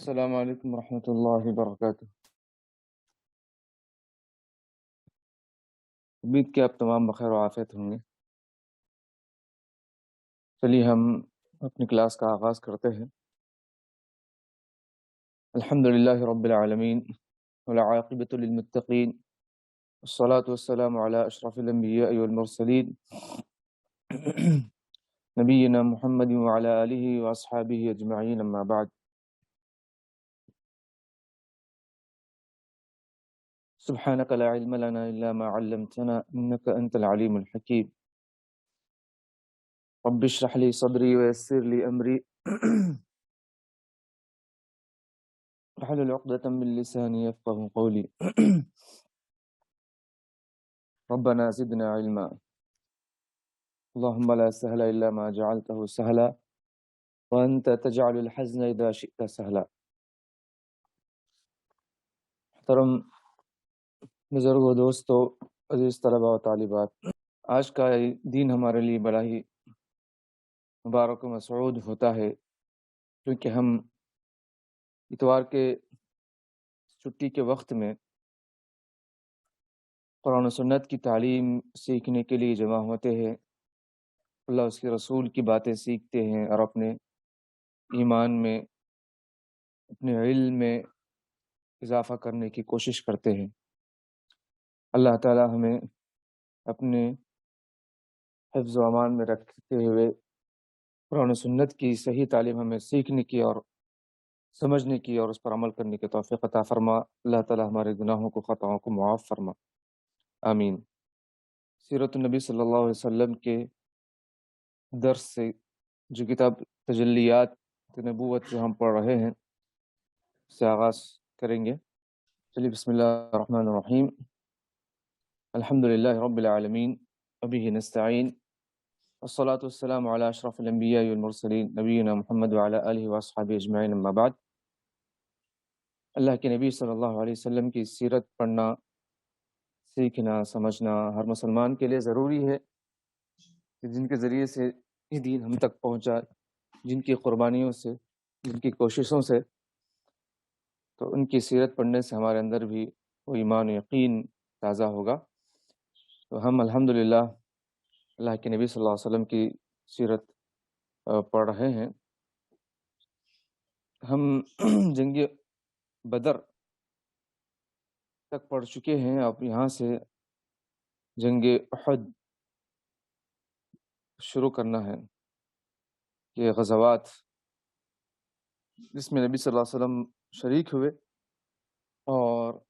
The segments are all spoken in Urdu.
السلام علیکم ورحمۃ اللہ وبرکاتہ۔ امید کہ آپ تمام بخیر و عافیت ہوں گے۔ چلیے ہم اپنی کلاس کا آغاز کرتے ہیں۔ الحمد للہ رب العالمین والعاقبۃ للمتقین والصلاة والسلام علی اشرف الانبیاء والمرسلین نبینا محمد وعلی آلہ واصحابہ اجمعین، اما بعد۔ سبحانک لا علم لنا الا ما علمتنا انک انت العلیم الحکیم۔ رب اشرح لی صدری ویسر لی امری واحلل عقدۃ من لسانی یفقهوا قولی۔ ربنا زدنا علما، اللهم لا سهل الا ما جعلته سهلا وانت تجعل الحزن اذا شئت سهلا۔ محترم بزرگوں، دوستو، عزیز طلباء و طالبات، آج کا دن ہمارے لیے بڑا ہی مبارک و مسعود ہوتا ہے، کیونکہ ہم اتوار کے چھٹی کے وقت میں قرآن و سنت کی تعلیم سیکھنے کے لیے جمع ہوتے ہیں، اللہ اس کے رسول کی باتیں سیکھتے ہیں اور اپنے ایمان میں، اپنے علم میں اضافہ کرنے کی کوشش کرتے ہیں۔ اللہ تعالی ہمیں اپنے حفظ و امان میں رکھتے ہوئے قرآن و سنت کی صحیح تعلیم ہمیں سیکھنے کی اور سمجھنے کی اور اس پر عمل کرنے کی توفیق عطا فرما۔ اللہ تعالی ہمارے گناہوں کو، خطاؤں کو معاف فرما، آمین۔ سیرت النبی صلی اللہ علیہ وسلم کے درس سے جو کتاب تجلیات نبوت جو ہم پڑھ رہے ہیں، اس سے آغاز کریں گے۔ چلیے بسم اللہ الرحمن الرحیم۔ الحمد للہ رب العالمین وبہ نستعین والصلاة والسلام علی اشرف الانبیاء والمرسلین نبینا محمد وعلی آلہ واصحابہ اجمعین، اما بعد۔ اللہ کے نبی صلی اللہ علیہ وسلم کی سیرت پڑھنا، سیکھنا، سمجھنا ہر مسلمان کے لیے ضروری ہے، کہ جن کے ذریعے سے یہ دین ہم تک پہنچا، جن کی قربانیوں سے، جن کی کوششوں سے، تو ان کی سیرت پڑھنے سے ہمارے اندر بھی وہ ایمان و یقین تازہ ہوگا۔ تو ہم الحمدللہ اللہ کے نبی صلی اللہ علیہ وسلم کی سیرت پڑھ رہے ہیں۔ ہم جنگ بدر تک پڑھ چکے ہیں، اب یہاں سے جنگ احد شروع کرنا ہے، یہ غزوات جس میں نبی صلی اللہ علیہ وسلم شریک ہوئے، اور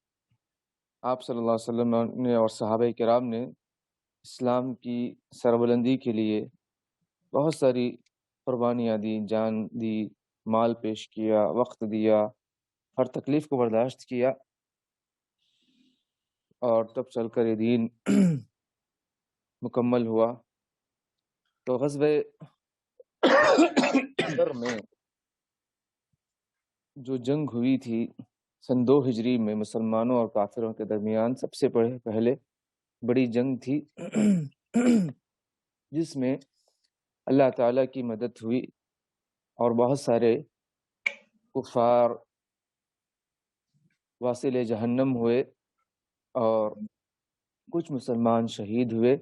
آپ صلی اللہ علیہ وسلم نے اور صحابہ کرام نے اسلام کی سربلندی کے لیے بہت ساری قربانیاں دی، جان دی، مال پیش کیا، وقت دیا، ہر تکلیف کو برداشت کیا، اور تب چل کر یہ دین مکمل ہوا۔ تو غزوہ بدر میں جو جنگ ہوئی تھی سن 2 ہجری میں مسلمانوں اور کافروں کے درمیان، سب سے پہلے بڑی جنگ تھی، جس میں اللہ تعالیٰ کی مدد ہوئی اور بہت سارے کفار واصل جہنم ہوئے اور کچھ مسلمان شہید ہوئے،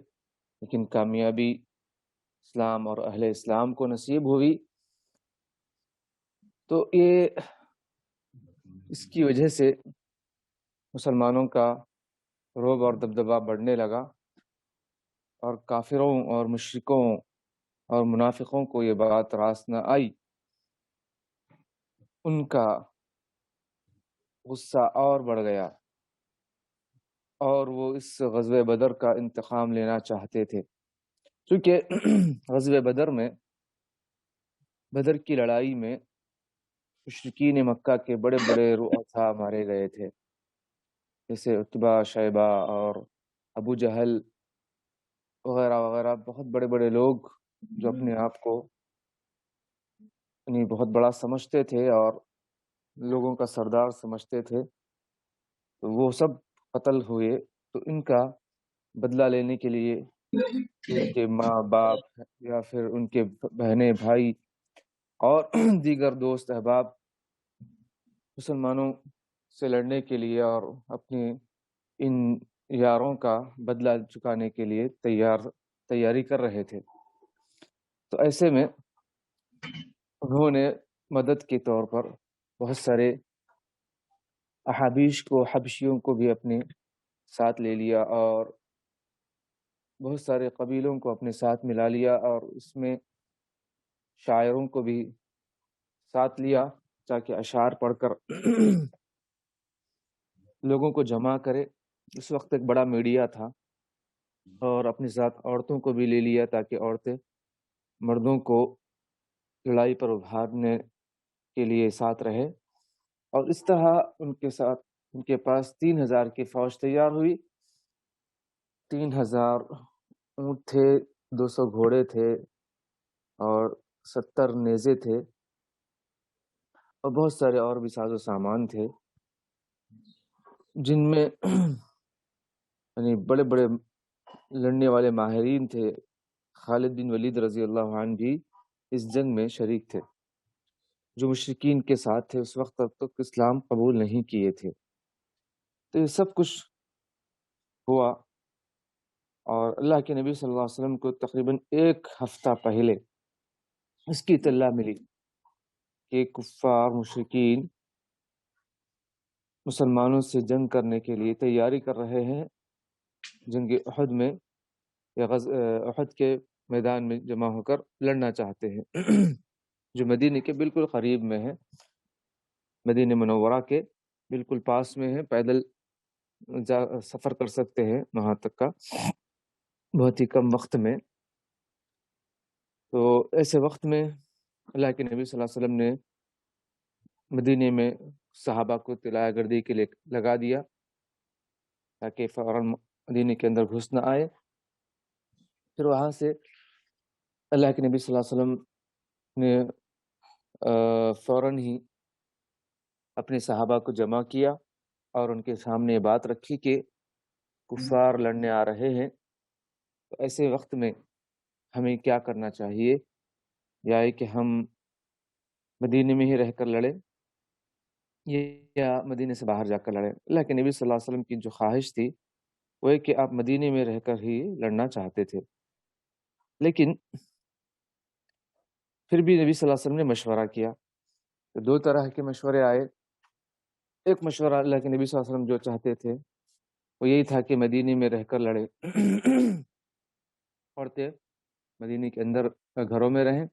لیکن کامیابی اسلام اور اہل اسلام کو نصیب ہوئی۔ تو یہ اس کی وجہ سے مسلمانوں کا رعب اور دبدبہ بڑھنے لگا، اور کافروں اور مشرکوں اور منافقوں کو یہ بات راست نہ آئی، ان کا غصہ اور بڑھ گیا، اور وہ اس غزوہ بدر کا انتقام لینا چاہتے تھے، کیونکہ غزوہ بدر کی لڑائی میں مشرکین مکہ کے بڑے بڑے رؤساء مارے گئے تھے، جیسے عتبہ، شیبہ اور ابو جہل وغیرہ وغیرہ، بہت بڑے بڑے لوگ جو اپنے آپ کو بہت بڑا سمجھتے تھے اور لوگوں کا سردار سمجھتے تھے، تو وہ سب قتل ہوئے۔ تو ان کا بدلہ لینے کے لیے ان کے ماں باپ یا پھر ان کے بہنیں بھائی اور دیگر دوست احباب مسلمانوں سے لڑنے کے لیے اور اپنے ان یاروں کا بدلہ چکانے کے لیے تیاری کر رہے تھے۔ تو ایسے میں انہوں نے مدد کے طور پر بہت سارے احابیش کو، حبشیوں کو بھی اپنے ساتھ لے لیا اور بہت سارے قبیلوں کو اپنے ساتھ ملا لیا، اور اس میں شاعروں کو بھی ساتھ لیا تاکہ اشعار پڑھ کر لوگوں کو جمع کرے۔ اس وقت ایک بڑا میڈیا تھا، اور اپنے ساتھ عورتوں کو بھی لے لیا تاکہ عورتیں مردوں کو لڑائی پر ابھارنے کے لیے ساتھ رہے، اور اس طرح ان کے پاس 3000 کی فوج تیار ہوئی۔ 3000 اونٹ تھے، 200 گھوڑے تھے، اور 70 نیزے تھے، اور بہت سارے اور بھی ساز و سامان تھے، جن میں یعنی بڑے بڑے لڑنے والے ماہرین تھے۔ خالد بن ولید رضی اللہ عنہ بھی اس جنگ میں شریک تھے، جو مشرکین کے ساتھ تھے، اس وقت تک اسلام قبول نہیں کیے تھے۔ تو یہ سب کچھ ہوا، اور اللہ کے نبی صلی اللہ علیہ وسلم کو تقریباً 1 ہفتہ پہلے اس کی اطلاع ملی کہ کفار مشرکین مسلمانوں سے جنگ کرنے کے لیے تیاری کر رہے ہیں، جنگ احد میں یا احد کے میدان میں جمع ہو کر لڑنا چاہتے ہیں، جو مدینے کے بالکل قریب میں ہے، مدینہ منورہ کے بالکل پاس میں ہے، پیدل سفر کر سکتے ہیں وہاں تک کا بہت ہی کم وقت میں۔ تو ایسے وقت میں اللہ کے نبی صلی اللہ علیہ وسلم نے مدینے میں صحابہ کو طلاع گردی کے لیے لگا دیا تاکہ فوراً مدینے کے اندر گھس نہ آئے۔ پھر وہاں سے اللہ کے نبی صلی اللہ علیہ وسلم نے فوراً ہی اپنے صحابہ کو جمع کیا اور ان کے سامنے بات رکھی کہ کفار لڑنے آ رہے ہیں، تو ایسے وقت میں ہمیں کیا کرنا چاہیے، یا کہ ہم مدینے میں ہی رہ کر لڑیں یا مدینے سے باہر جا کر لڑیں۔ اللہ کے نبی صلی اللہ علیہ وسلم کی جو خواہش تھی وہ ہے کہ آپ مدینے میں رہ کر ہی لڑنا چاہتے تھے، لیکن پھر بھی نبی صلی اللہ علیہ وسلم نے مشورہ کیا۔ تو 2 طرح کے مشورے آئے۔ ایک مشورہ اللہ کے نبی صلی اللہ علیہ وسلم جو چاہتے تھے وہ یہی تھا کہ مدینے میں رہ کر لڑے، عورتیں مدینے کے اندر گھروں میں رہیں،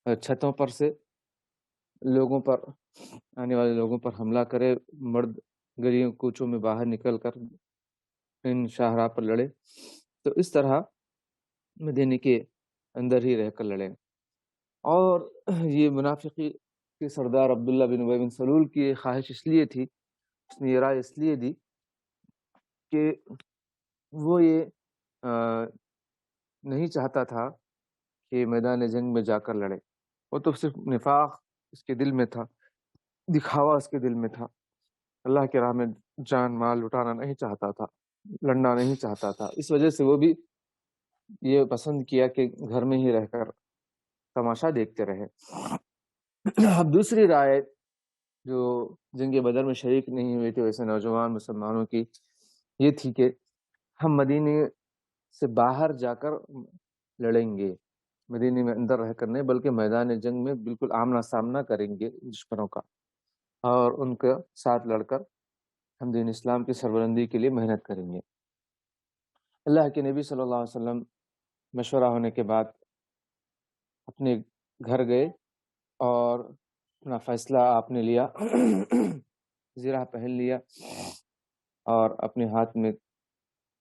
چھتوں پر سے لوگوں پر، آنے والے لوگوں پر حملہ کرے، مرد گلیوں کوچوں میں باہر نکل کر ان شاہراہ پر لڑے۔ تو اس طرح مدینے کے اندر ہی رہ کر لڑیں۔ اور یہ منافقی کے سردار عبداللہ بن ابی بن سلول کی خواہش اس لیے تھی، اس نے یہ رائے اس لیے دی کہ وہ یہ نہیں چاہتا تھا کہ میدان جنگ میں جا کر لڑے، وہ تو صرف نفاق اس کے دل میں تھا، دکھاوا اس کے دل میں تھا، اللہ کے راہ میں جان مال لٹانا نہیں چاہتا تھا، لڑنا نہیں چاہتا تھا۔ اس وجہ سے وہ بھی یہ پسند کیا کہ گھر میں ہی رہ کر تماشا دیکھتے رہے۔ اب دوسری رائے جو جنگ بدر میں شریک نہیں ہوئے تھے ویسے نوجوان مسلمانوں کی یہ تھی کہ ہم مدینے سے باہر جا کر لڑیں گے، مدینے میں اندر رہ کر نہیں بلکہ میدان جنگ میں بالکل آمنا سامنا کریں گے دشمنوں کا، اور ان کے ساتھ لڑ کر ہم دین اسلام کی سربلندی کے لیے محنت کریں گے۔ اللہ کے نبی صلی اللہ علیہ وسلم مشورہ ہونے کے بعد اپنے گھر گئے اور اپنا فیصلہ آپ نے لیا، زرہ پہن لیا اور اپنے ہاتھ میں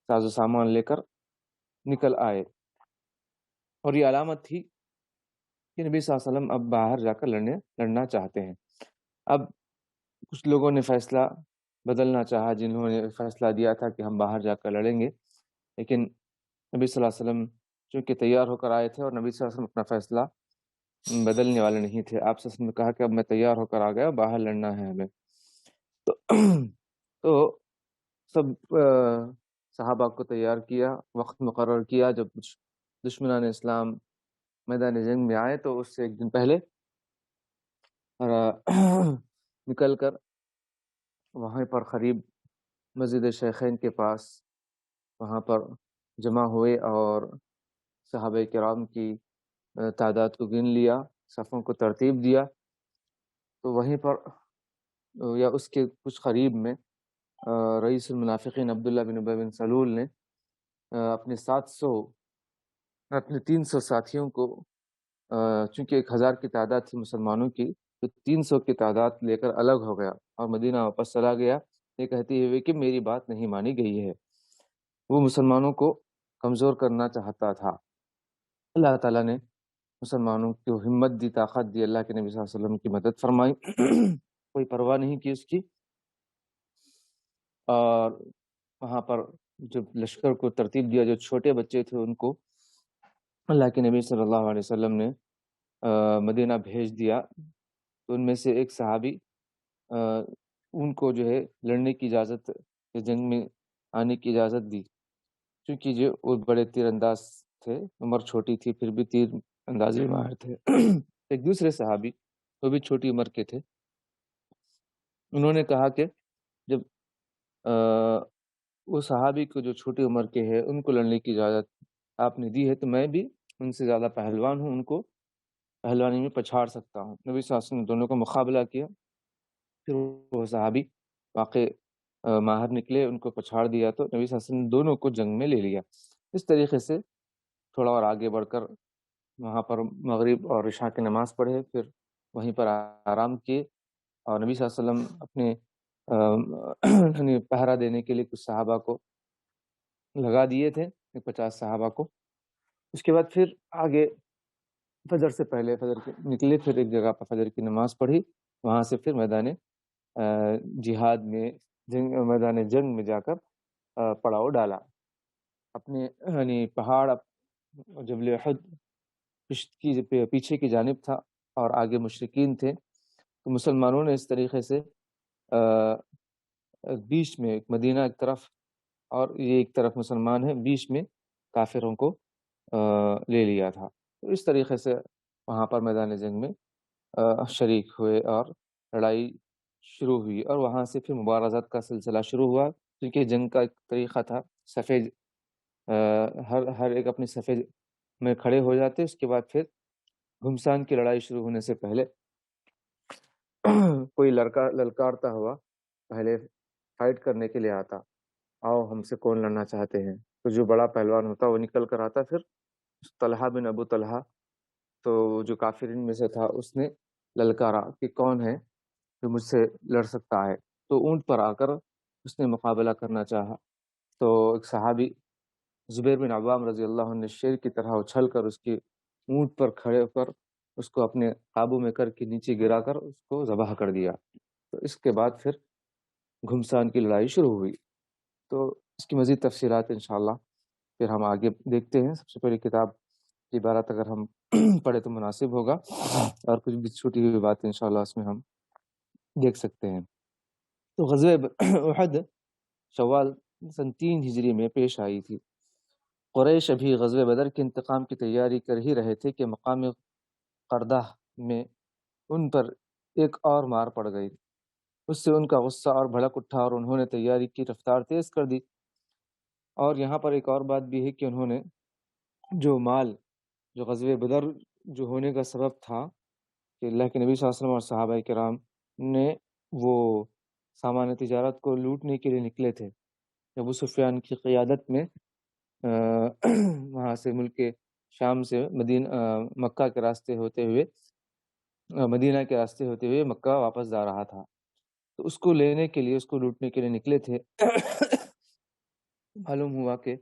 ساز و سامان لے کر نکل آئے، اور یہ علامت تھی کہ نبی صلی اللہ علیہ وسلم اب باہر جا کر لڑنا چاہتے ہیں۔ اب کچھ لوگوں نے فیصلہ بدلنا چاہا، جنہوں نے فیصلہ دیا تھا کہ ہم باہر جا کر لڑیں گے، لیکن نبی صلی اللہ علیہ وسلم چونکہ تیار ہو کر آئے تھے اور نبی صلی اللہ علیہ وسلم اپنا فیصلہ بدلنے والے نہیں تھے، آپ صلی اللہ علیہ وسلم نے کہا کہ اب میں تیار ہو کر آ گیا، باہر لڑنا ہے ہمیں۔ تو سب صحابہ کو تیار کیا، وقت مقرر کیا، جب دشمنان اسلام میدان جنگ میں آئے تو اس سے 1 دن پہلے نکل کر وہیں پر قریب مسجد شیخین کے پاس وہاں پر جمع ہوئے اور صحابہ کرام کی تعداد کو گن لیا، صفوں کو ترتیب دیا۔ تو وہیں پر یا اس کے کچھ قریب میں رئیس المنافقین عبداللہ بن ابی بن سلول نے اپنے 300 ساتھیوں کو، چونکہ 1000 کی تعداد تھی مسلمانوں کی، تو 300 کی تعداد لے کر الگ ہو گیا اور مدینہ واپس چلا گیا، یہ کہتے ہوئے کہ میری بات نہیں مانی گئی ہے۔ وہ مسلمانوں کو کمزور کرنا چاہتا تھا۔ اللہ تعالیٰ نے مسلمانوں کو ہمت دی، طاقت دی، اللہ کے نبی صلی اللہ علیہ وسلم کی مدد فرمائی، کوئی پرواہ نہیں کی اس کی، اور وہاں پر جب لشکر کو ترتیب دیا، جو چھوٹے بچے تھے ان کو اللہ کے نبی صلی اللہ علیہ وسلم نے مدینہ بھیج دیا۔ تو ان میں سے ایک صحابی ان کو جو ہے لڑنے کی اجازت، جنگ میں آنے کی اجازت دی، کیونکہ جو وہ بڑے تیر انداز تھے، عمر چھوٹی تھی پھر بھی تیر اندازی ماہر تھے۔ ایک دوسرے صحابی وہ بھی چھوٹی عمر کے تھے، انہوں نے کہا کہ جب وہ صحابی کو جو چھوٹی عمر کے ہیں ان کو لڑنے کی اجازت آپ نے دی ہے، تو میں بھی ان سے زیادہ پہلوان ہوں، ان کو پہلوانی میں پچھاڑ سکتا ہوں۔ نبی صلی اللہ علیہ وسلم نے دونوں کا مقابلہ کیا، پھر وہ صحابی واقع ماہر نکلے، ان کو پچھاڑ دیا، تو نبی صلی اللہ علیہ وسلم نے دونوں کو جنگ میں لے لیا۔ اس طریقے سے تھوڑا اور آگے بڑھ کر وہاں پر مغرب اور عشاء کی نماز پڑھے، پھر وہیں پر آرام کیے، اور نبی صلی اللہ علیہ وسلم اپنے پہرا دینے کے لیے کچھ صحابہ کو لگا دیے تھے، 50 صحابہ کو۔ اس کے بعد پھر آگے فجر سے پہلے فجر کے نکلے، پھر ایک جگہ پر فجر کی نماز پڑھی، وہاں سے پھر میدان جہاد میں میدان جنگ میں جا کر پڑاؤ ڈالا۔ اپنے یعنی پہاڑ جبل احد پشت کی پیچھے کی جانب تھا اور آگے مشرکین تھے، تو مسلمانوں نے اس طریقے سے بیچ میں مدینہ ایک طرف اور یہ ایک طرف مسلمان ہیں، بیچ میں کافروں کو لے لیا تھا۔ تو اس طریقے سے وہاں پر میدان جنگ میں شریک ہوئے اور لڑائی شروع ہوئی، اور وہاں سے پھر مبارزات کا سلسلہ شروع ہوا، کیونکہ جنگ کا ایک طریقہ تھا، صفے ہر ایک اپنی صفے میں کھڑے ہو جاتے، اس کے بعد پھر گھمسان کی لڑائی شروع ہونے سے پہلے کوئی لڑکا للکارتا ہوا پہلے فائٹ کرنے کے لیے آتا، آؤ ہم سے کون لڑنا چاہتے ہیں، تو جو بڑا پہلوان ہوتا وہ نکل کر آتا، پھر طلحہ بن ابو طلحہ تو جو کافرین میں سے تھا اس نے للکارا کہ کون ہے جو مجھ سے لڑ سکتا ہے، تو اونٹ پر آ کر اس نے مقابلہ کرنا چاہا، تو ایک صحابی زبیر بن عوام رضی اللہ عنہ نے شیر کی طرح اچھل کر اس کی اونٹ پر کھڑے ہو کر اس کو اپنے قابو میں کر کے نیچے گرا کر اس کو ذبح کر دیا۔ تو اس کے بعد پھر گھمسان کی لڑائی شروع ہوئی۔ تو اس کی مزید تفصیلات انشاءاللہ پھر ہم آگے دیکھتے ہیں۔ سب سے پہلی کتاب کی عبارت اگر ہم پڑھے تو مناسب ہوگا، اور کچھ بھی چھوٹی ہوئی بات انشاءاللہ اس میں ہم دیکھ سکتے ہیں۔ تو غزوہ احد شوال سن 3 ہجری میں پیش آئی تھی۔ قریش ابھی غزوہ بدر کے انتقام کی تیاری کر ہی رہے تھے کہ مقام قردہ میں ان پر ایک اور مار پڑ گئی۔ اس سے ان کا غصہ اور بھڑک اٹھا اور انہوں نے تیاری کی رفتار تیز کر دی۔ اور یہاں پر ایک اور بات بھی ہے کہ انہوں نے جو مال جو غزوہ بدر جو ہونے کا سبب تھا کہ اللہ کے نبی صلی اللہ علیہ وسلم اور صحابہ کرام نے وہ سامان تجارت کو لوٹنے کے لیے نکلے تھے، ابو سفیان کی قیادت میں وہاں سے ملک شام سے مکہ کے راستے ہوتے ہوئے مدینہ کے راستے ہوتے ہوئے مکہ واپس جا رہا تھا، تو اس کو لینے کے لیے، اس کو لوٹنے کے لیے نکلے تھے۔ معلوم ہوا کہ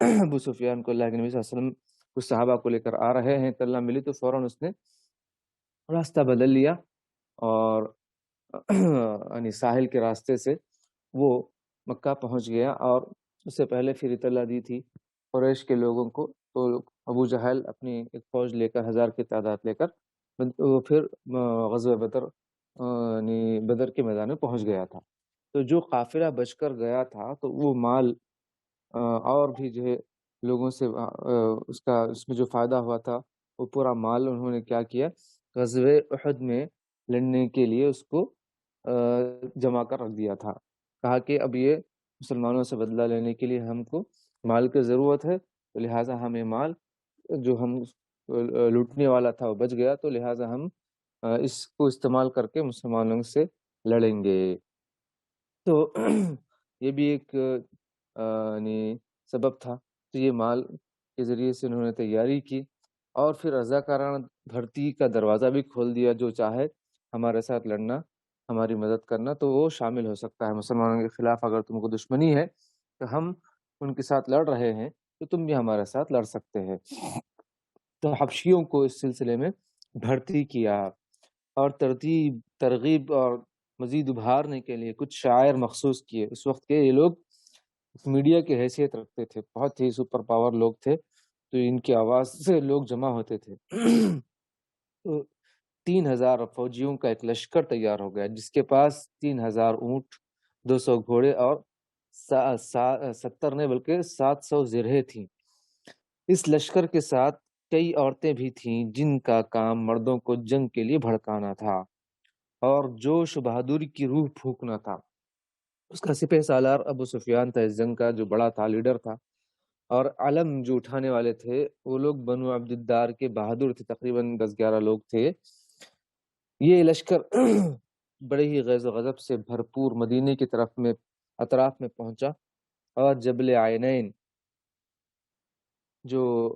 ابو سفیان کو اللہ کے نبی صلی اللہ علیہ وسلم کچھ صحابہ کو لے کر آ رہے ہیں، اطلاع ملی تو فوراً اس نے راستہ بدل لیا اور یعنی ساحل کے راستے سے وہ مکہ پہنچ گیا، اور اس سے پہلے پھر اطلاع دی تھی قریش کے لوگوں کو، تو ابو جہل اپنی ایک فوج لے کر 1000 کی تعداد لے کر وہ پھر غزوہ بدر یعنی بدر کے میدان میں پہنچ گیا تھا۔ تو جو قافلہ بچ کر گیا تھا تو وہ مال اور بھی جو ہے لوگوں سے اس میں جو فائدہ ہوا تھا وہ پورا مال انہوں نے کیا کیا، غزوہ احد میں لڑنے کے لیے اس کو جمع کر رکھ دیا تھا. کہا کہ اب یہ مسلمانوں سے بدلہ لینے کے لیے ہم کو مال کی ضرورت ہے، تو لہٰذا ہم یہ مال جو ہم لوٹنے والا تھا وہ بچ گیا، تو لہٰذا ہم اس کو استعمال کر کے مسلمانوں سے لڑیں گے. تو یہ بھی ایک یعنی سبب تھا. تو یہ مال کے ذریعے سے انہوں نے تیاری کی، اور پھر رضاکارانہ بھرتی کا دروازہ بھی کھول دیا. جو چاہے ہمارے ساتھ لڑنا، ہماری مدد کرنا، تو وہ شامل ہو سکتا ہے. مسلمانوں کے خلاف اگر تم کو دشمنی ہے تو ہم ان کے ساتھ لڑ رہے ہیں، تو تم بھی ہمارے ساتھ لڑ سکتے ہیں. تو حبشیوں کو اس سلسلے میں بھرتی کیا، اور ترغیب اور مزید ابھارنے کے لیے کچھ شاعر مخصوص کیے. اس وقت کے یہ لوگ میڈیا کی حیثیت رکھتے تھے، بہت ہی سپر پاور لوگ تھے، تو ان کی آواز سے لوگ جمع ہوتے تھے. تو 3,000 فوجیوں کا ایک لشکر تیار ہو گیا، جس کے پاس 3,000 اونٹ، 200 گھوڑے اور 70 نہیں بلکہ 700 زرہیں تھیں. اس لشکر کے ساتھ کئی عورتیں بھی تھیں جن کا کام مردوں کو جنگ کے لیے بھڑکانا تھا اور جوش و بہادری کی روح پھونکنا تھا. اس کا سپہ سالار ابو سفیان تھا، اس جنگ کا جو بڑا تھا، لیڈر تھا. اور علم جو اٹھانے والے تھے وہ لوگ بنو عبد الدار کے بہادر تھے، تقریباً 10-11 لوگ تھے. یہ لشکر بڑے ہی غیظ و غضب سے بھرپور مدینے کی اطراف میں پہنچا، اور جبل عینین جو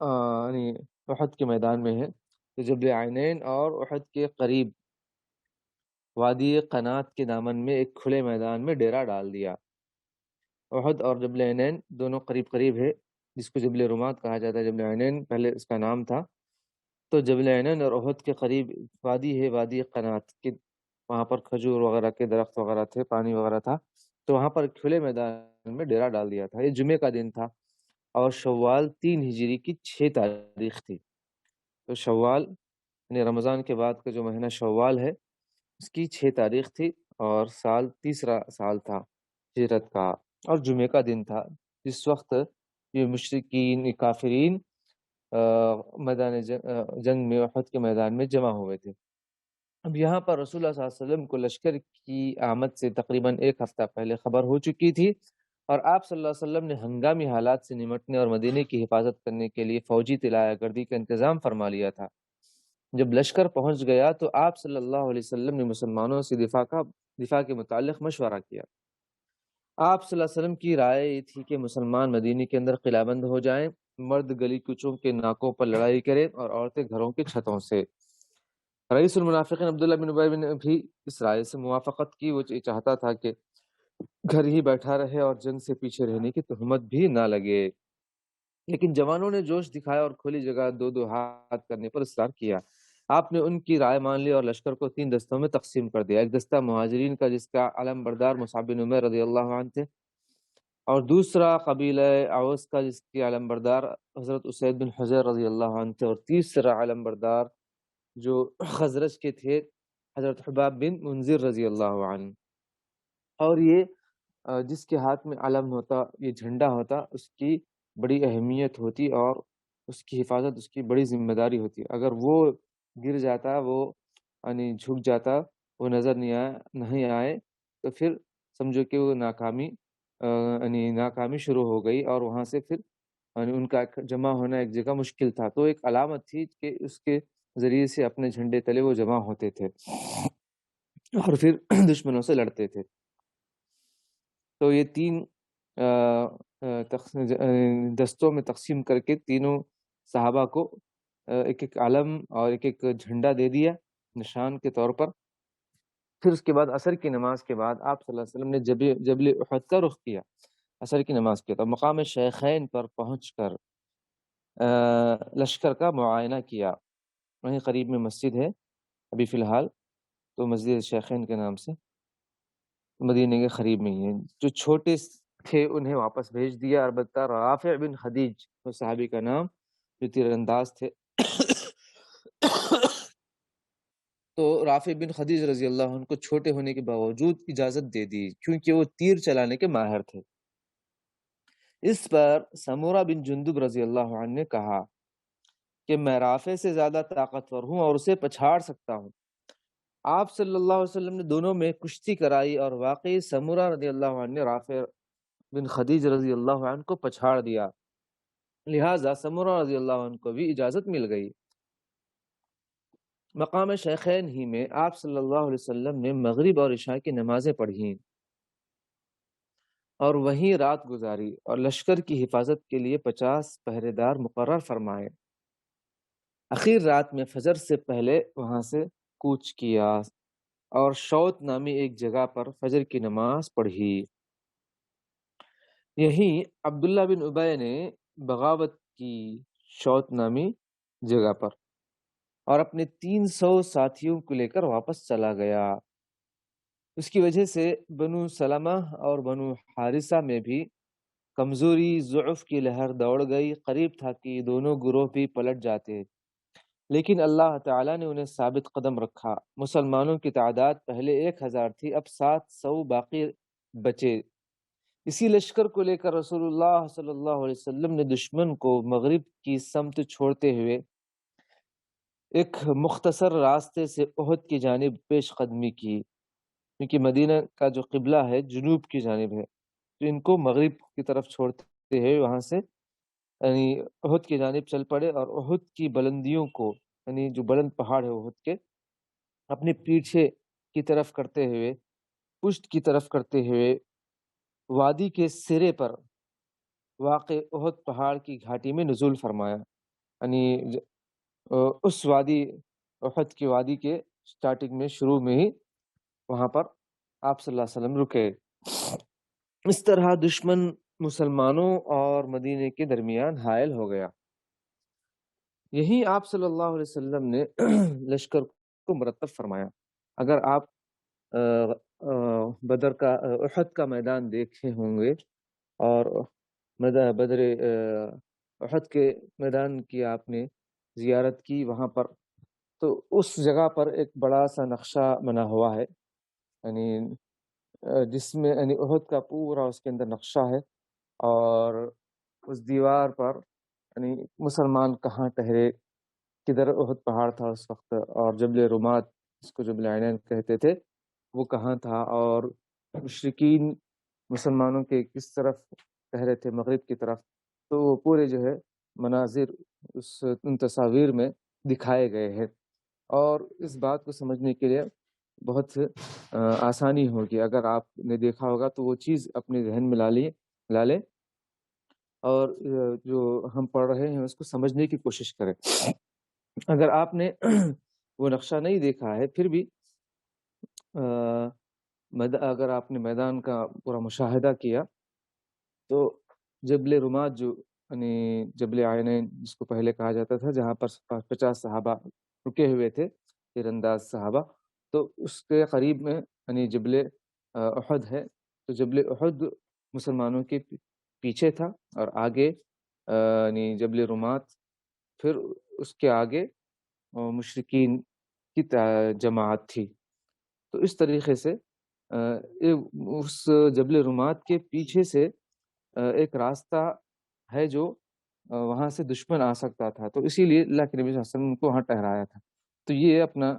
یعنی احد کے میدان میں ہے، تو جبل عینین اور احد کے قریب وادی قنات کے دامن میں ایک کھلے میدان میں ڈیرا ڈال دیا. احد اور جبل عینین دونوں قریب قریب ہے، جس کو جبل رومات کہا جاتا ہے. جبل عینین پہلے اس کا نام تھا. تو جبل عینین اور احد کے قریب وادی ہے، وادی قنات کے، وہاں پر کھجور وغیرہ کے درخت وغیرہ تھے، پانی وغیرہ تھا. تو وہاں پر کھلے میدان میں ڈیرا ڈال دیا تھا. یہ جمعے کا دن تھا، اور شوال 3 ہجری کی 6 تاریخ تھی. تو شوال یعنی رمضان کے بعد کا جو مہینہ شوال ہے، اس کی 6 تاریخ تھی، اور تیسرا سال تھا ہجرت کا، اور جمعے کا دن تھا، جس وقت یہ مشرکین کافرین میدان جنگ میں، احد کے میدان میں جمع ہوئے تھے. اب یہاں پر رسول اللہ صلی اللہ علیہ وسلم کو لشکر کی آمد سے تقریباً 1 ہفتہ پہلے خبر ہو چکی تھی، اور آپ صلی اللہ علیہ وسلم نے ہنگامی حالات سے نمٹنے اور مدینے کی حفاظت کرنے کے لیے فوجی طلایہ گردی کا انتظام فرما لیا تھا. جب لشکر پہنچ گیا تو آپ صلی اللہ علیہ وسلم نے مسلمانوں سے دفاع کے متعلق مشورہ کیا. آپ صلی اللہ علیہ وسلم کی رائے یہ تھی کہ مسلمان مدینے کے اندر قلعہ بند ہو جائیں، مرد گلی کوچوں کے ناکوں پر لڑائی کریں، اور عورتیں گھروں کی چھتوں سے. رئیس المنافقین عبداللہ بن ابی نے بھی اس رائے سے موافقت کی. وہ چاہتا تھا کہ گھر ہی بیٹھا رہے اور جنگ سے پیچھے رہنے کی تہمت بھی نہ لگے، لیکن جوانوں نے جوش دکھایا اور کھلی جگہ 2-2 ہاتھ کرنے پر اصرار کیا. آپ نے ان کی رائے مان لی اور لشکر کو 3 دستوں میں تقسیم کر دیا. ایک دستہ مہاجرین کا، جس کا علم بردار مصعب بن عمیر رضی اللہ عنہ تھے، اور دوسرا قبیلہ اوس کا، جس کے علم بردار حضرت اسید بن حضیر رضی اللہ عنہ تھے، اور تیسرا علم بردار جو خزرج کے تھے، حضرت حباب بن منذر رضی اللہ عنہ. اور یہ جس کے ہاتھ میں علم ہوتا، یہ جھنڈا ہوتا، اس کی بڑی اہمیت ہوتی، اور اس کی حفاظت اس کی بڑی ذمہ داری ہوتی. اگر وہ گر جاتا، وہ یعنی جھک جاتا، وہ نظر نہیں آئے، تو پھر سمجھو کہ وہ ناکامی شروع ہو گئی، اور وہاں سے پھر یعنی ان کا جمع ہونا ایک جگہ مشکل تھا. تو ایک علامت تھی کہ اس کے ذریعے سے اپنے جھنڈے تلے وہ جمع ہوتے تھے اور پھر دشمنوں سے لڑتے تھے. تو یہ 3 دستوں میں تقسیم کر کے تینوں صحابہ کو ایک ایک علم اور ایک ایک جھنڈا دے دیا نشان کے طور پر. پھر اس کے بعد عصر کی نماز کے بعد آپ صلی اللہ علیہ وسلم نے جبل احد کا رخ کیا. عصر کی نماز کے بعد مقام شیخین پر پہنچ کر لشکر کا معائنہ کیا. وہیں قریب میں مسجد ہے ابھی فی الحال، تو مسجد شیخین کے نام سے مدینے کے قریب میں ہی ہے. جو چھوٹے تھے انہیں واپس بھیج دیا. البتہ رافع بن خدیج، وہ صحابی کا نام، جو تیر انداز تھے، تو رافع بن خدیج رضی اللہ عنہ کو چھوٹے ہونے کے باوجود اجازت دے دی، کیونکہ وہ تیر چلانے کے ماہر تھے. اس پر سمورہ بن جندب رضی اللہ عنہ نے کہا کہ میں رافع سے زیادہ طاقتور ہوں اور اسے پچھاڑ سکتا ہوں. آپ صلی اللہ علیہ وسلم نے دونوں میں کشتی کرائی اور واقعی سمرہ رضی اللہ عنہ نے رافع بن خدیج رضی اللہ عنہ کو پچھاڑ دیا، لہٰذا سمرہ رضی اللہ عنہ کو بھی اجازت مل گئی۔ مقام شیخین ہی میں آپ صلی اللہ علیہ وسلم نے مغرب اور عشاء کی نمازیں پڑھیں اور وہیں رات گزاری، اور لشکر کی حفاظت کے لیے 50 پہرے دار مقرر فرمائے۔ اخیر رات میں فجر سے پہلے وہاں سے کوچ کیا اور شوت نامی ایک جگہ پر فجر کی نماز پڑھی۔ یہیں عبداللہ بن ابی نے بغاوت کی شوت نامی جگہ پر، اور اپنے 300 ساتھیوں کو لے کر واپس چلا گیا۔ اس کی وجہ سے بنو سلمہ اور بنو حارثہ میں بھی کمزوری، ضعف کی لہر دوڑ گئی۔ قریب تھا کہ یہ دونوں گروہ بھی پلٹ جاتے، لیکن اللہ تعالیٰ نے انہیں ثابت قدم رکھا۔ مسلمانوں کی تعداد پہلے 1000 تھی، اب 700 باقی بچے۔ اسی لشکر کو لے کر رسول اللہ صلی اللہ علیہ وسلم نے دشمن کو مغرب کی سمت چھوڑتے ہوئے ایک مختصر راستے سے احد کی جانب پیش قدمی کی، کیونکہ مدینہ کا جو قبلہ ہے جنوب کی جانب ہے، تو ان کو مغرب کی طرف چھوڑتے ہوئے وہاں سے یعنی احد کی جانب چل پڑے، اور احد کی بلندیوں کو، یعنی جو بلند پہاڑ ہے احد کے، اپنے پیچھے کی طرف کرتے ہوئے، پشت کی طرف کرتے ہوئے وادی کے سرے پر واقع احد پہاڑ کی گھاٹی میں نزول فرمایا۔ یعنی اس وادی، احد کی وادی کے سٹارٹنگ میں، شروع میں ہی وہاں پر آپ صلی اللہ علیہ وسلم رکے۔ اس طرح دشمن مسلمانوں اور مدینے کے درمیان حائل ہو گیا۔ یہی آپ صلی اللہ علیہ وسلم نے لشکر کو مرتب فرمایا۔ اگر آپ بدر کا، احد کا میدان دیکھے ہوں گے، اور بدر احد کے میدان کی آپ نے زیارت کی وہاں پر، تو اس جگہ پر ایک بڑا سا نقشہ بنا ہوا ہے، یعنی جس میں یعنی احد کا پورا اس کے اندر نقشہ ہے، اور اس دیوار پر یعنی مسلمان کہاں ٹھہرے، کدھر احد پہاڑ تھا اس وقت، اور جبل رمات، اس کو جبل عینین کہتے تھے، وہ کہاں تھا، اور مشرکین مسلمانوں کے کس طرف ٹھہرے تھے، مغرب کی طرف۔ تو وہ پورے جو ہے مناظر ان تصاویر میں دکھائے گئے ہیں، اور اس بات کو سمجھنے کے لیے بہت آسانی ہوگی۔ اگر آپ نے دیکھا ہوگا تو وہ چیز اپنے ذہن میں لا لیں، اور جو ہم پڑھ رہے ہیں اس کو سمجھنے کی کوشش کریں۔ اگر آپ نے وہ نقشہ نہیں دیکھا ہے، پھر بھی اگر آپ نے میدان کا پورا مشاہدہ کیا، تو جبل رمات، جو یعنی جبل عینین جس کو پہلے کہا جاتا تھا، جہاں پر 50 صحابہ رکے ہوئے تھے، تیر انداز صحابہ، تو اس کے قریب میں یعنی جبل احد ہے۔ تو جبل احد مسلمانوں کے پیچھے تھا، اور آگے یعنی جبل رمات، پھر اس کے آگے مشرکین کی جماعت تھی۔ تو اس طریقے سے اس جبل رمات کے پیچھے سے ایک راستہ ہے جو وہاں سے دشمن آ سکتا تھا، تو اسی لیے اللہ کے نبی صلی اللہ علیہ وسلم کو وہاں ٹھہرایا تھا۔ تو یہ اپنا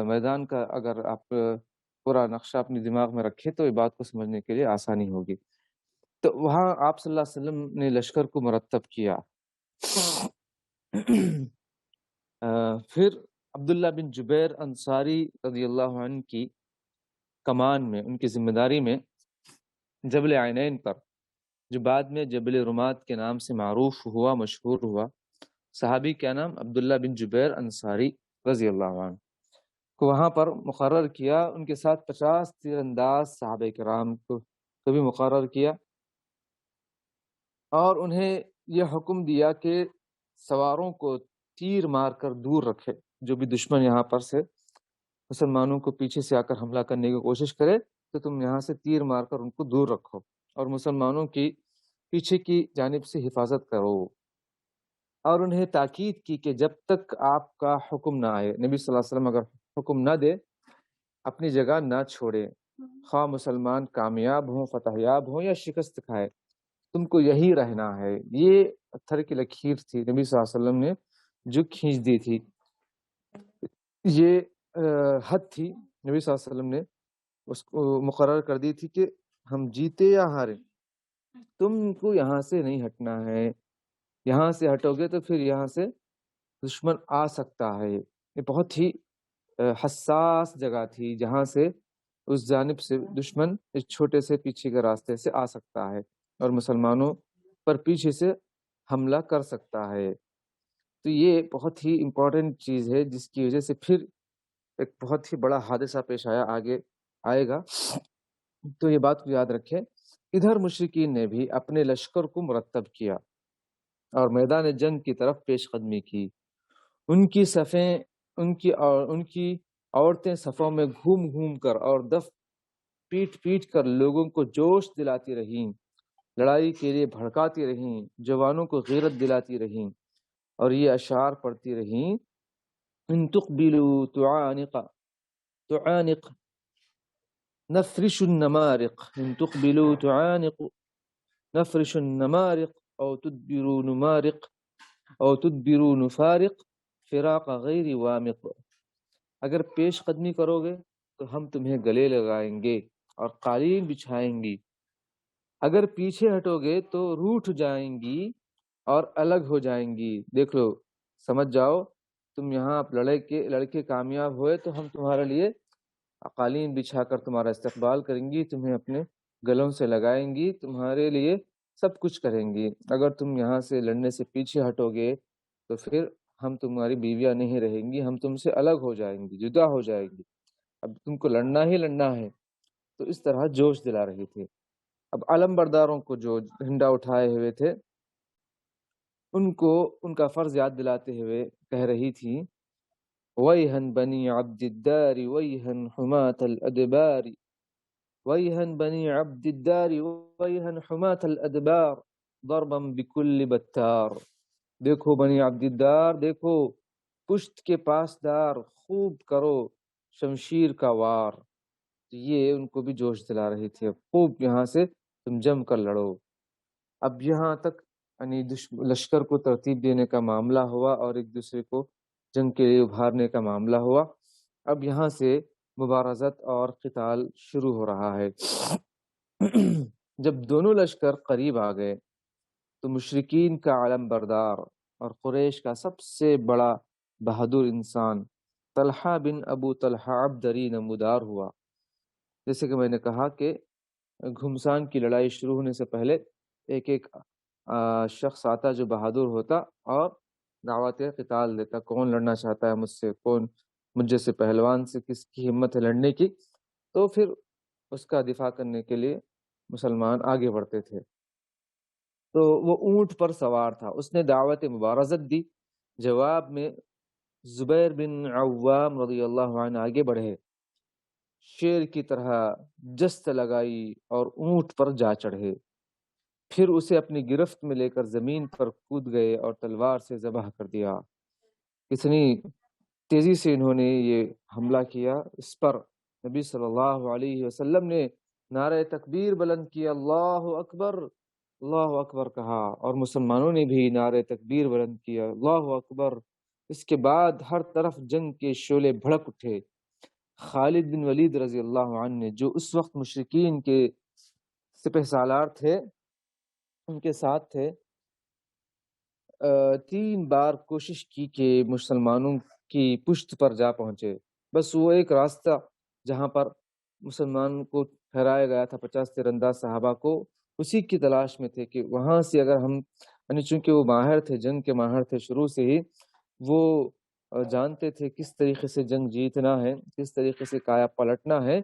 میدان کا اگر آپ پورا نقشہ اپنے دماغ میں رکھیں تو یہ بات کو سمجھنے کے لیے آسانی ہوگی۔ تو وہاں آپ صلی اللہ علیہ وسلم نے لشکر کو مرتب کیا۔ پھر عبداللہ بن جبیر انصاری رضی اللہ عنہ کی کمان میں، ان کی ذمہ داری میں، جبل عینین پر، جو بعد میں جبل رمات کے نام سے معروف ہوا، مشہور ہوا، صحابی کیا نام، عبداللہ بن جبیر انصاری رضی اللہ عنہ کو وہاں پر مقرر کیا۔ ان کے ساتھ 50 تیر انداز صحابہ کرام کو بھی مقرر کیا، اور انہیں یہ حکم دیا کہ سواروں کو تیر مار کر دور رکھے۔ جو بھی دشمن یہاں پر سے مسلمانوں کو پیچھے سے آ کر حملہ کرنے کی کوشش کرے، تو تم یہاں سے تیر مار کر ان کو دور رکھو، اور مسلمانوں کی پیچھے کی جانب سے حفاظت کرو۔ اور انہیں تاکید کی کہ جب تک آپ کا حکم نہ آئے، نبی صلی اللہ علیہ وسلم اگر حکم نہ دے، اپنی جگہ نہ چھوڑے، خواہ مسلمان کامیاب ہوں، فتح یاب ہوں یا شکست کھائے، تم کو یہی رہنا ہے۔ یہ پتھر کی لکیر تھی، نبی صلی اللہ علیہ وسلم نے جو کھینچ دی تھی۔ یہ حد تھی، نبی صلی اللہ علیہ وسلم نے اس کو مقرر کر دی تھی کہ ہم جیتے یا ہارے تم کو یہاں سے نہیں ہٹنا ہے، یہاں سے ہٹو گے تو پھر یہاں سے دشمن آ سکتا ہے۔ یہ بہت ہی حساس جگہ تھی جہاں سے اس جانب سے دشمن اس چھوٹے سے پیچھے کے راستے سے آ سکتا ہے اور مسلمانوں پر پیچھے سے حملہ کر سکتا ہے۔ تو یہ بہت ہی امپورٹنٹ چیز ہے جس کی وجہ سے پھر ایک بہت ہی بڑا حادثہ پیش آگے آئے گا، تو یہ بات کو یاد رکھیں۔ ادھر مشرکین نے بھی اپنے لشکر کو مرتب کیا اور میدان جنگ کی طرف پیش قدمی کی۔ ان کی صفیں ان کی عورتیں صفوں میں گھوم گھوم کر اور دف پیٹ پیٹ کر لوگوں کو جوش دلاتی رہیں، لڑائی کے لیے بھڑکاتی رہیں، جوانوں کو غیرت دلاتی رہیں اور یہ اشعار پڑھتی رہیں: ان تقبلوا تعانق نفرش النمارق، ان تقبلوا تعانق نفرش النمارق او تدبروا نمارق او تدبروا نفارق فراق غیر وامق۔ اگر پیش قدمی کرو گے تو ہم تمہیں گلے لگائیں گے اور قالین بچھائیں گی، اگر پیچھے ہٹو گے تو روٹھ جائیں گی اور الگ ہو جائیں گی۔ دیکھ لو، سمجھ جاؤ، تم یہاں لڑکے کامیاب ہوئے تو ہم تمہارے لیے قالین بچھا کر تمہارا استقبال کریں گی، تمہیں اپنے گلوں سے لگائیں گی، تمہارے لیے سب کچھ کریں گی۔ اگر تم یہاں سے لڑنے سے پیچھے ہٹو گے تو پھر ہم تمہاری بیویاں نہیں رہیں گی، ہم تم سے الگ ہو جائیں گی، جدا ہو جائیں گی، اب تم کو لڑنا ہی لڑنا ہے۔ تو اس طرح جوش دلا رہے تھے۔ اب علم برداروں کو جو جھنڈا اٹھائے ہوئے تھے ان کو ان کا فرض یاد دلاتے ہوئے کہہ رہی تھی: وَيْهًا بَنِي عَبْدِ الدَّارِ وَيْهًا حُمَاةَ الْأَدْبَارِ وَيْهًا بَنِي عَبْدِ الدَّارِ وَيْهًا حُمَاةَ الْأَدْبَارِ ضَرْبًا بِكُلِّ بَتَّارِ۔ دیکھو بنی عبد الدار، دیکھو پشت کے پاسدار، خوب کرو شمشیر کا وار۔ یہ ان کو بھی جوش دلا رہی تھی، خوب یہاں سے تم جم کر لڑو۔ اب یہاں تک یعنی لشکر کو ترتیب دینے کا معاملہ ہوا اور ایک دوسرے کو جنگ کے لیے ابھارنے کا معاملہ ہوا۔ اب یہاں سے مبارزت اور قتال شروع ہو رہا ہے۔ جب دونوں لشکر قریب آ گئے تو مشرکین کا علم بردار اور قریش کا سب سے بڑا بہادر انسان طلحہ بن ابو طلحہ عبدری نمودار ہوا۔ جیسے کہ میں نے کہا کہ گھمسان کی لڑائی شروع ہونے سے پہلے ایک ایک شخص آتا جو بہادر ہوتا اور دعوت قتال دیتا، کون لڑنا چاہتا ہے مجھ سے، کون مجھ جیسے پہلوان سے کس کی ہمت ہے لڑنے کی، تو پھر اس کا دفاع کرنے کے لیے مسلمان آگے بڑھتے تھے۔ تو وہ اونٹ پر سوار تھا، اس نے دعوت مبارزت دی۔ جواب میں زبیر بن عوام رضی اللہ عنہ آگے بڑھے، شیر کی طرح جست لگائی اور اونٹ پر جا چڑھے، پھر اسے اپنی گرفت میں لے کر زمین پر کود گئے اور تلوار سے ذبح کر دیا۔ کتنی تیزی سے انہوں نے یہ حملہ کیا اس پر۔ نبی صلی اللہ علیہ وسلم نے نعرہ تکبیر بلند کیا، اللہ اکبر، اللہ اکبر کہا، اور مسلمانوں نے بھی نعرہ تکبیر بلند کیا، اللہ اکبر۔ اس کے بعد ہر طرف جنگ کے شعلے بھڑک اٹھے۔ خالد بن ولید رضی اللہ عنہ نے، جو اس وقت مشرکین کے سپہ سالار تھے، ان کے ساتھ تھے، 3 بار کوشش کی کہ مسلمانوں کی پشت پر جا پہنچے۔ بس وہ ایک راستہ جہاں پر مسلمان کو ٹھہرایا گیا تھا 50 تیرانداز صحابہ کو، اسی کی تلاش میں تھے کہ وہاں سے اگر ہم، یعنی چونکہ وہ ماہر تھے، جنگ کے ماہر تھے شروع سے ہی، وہ جانتے تھے کس طریقے سے جنگ جیتنا ہے، کس طریقے سے کایا پلٹنا ہے۔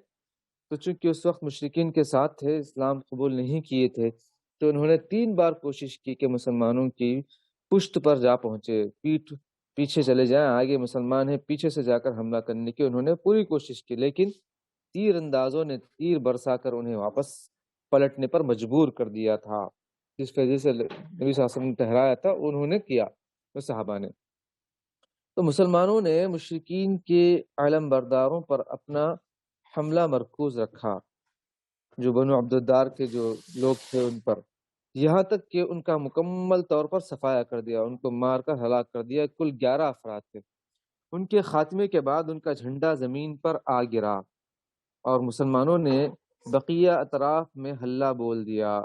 تو چونکہ اس وقت مشرکین کے ساتھ تھے، اسلام قبول نہیں کیے تھے، تو انہوں نے 3 بار کوشش کی کہ مسلمانوں کی پشت پر جا پہنچے، پیچھے چلے جائیں، آگے مسلمان ہیں، پیچھے سے جا کر حملہ کرنے کی انہوں نے پوری کوشش کی، لیکن تیر اندازوں نے تیر برسا کر انہیں واپس پلٹنے پر مجبور کر دیا تھا۔ جس وجہ سے نبی صلی اللہ علیہ وسلم نے ٹھہرایا تھا انہوں نے کیا، وہ صحابہ نے۔ تو مسلمانوں نے مشرکین کے علم برداروں پر اپنا حملہ مرکوز رکھا، جو بنو عبد الدار کے جو لوگ تھے ان پر، یہاں تک کہ ان کا مکمل طور پر صفایا کر دیا، ان کو مار کر ہلاک کر دیا۔ کل 11 افراد تھے، ان کے خاتمے کے بعد ان کا جھنڈا زمین پر آ گرا اور مسلمانوں نے بقیہ اطراف میں ہلہ بول دیا۔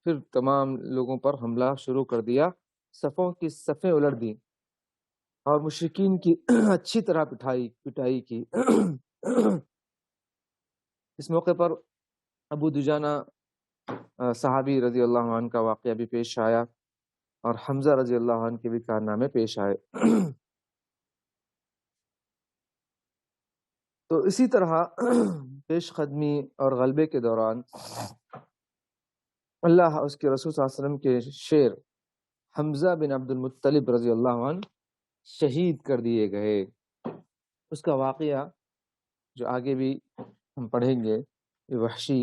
پھر تمام لوگوں پر حملہ شروع کر دیا، صفوں کی صفیں الٹ دیں اور مشرکین کی اچھی طرح پٹائی کی۔ اس موقع پر ابو دجانہ صحابی رضی اللہ عنہ کا واقعہ بھی پیش آیا اور حمزہ رضی اللہ عنہ کے بھی کارنامے پیش آئے۔ تو اسی طرح پیش قدمی اور غلبے کے دوران اللہ اس کے رسول صلی اللہ علیہ وسلم کے شیر حمزہ بن عبد المطلب رضی اللہ عنہ شہید کر دیے گئے۔ اس کا واقعہ جو آگے بھی ہم پڑھیں گے، وحشی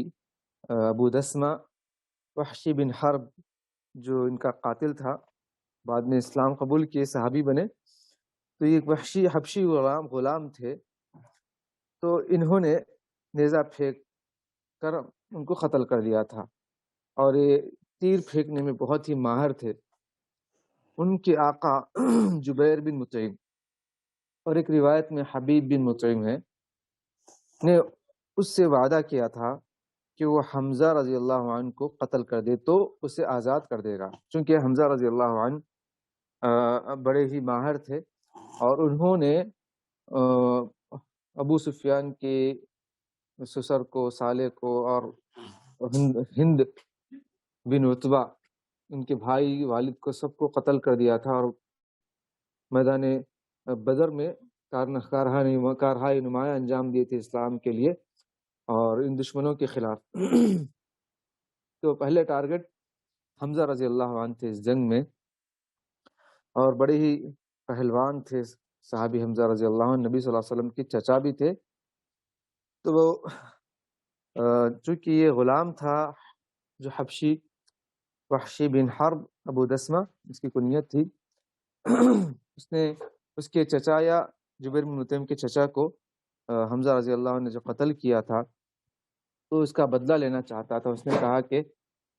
ابو دسمہ وحشی بن حرب جو ان کا قاتل تھا، بعد میں اسلام قبول کیے، صحابی بنے۔ تو یہ ایک وحشی حبشی غلام تھے، تو انہوں نے نیزہ پھینک کر ان کو قتل کر دیا تھا، اور یہ تیر پھینکنے میں بہت ہی ماہر تھے۔ ان کے آقا جبیر بن مطعم اور ایک روایت میں حبیب بن مطعم ہے، نے اس سے وعدہ کیا تھا کہ وہ حمزہ رضی اللہ عنہ کو قتل کر دے تو اسے آزاد کر دے گا، چونکہ حمزہ رضی اللہ عنہ بڑے ہی ماہر تھے، اور انہوں نے ابو سفیان کے سسر کو، صالح کو، اور ہند بن عتبہ ان کے بھائی والد کو، سب کو قتل کر دیا تھا، اور میدان بدر میں کارہائی نمایاں انجام دیے تھے اسلام کے لیے اور ان دشمنوں کے خلاف۔ تو پہلے ٹارگٹ حمزہ رضی اللہ عنہ تھے اس جنگ میں، اور بڑے ہی پہلوان تھے صحابی حمزہ رضی اللہ عنہ، نبی صلی اللہ علیہ وسلم کے چچا بھی تھے۔ تو وہ چونکہ یہ غلام تھا جو حبشی وحشی بن حرب ابو دسمہ اس کی کنیت تھی، اس نے اس کے چچا یا جبیر بن مطعم کے چچا کو حمزہ رضی اللہ عنہ نے جو قتل کیا تھا، تو اس کا بدلہ لینا چاہتا تھا۔ اس نے کہا کہ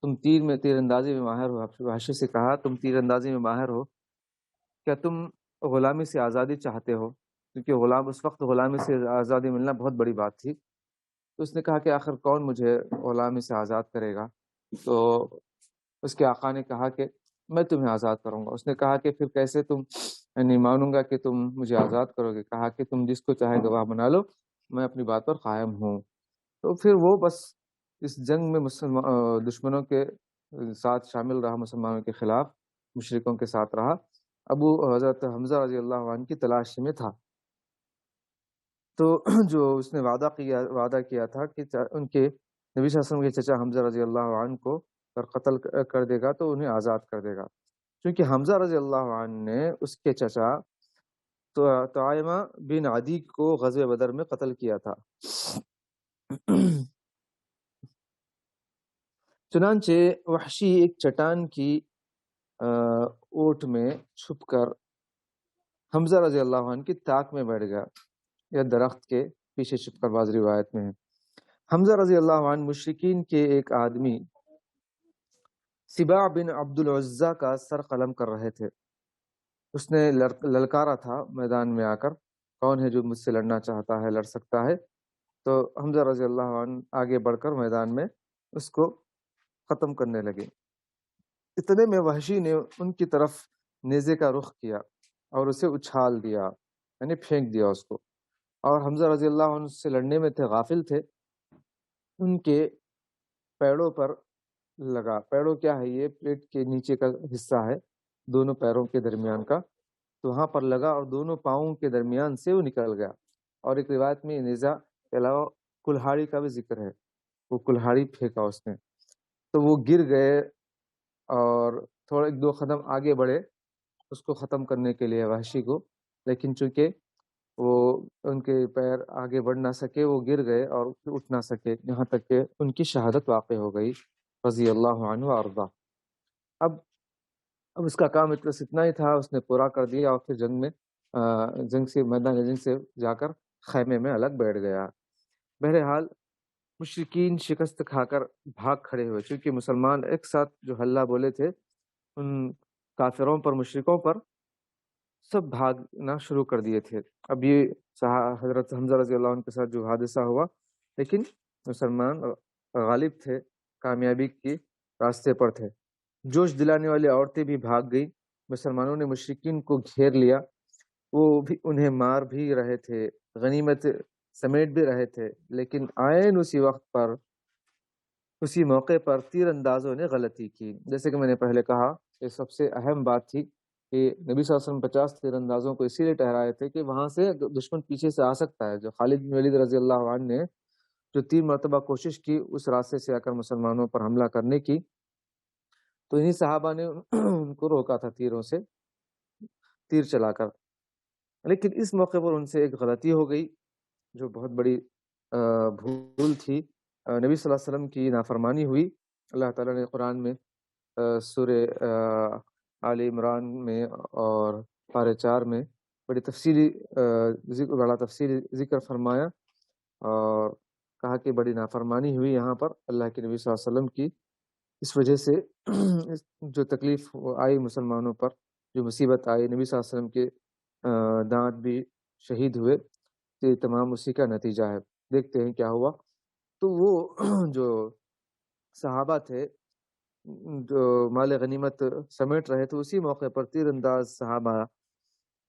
تم تیر اندازی میں ماہر ہو، وحشی سے کہا تم تیر اندازی میں ماہر ہو، کیا تم غلامی سے آزادی چاہتے ہو؟ کیونکہ اس وقت غلامی سے آزادی ملنا بہت بڑی بات تھی۔ تو اس نے کہا کہ آخر کون مجھے غلامی سے آزاد کرے گا؟ تو اس کے آقا نے کہا کہ میں تمہیں آزاد کروں گا۔ اس نے کہا کہ پھر کیسے تم، نہیں مانوں گا کہ تم مجھے آزاد کرو گے۔ کہا کہ تم جس کو چاہے گواہ بنا لو، میں اپنی بات پر قائم ہوں۔ تو پھر وہ بس اس جنگ میں دشمنوں کے ساتھ شامل رہا، مسلمانوں کے خلاف مشرکوں کے ساتھ رہا، حضرت حمزہ رضی اللہ عنہ کی تلاش میں تھا۔ تو جو اس نے وعدہ کیا تھا کہ ان کے نبی صلی اللہ علیہ وسلم کے چچا حمزہ رضی اللہ عنہ کو اگر قتل کر دے گا تو انہیں آزاد کر دے گا، کیونکہ حمزہ رضی اللہ عنہ نے اس کے چچا طعیمہ بن عدی کو غزوہ بدر میں قتل کیا تھا۔ چنانچہ وحشی ایک چٹان کی اوٹ میں چھپ کر حمزہ رضی اللہ عنہ کی طاق میں بیٹھ گیا، یا درخت کے پیچھے چھپ کر، بعض روایت میں ہے۔ حمزہ رضی اللہ عنہ مشرکین کے ایک آدمی سباع بن عبد العزہ کا سر قلم کر رہے تھے۔ اس نے للکارا تھا میدان میں آ کر، کون ہے جو مجھ سے لڑنا چاہتا ہے، لڑ سکتا ہے؟ تو حمزہ رضی اللہ عنہ آگے بڑھ کر میدان میں اس کو ختم کرنے لگے۔ اتنے میں وحشی نے ان کی طرف نیزے کا رخ کیا اور اسے اچھال دیا، یعنی پھینک دیا اس کو، اور حمزہ رضی اللہ عنہ سے لڑنے میں تھے، غافل تھے، ان کے پیڑوں پر لگا۔ پیڑوں کیا ہے؟ یہ پیٹ کے نیچے کا حصہ ہے، دونوں پیروں کے درمیان کا، تو وہاں پر لگا اور دونوں پاؤں کے درمیان سے وہ نکل گیا۔ اور ایک روایت میں نیزہ کے علاوہ کلہاڑی کا بھی ذکر ہے، وہ کلہاڑی پھینکا اس نے، تو وہ گر گئے، اور تھوڑا ایک دو قدم آگے بڑھے اس کو ختم کرنے کے لیے وحشی کو، لیکن چونکہ وہ ان کے پیر آگے بڑھ نہ سکے، وہ گر گئے اور اٹھ نہ سکے، یہاں تک کہ ان کی شہادت واقع ہو گئی رضی اللہ عنہ وارضا۔ اب اس کا کام اتنا ہی تھا، اس نے پورا کر دیا، اور پھر میدان جنگ سے جا کر خیمے میں الگ بیٹھ گیا۔ بہرحال مشرکین شکست کھا کر بھاگ کھڑے ہوئے، چونکہ مسلمان ایک ساتھ جو حلہ بولے تھے ان کافروں پر، مشرکوں پر، سب بھاگنا شروع کر دیے تھے۔ اب یہ حضرت حمزہ رضی اللہ عنہ کے ساتھ جو حادثہ ہوا، لیکن مسلمان غالب تھے، کامیابی کے راستے پر تھے۔ جوش دلانے والی عورتیں بھی بھاگ گئی، مسلمانوں نے مشرکین کو گھیر لیا، وہ بھی انہیں مار بھی رہے تھے، غنیمت سمیٹ بھی رہے تھے، لیکن عین اسی موقع پر تیر اندازوں نے غلطی کی۔ جیسے کہ میں نے پہلے کہا، یہ سب سے اہم بات تھی کہ نبی صلی اللہ علیہ وسلم 50 تیر اندازوں کو اسی لیے ٹھہرائے تھے کہ وہاں سے دشمن پیچھے سے آ سکتا ہے۔ جو خالد بن ولید رضی اللہ عنہ نے جو 3 مرتبہ کوشش کی اس راستے سے آ کر مسلمانوں پر حملہ کرنے کی، تو انہی صحابہ نے ان کو روکا تھا تیروں سے، تیر چلا کر۔ لیکن اس موقع پر ان سے ایک غلطی ہو گئی جو بہت بڑی بھول تھی۔ نبی صلی اللہ علیہ وسلم کی نافرمانی ہوئی۔ اللہ تعالیٰ نے قرآن میں سورہ آل عمران میں اور پارہ 4 میں بڑا تفصیلی ذکر فرمایا اور کہا کہ بڑی نافرمانی ہوئی یہاں پر اللہ کے نبی صلی اللہ علیہ وسلم کی۔ اس وجہ سے جو تکلیف آئی مسلمانوں پر، جو مصیبت آئی، نبی صلی اللہ علیہ وسلم کے دانت بھی شہید ہوئے، یہ تمام اسی کا نتیجہ ہے۔ دیکھتے ہیں کیا ہوا۔ تو وہ جو صحابہ تھے جو مال غنیمت سمیٹ رہے تھے، اسی موقع پر تیر انداز صحابہ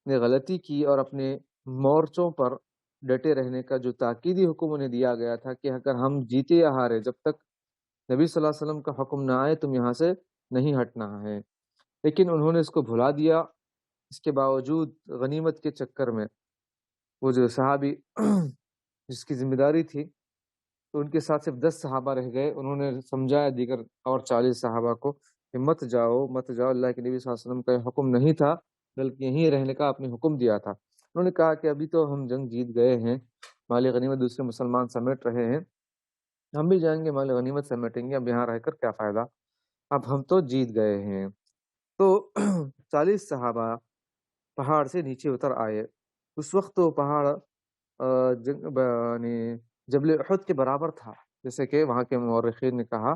نے غلطی کی اور اپنے مورچوں پر ڈٹے رہنے کا جو تاکیدی حکم انہیں دیا گیا تھا کہ اگر ہم جیتے یا ہارے، جب تک نبی صلی اللہ علیہ وسلم کا حکم نہ آئے تم یہاں سے نہیں ہٹنا ہے، لیکن انہوں نے اس کو بھلا دیا۔ اس کے باوجود غنیمت کے چکر میں وہ جو صحابی جس کی ذمہ داری تھی، تو ان کے ساتھ صرف 10 صحابہ رہ گئے۔ انہوں نے سمجھایا دیگر اور 40 صحابہ کو کہ مت جاؤ، اللہ کے نبی صلی اللہ علیہ وسلم کا حکم نہیں تھا، بلکہ یہیں رہنے کا آپ نے حکم دیا تھا۔ انہوں نے کہا کہ ابھی تو ہم جنگ جیت گئے ہیں، مال غنیمت دوسرے مسلمان سمیٹ رہے ہیں، ہم بھی جائیں گے مال غنیمت سمیٹیں گے، اب یہاں رہ کر کیا فائدہ، اب ہم تو جیت گئے ہیں۔ تو 40 صحابہ پہاڑ سے نیچے اتر آئے۔ اس وقت تو پہاڑ جبل احد کے برابر تھا، جیسے کہ وہاں کے مورخین نے کہا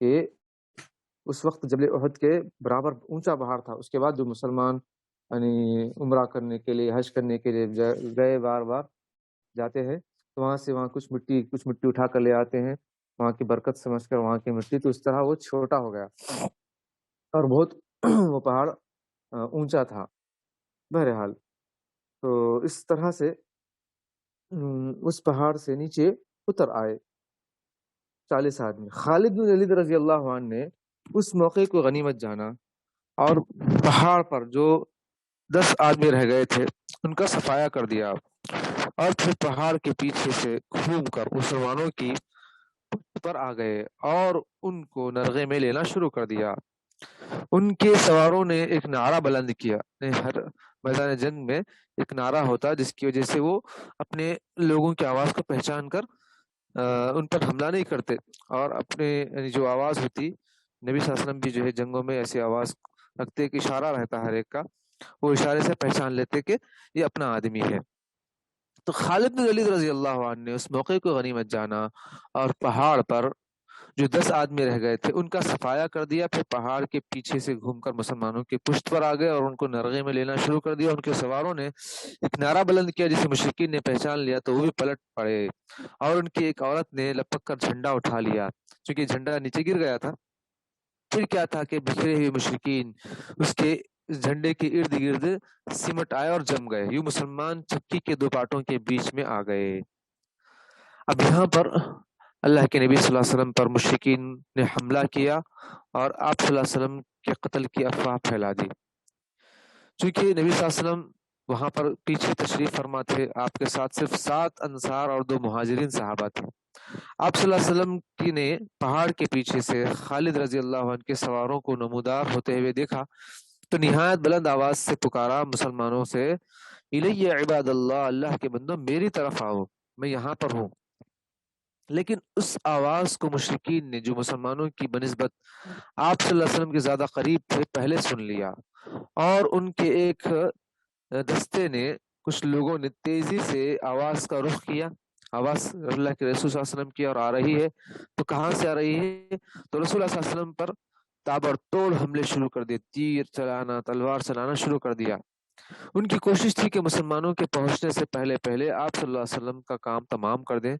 کہ اس وقت جبل احد کے برابر اونچا پہاڑ تھا۔ اس کے بعد جو مسلمان عمرہ کرنے کے لیے، حج کرنے کے لیے گئے، بار بار جاتے ہیں، تو وہاں سے کچھ مٹی اٹھا کر لے آتے ہیں، وہاں کی برکت سمجھ کر وہاں کی مٹی، تو اس طرح وہ چھوٹا ہو گیا اور بہت وہ پہاڑ اونچا تھا۔ بہرحال تو اس طرح سے اس پہاڑ سے نیچے اتر آئے 40 آدمی۔ خالد بن ولید رضی اللہ عنہ نے اس موقع کو غنیمت جانا اور پہاڑ پر جو 10 آدمی رہ گئے تھے ان کا صفایا کر دیا، اور پھر پہاڑ کے پیچھے سے گھوم کر مسلمانوں کی پر آ گئے اور ان کو نرغے میں لینا شروع کر دیا۔ ان کے سواروں نے ایک نعرہ بلند کیا۔ ہر میدان جنگ میں ایک نعرہ ہوتا جس کی وجہ سے وہ اپنے لوگوں کی آواز کو پہچان کر ان پر حملہ نہیں کرتے، اور اپنے جو آواز ہوتی، نبی صلی اللہ علیہ وسلم بھی جو ہے جنگوں میں ایسی آواز رکھتے کہ اشارہ رہتا ہر ایک کا، وہ اشارے سے پہچان لیتے کہ یہ اپنا آدمی ہے۔ تو خالد بن ولید رضی اللہ عنہ نے اس موقع کو غنیمت جانا اور پہاڑ پر جو 10 آدمی رہ گئے تھے ان کا صفایا کر دیا، پھر پہاڑ کے پیچھے سے گھوم کر مسلمانوں کی پشت پر آ گئے اور ان کو نرغے میں لینا شروع کر دیا۔ ان کے سواروں نے ایک نعرہ بلند کیا جسے مشرکین نے پہچان لیا تو وہ بھی پلٹ پڑے، اور ان کی ایک عورت نے لپک کر جھنڈا اٹھا لیا، چونکہ جھنڈا نیچے گر گیا تھا۔ پھر کیا تھا کہ بکھرے ہوئے مشرکین اس کے جھنڈے کے ارد گرد سمٹ آئے اور جم گئے، یوں مسلمان چکی کے 2 پارٹوں کے بیچ میں آ گئے۔ اب یہاں پر اللہ کے نبی صلی اللہ علیہ وسلم پر مشرکین نے حملہ کیا اور آپ صلی اللہ علیہ وسلم کے قتل کی افواہ پھیلا دی۔ چونکہ نبی صلی اللہ علیہ وسلم وہاں پر پیچھے تشریف فرما تھے، آپ کے ساتھ صرف 7 انصار اور 2 مہاجرین صحابہ تھے۔ آپ صلی اللہ علیہ وسلم کی نے پہاڑ کے پیچھے سے خالد رضی اللہ عنہ کے سواروں کو نمودار ہوتے ہوئے دیکھا تو نہایت بلند آواز سے پکارا مسلمانوں سے، الی عباد اللہ، اللہ کے بندوں میری طرف آؤ، میں یہاں پر ہوں۔ لیکن اس آواز کو مشرکین نے، جو مسلمانوں کی بنسبت آپ صلی اللہ علیہ وسلم کے زیادہ قریب تھے، پہلے سن لیا، اور ان کے ایک دستے نے، کچھ لوگوں نے تیزی سے آواز کا رخ کیا، آواز اللہ کے رسول صلی اللہ علیہ وسلم کی اور آ رہی ہے، تو کہاں سے آ رہی ہے؟ تو رسول اللہ صلی اللہ علیہ وسلم پر تابڑ توڑ حملے شروع کر دیے، تیر چلانا، تلوار چلانا شروع کر دیا۔ ان کی کوشش تھی کہ مسلمانوں کے پہنچنے سے پہلے پہلے آپ صلی اللہ علیہ وسلم کا کام تمام کر دیں۔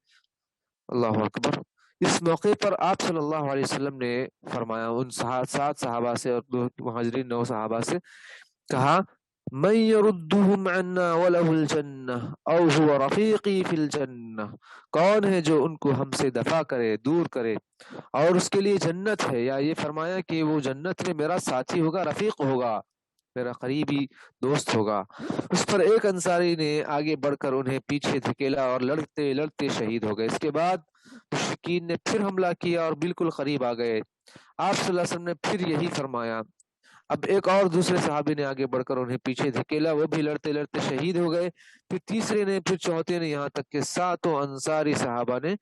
اللہ اکبر۔ اس موقع پر آپ صلی اللہ علیہ وسلم نے فرمایا ان 7 صحابہ سے اور 2 مہاجرین 9 صحابہ سے، کہا من یردہم عنا وله الجنہ او هو رفیقی فی الجنہ، کون ہے جو ان کو ہم سے دفع کرے، دور کرے اور اس کے لیے جنت ہے، یا یہ فرمایا کہ وہ جنت میں میرا ساتھی ہوگا، رفیق ہوگا، میرا قریبی دوست ہوگا۔ اس پر ایک انصاری نے آگے بڑھ کر انہیں پیچھے دھکیلا اور لڑتے لڑتے شہید ہو گئے۔ اس کے بعد مشرکین نے پھر حملہ کیا اور بالکل قریب آ گئے۔ آپ صلی اللہ علیہ وسلم نے پھر یہی فرمایا۔ اب ایک اور دوسرے صحابی نے آگے بڑھ کر انہیں پیچھے دھکیلا، وہ بھی لڑتے لڑتے شہید ہو گئے۔ پھر تیسرے نے، پھر چوتھے نے، یہاں تک کہ 7 انصاری صحابہ نے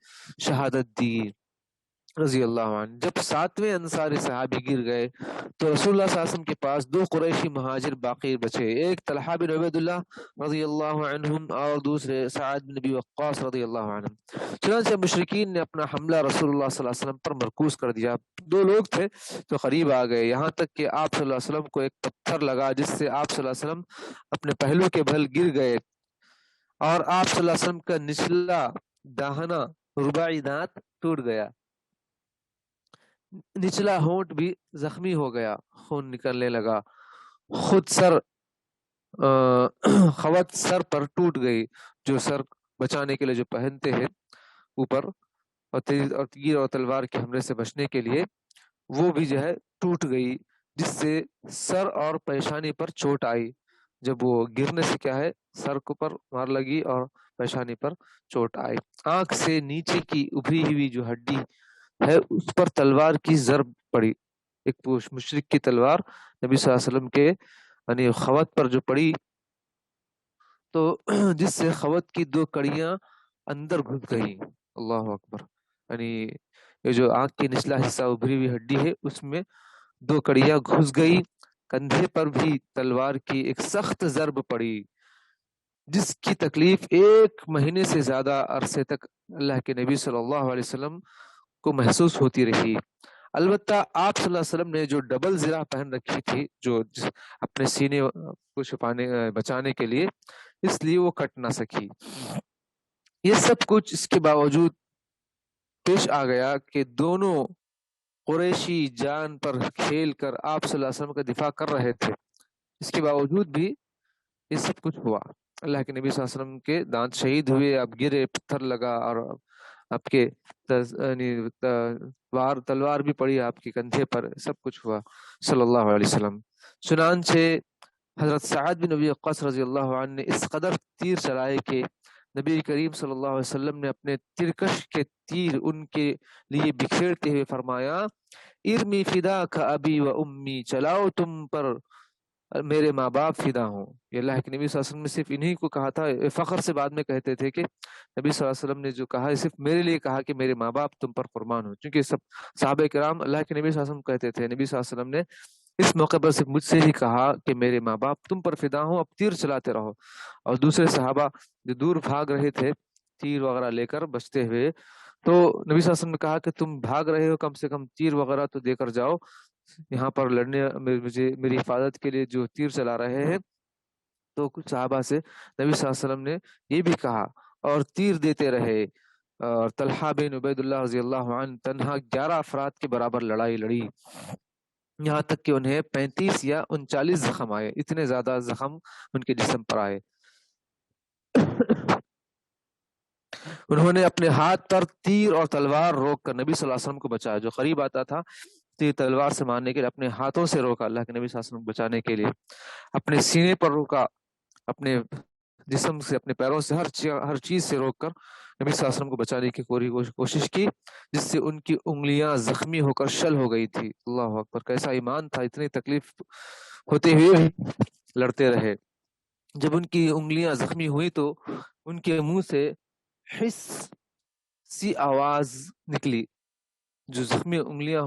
شہادت دی رضی اللہ عنہ۔ جب 7ویں انصاری صحابی گر گئے تو رسول اللہ صلی اللہ علیہ وسلم کے پاس 2 قریشی مہاجر باقی بچے، ایک طلحہ بن عبید اللہ رضی اللہ عنہم اور دوسرے سعد بن ابی وقاص رضی اللہ عنہم۔ چنانچہ مشرکین نے اپنا حملہ رسول اللہ صلی اللہ علیہ وسلم پر مرکوز کر دیا۔ 2 لوگ تھے تو قریب آ گئے، یہاں تک کہ آپ صلی اللہ علیہ وسلم کو ایک پتھر لگا جس سے آپ صلی اللہ علیہ وسلم اپنے پہلو کے بھل گر گئے، اور آپ صلی اللہ علیہ وسلم کا نچلا داہنا رباعی دانت ٹوٹ گیا، نچلا ہونٹ بھی زخمی ہو گیا، خون نکلنے لگا، خود خوات سر پر ٹوٹ گئی، جو سر بچانے کے لیے جو پہنتے ہیں اوپر، اور تیر اور تلوار کے حملے سے بچنے کے لیے، وہ بھی جو ہے ٹوٹ گئی، جس سے سر اور پیشانی پر چوٹ آئی۔ جب وہ گرنے سے کیا ہے، سر کو پر مار لگی اور پیشانی پر چوٹ آئی۔ آنکھ سے نیچے کی ابھری ہوئی جو ہڈی ہے اس پر تلوار کی ضرب پڑی، ایک مشرک کی تلوار نبی صلی اللہ علیہ وسلم کے یعنی خوات پر جو پڑی، تو جس سے خوات کی 2 کڑیاں اندر گھس گئی۔ اللہ اکبر۔ یعنی یہ جو آنکھ کی نچلا حصہ ابھری ہوئی ہڈی ہے اس میں 2 کڑیاں گھس گئی، کندھے پر بھی تلوار کی ایک سخت ضرب پڑی، جس کی تکلیف 1 مہینے سے زیادہ عرصے تک اللہ کے نبی صلی اللہ علیہ وسلم کو محسوس ہوتی رہی۔ البتہ آپ صلی اللہ علیہ وسلم نے جو ڈبل زرہ پہن رکھی تھی، جو اپنے سینے کو چھپانے بچانے کے لیے، اس لیے وہ کٹ نہ سکی۔ یہ سب کچھ اس کے باوجود پیش آ گیا کہ دونوں قریشی جان پر کھیل کر آپ صلی اللہ علیہ وسلم کا دفاع کر رہے تھے، اس کے باوجود بھی یہ سب کچھ ہوا۔ اللہ کے نبی صلی اللہ علیہ وسلم کے دانت شہید ہوئے، اب گرے، پتھر لگا، اور آپ کے تلوار بھی پڑی آپ کے کندھے پر، سب کچھ ہوا صلی اللہ علیہ وسلم۔ چنانچہ حضرت سعد بن ابی وقاص رضی اللہ عنہ نے اس قدر تیر چلائے کہ نبی کریم صلی اللہ علیہ وسلم نے اپنے ترکش کے تیر ان کے لیے بکھیرتے ہوئے فرمایا، ارمی فداک ابی و امی، چلاؤ تم پر میرے ماں باپ فدا ہوں۔ یہ اللہ کے نبی صلی اللہ علیہ وسلم نے صرف انہی کو کہا تھا، فخر سے بعد میں کہتے تھے کہ نبی صلی اللہ علیہ وسلم نے جو کہا ہے صرف میرے لیے کہا کہ میرے ماں باپ تم پر قربان ہوں، کیونکہ سب صحابہ کرام اللہ کے نبی صلی اللہ علیہ وسلم کہتے تھے، نبی صلی اللہ علیہ وسلم نے اس موقع پر صرف مجھ سے ہی کہا کہ میرے ماں باپ تم پر فدا ہوں، اب تیر چلاتے رہو۔ اور دوسرے صحابہ جو دور بھاگ رہے تھے تیر وغیرہ لے کر بچتے ہوئے، تو نبی صلی اللہ علیہ وسلم نے کہا کہ تم بھاگ رہے ہو، کم سے کم تیر وغیرہ تو دے کر جاؤ، یہاں پر لڑنے مجھے میری حفاظت کے لیے جو تیر چلا رہے ہیں۔ تو کچھ صحابہ سے نبی صلی اللہ علیہ وسلم نے یہ بھی کہا اور تیر دیتے رہے، اور طلحہ بن عبید اللہ رضی اللہ عنہ تنہا 11 افراد کے برابر لڑائی لڑی، یہاں تک کہ انہیں 35 یا 39 زخم آئے، اتنے زیادہ زخم ان کے جسم پر آئے۔ انہوں نے اپنے ہاتھ پر تیر اور تلوار روک کر نبی صلی اللہ علیہ وسلم کو بچایا، جو قریب آتا تھا تیر تلوار سے مارنے کے لیے اپنے ہاتھوں سے روکا، اللہ کے نبی صلی اللہ علیہ وسلم کو بچانے کے لیے اپنے سینے پر روکا، اپنے جسم سے، اپنے پیروں سے، ہر چیز سے روک کر نبی صلی اللہ علیہ وسلم کو بچانے کی پوری کوشش کی، جس سے ان کی انگلیاں زخمی ہو کر شل ہو گئی تھی۔ اللہ اکبر، کیسا ایمان تھا، اتنی تکلیف ہوتے ہوئے لڑتے رہے۔ جب ان کی انگلیاں زخمی ہوئی تو ان کے منہ سے حس سی آواز نکلی، جو زخمی انگلیاں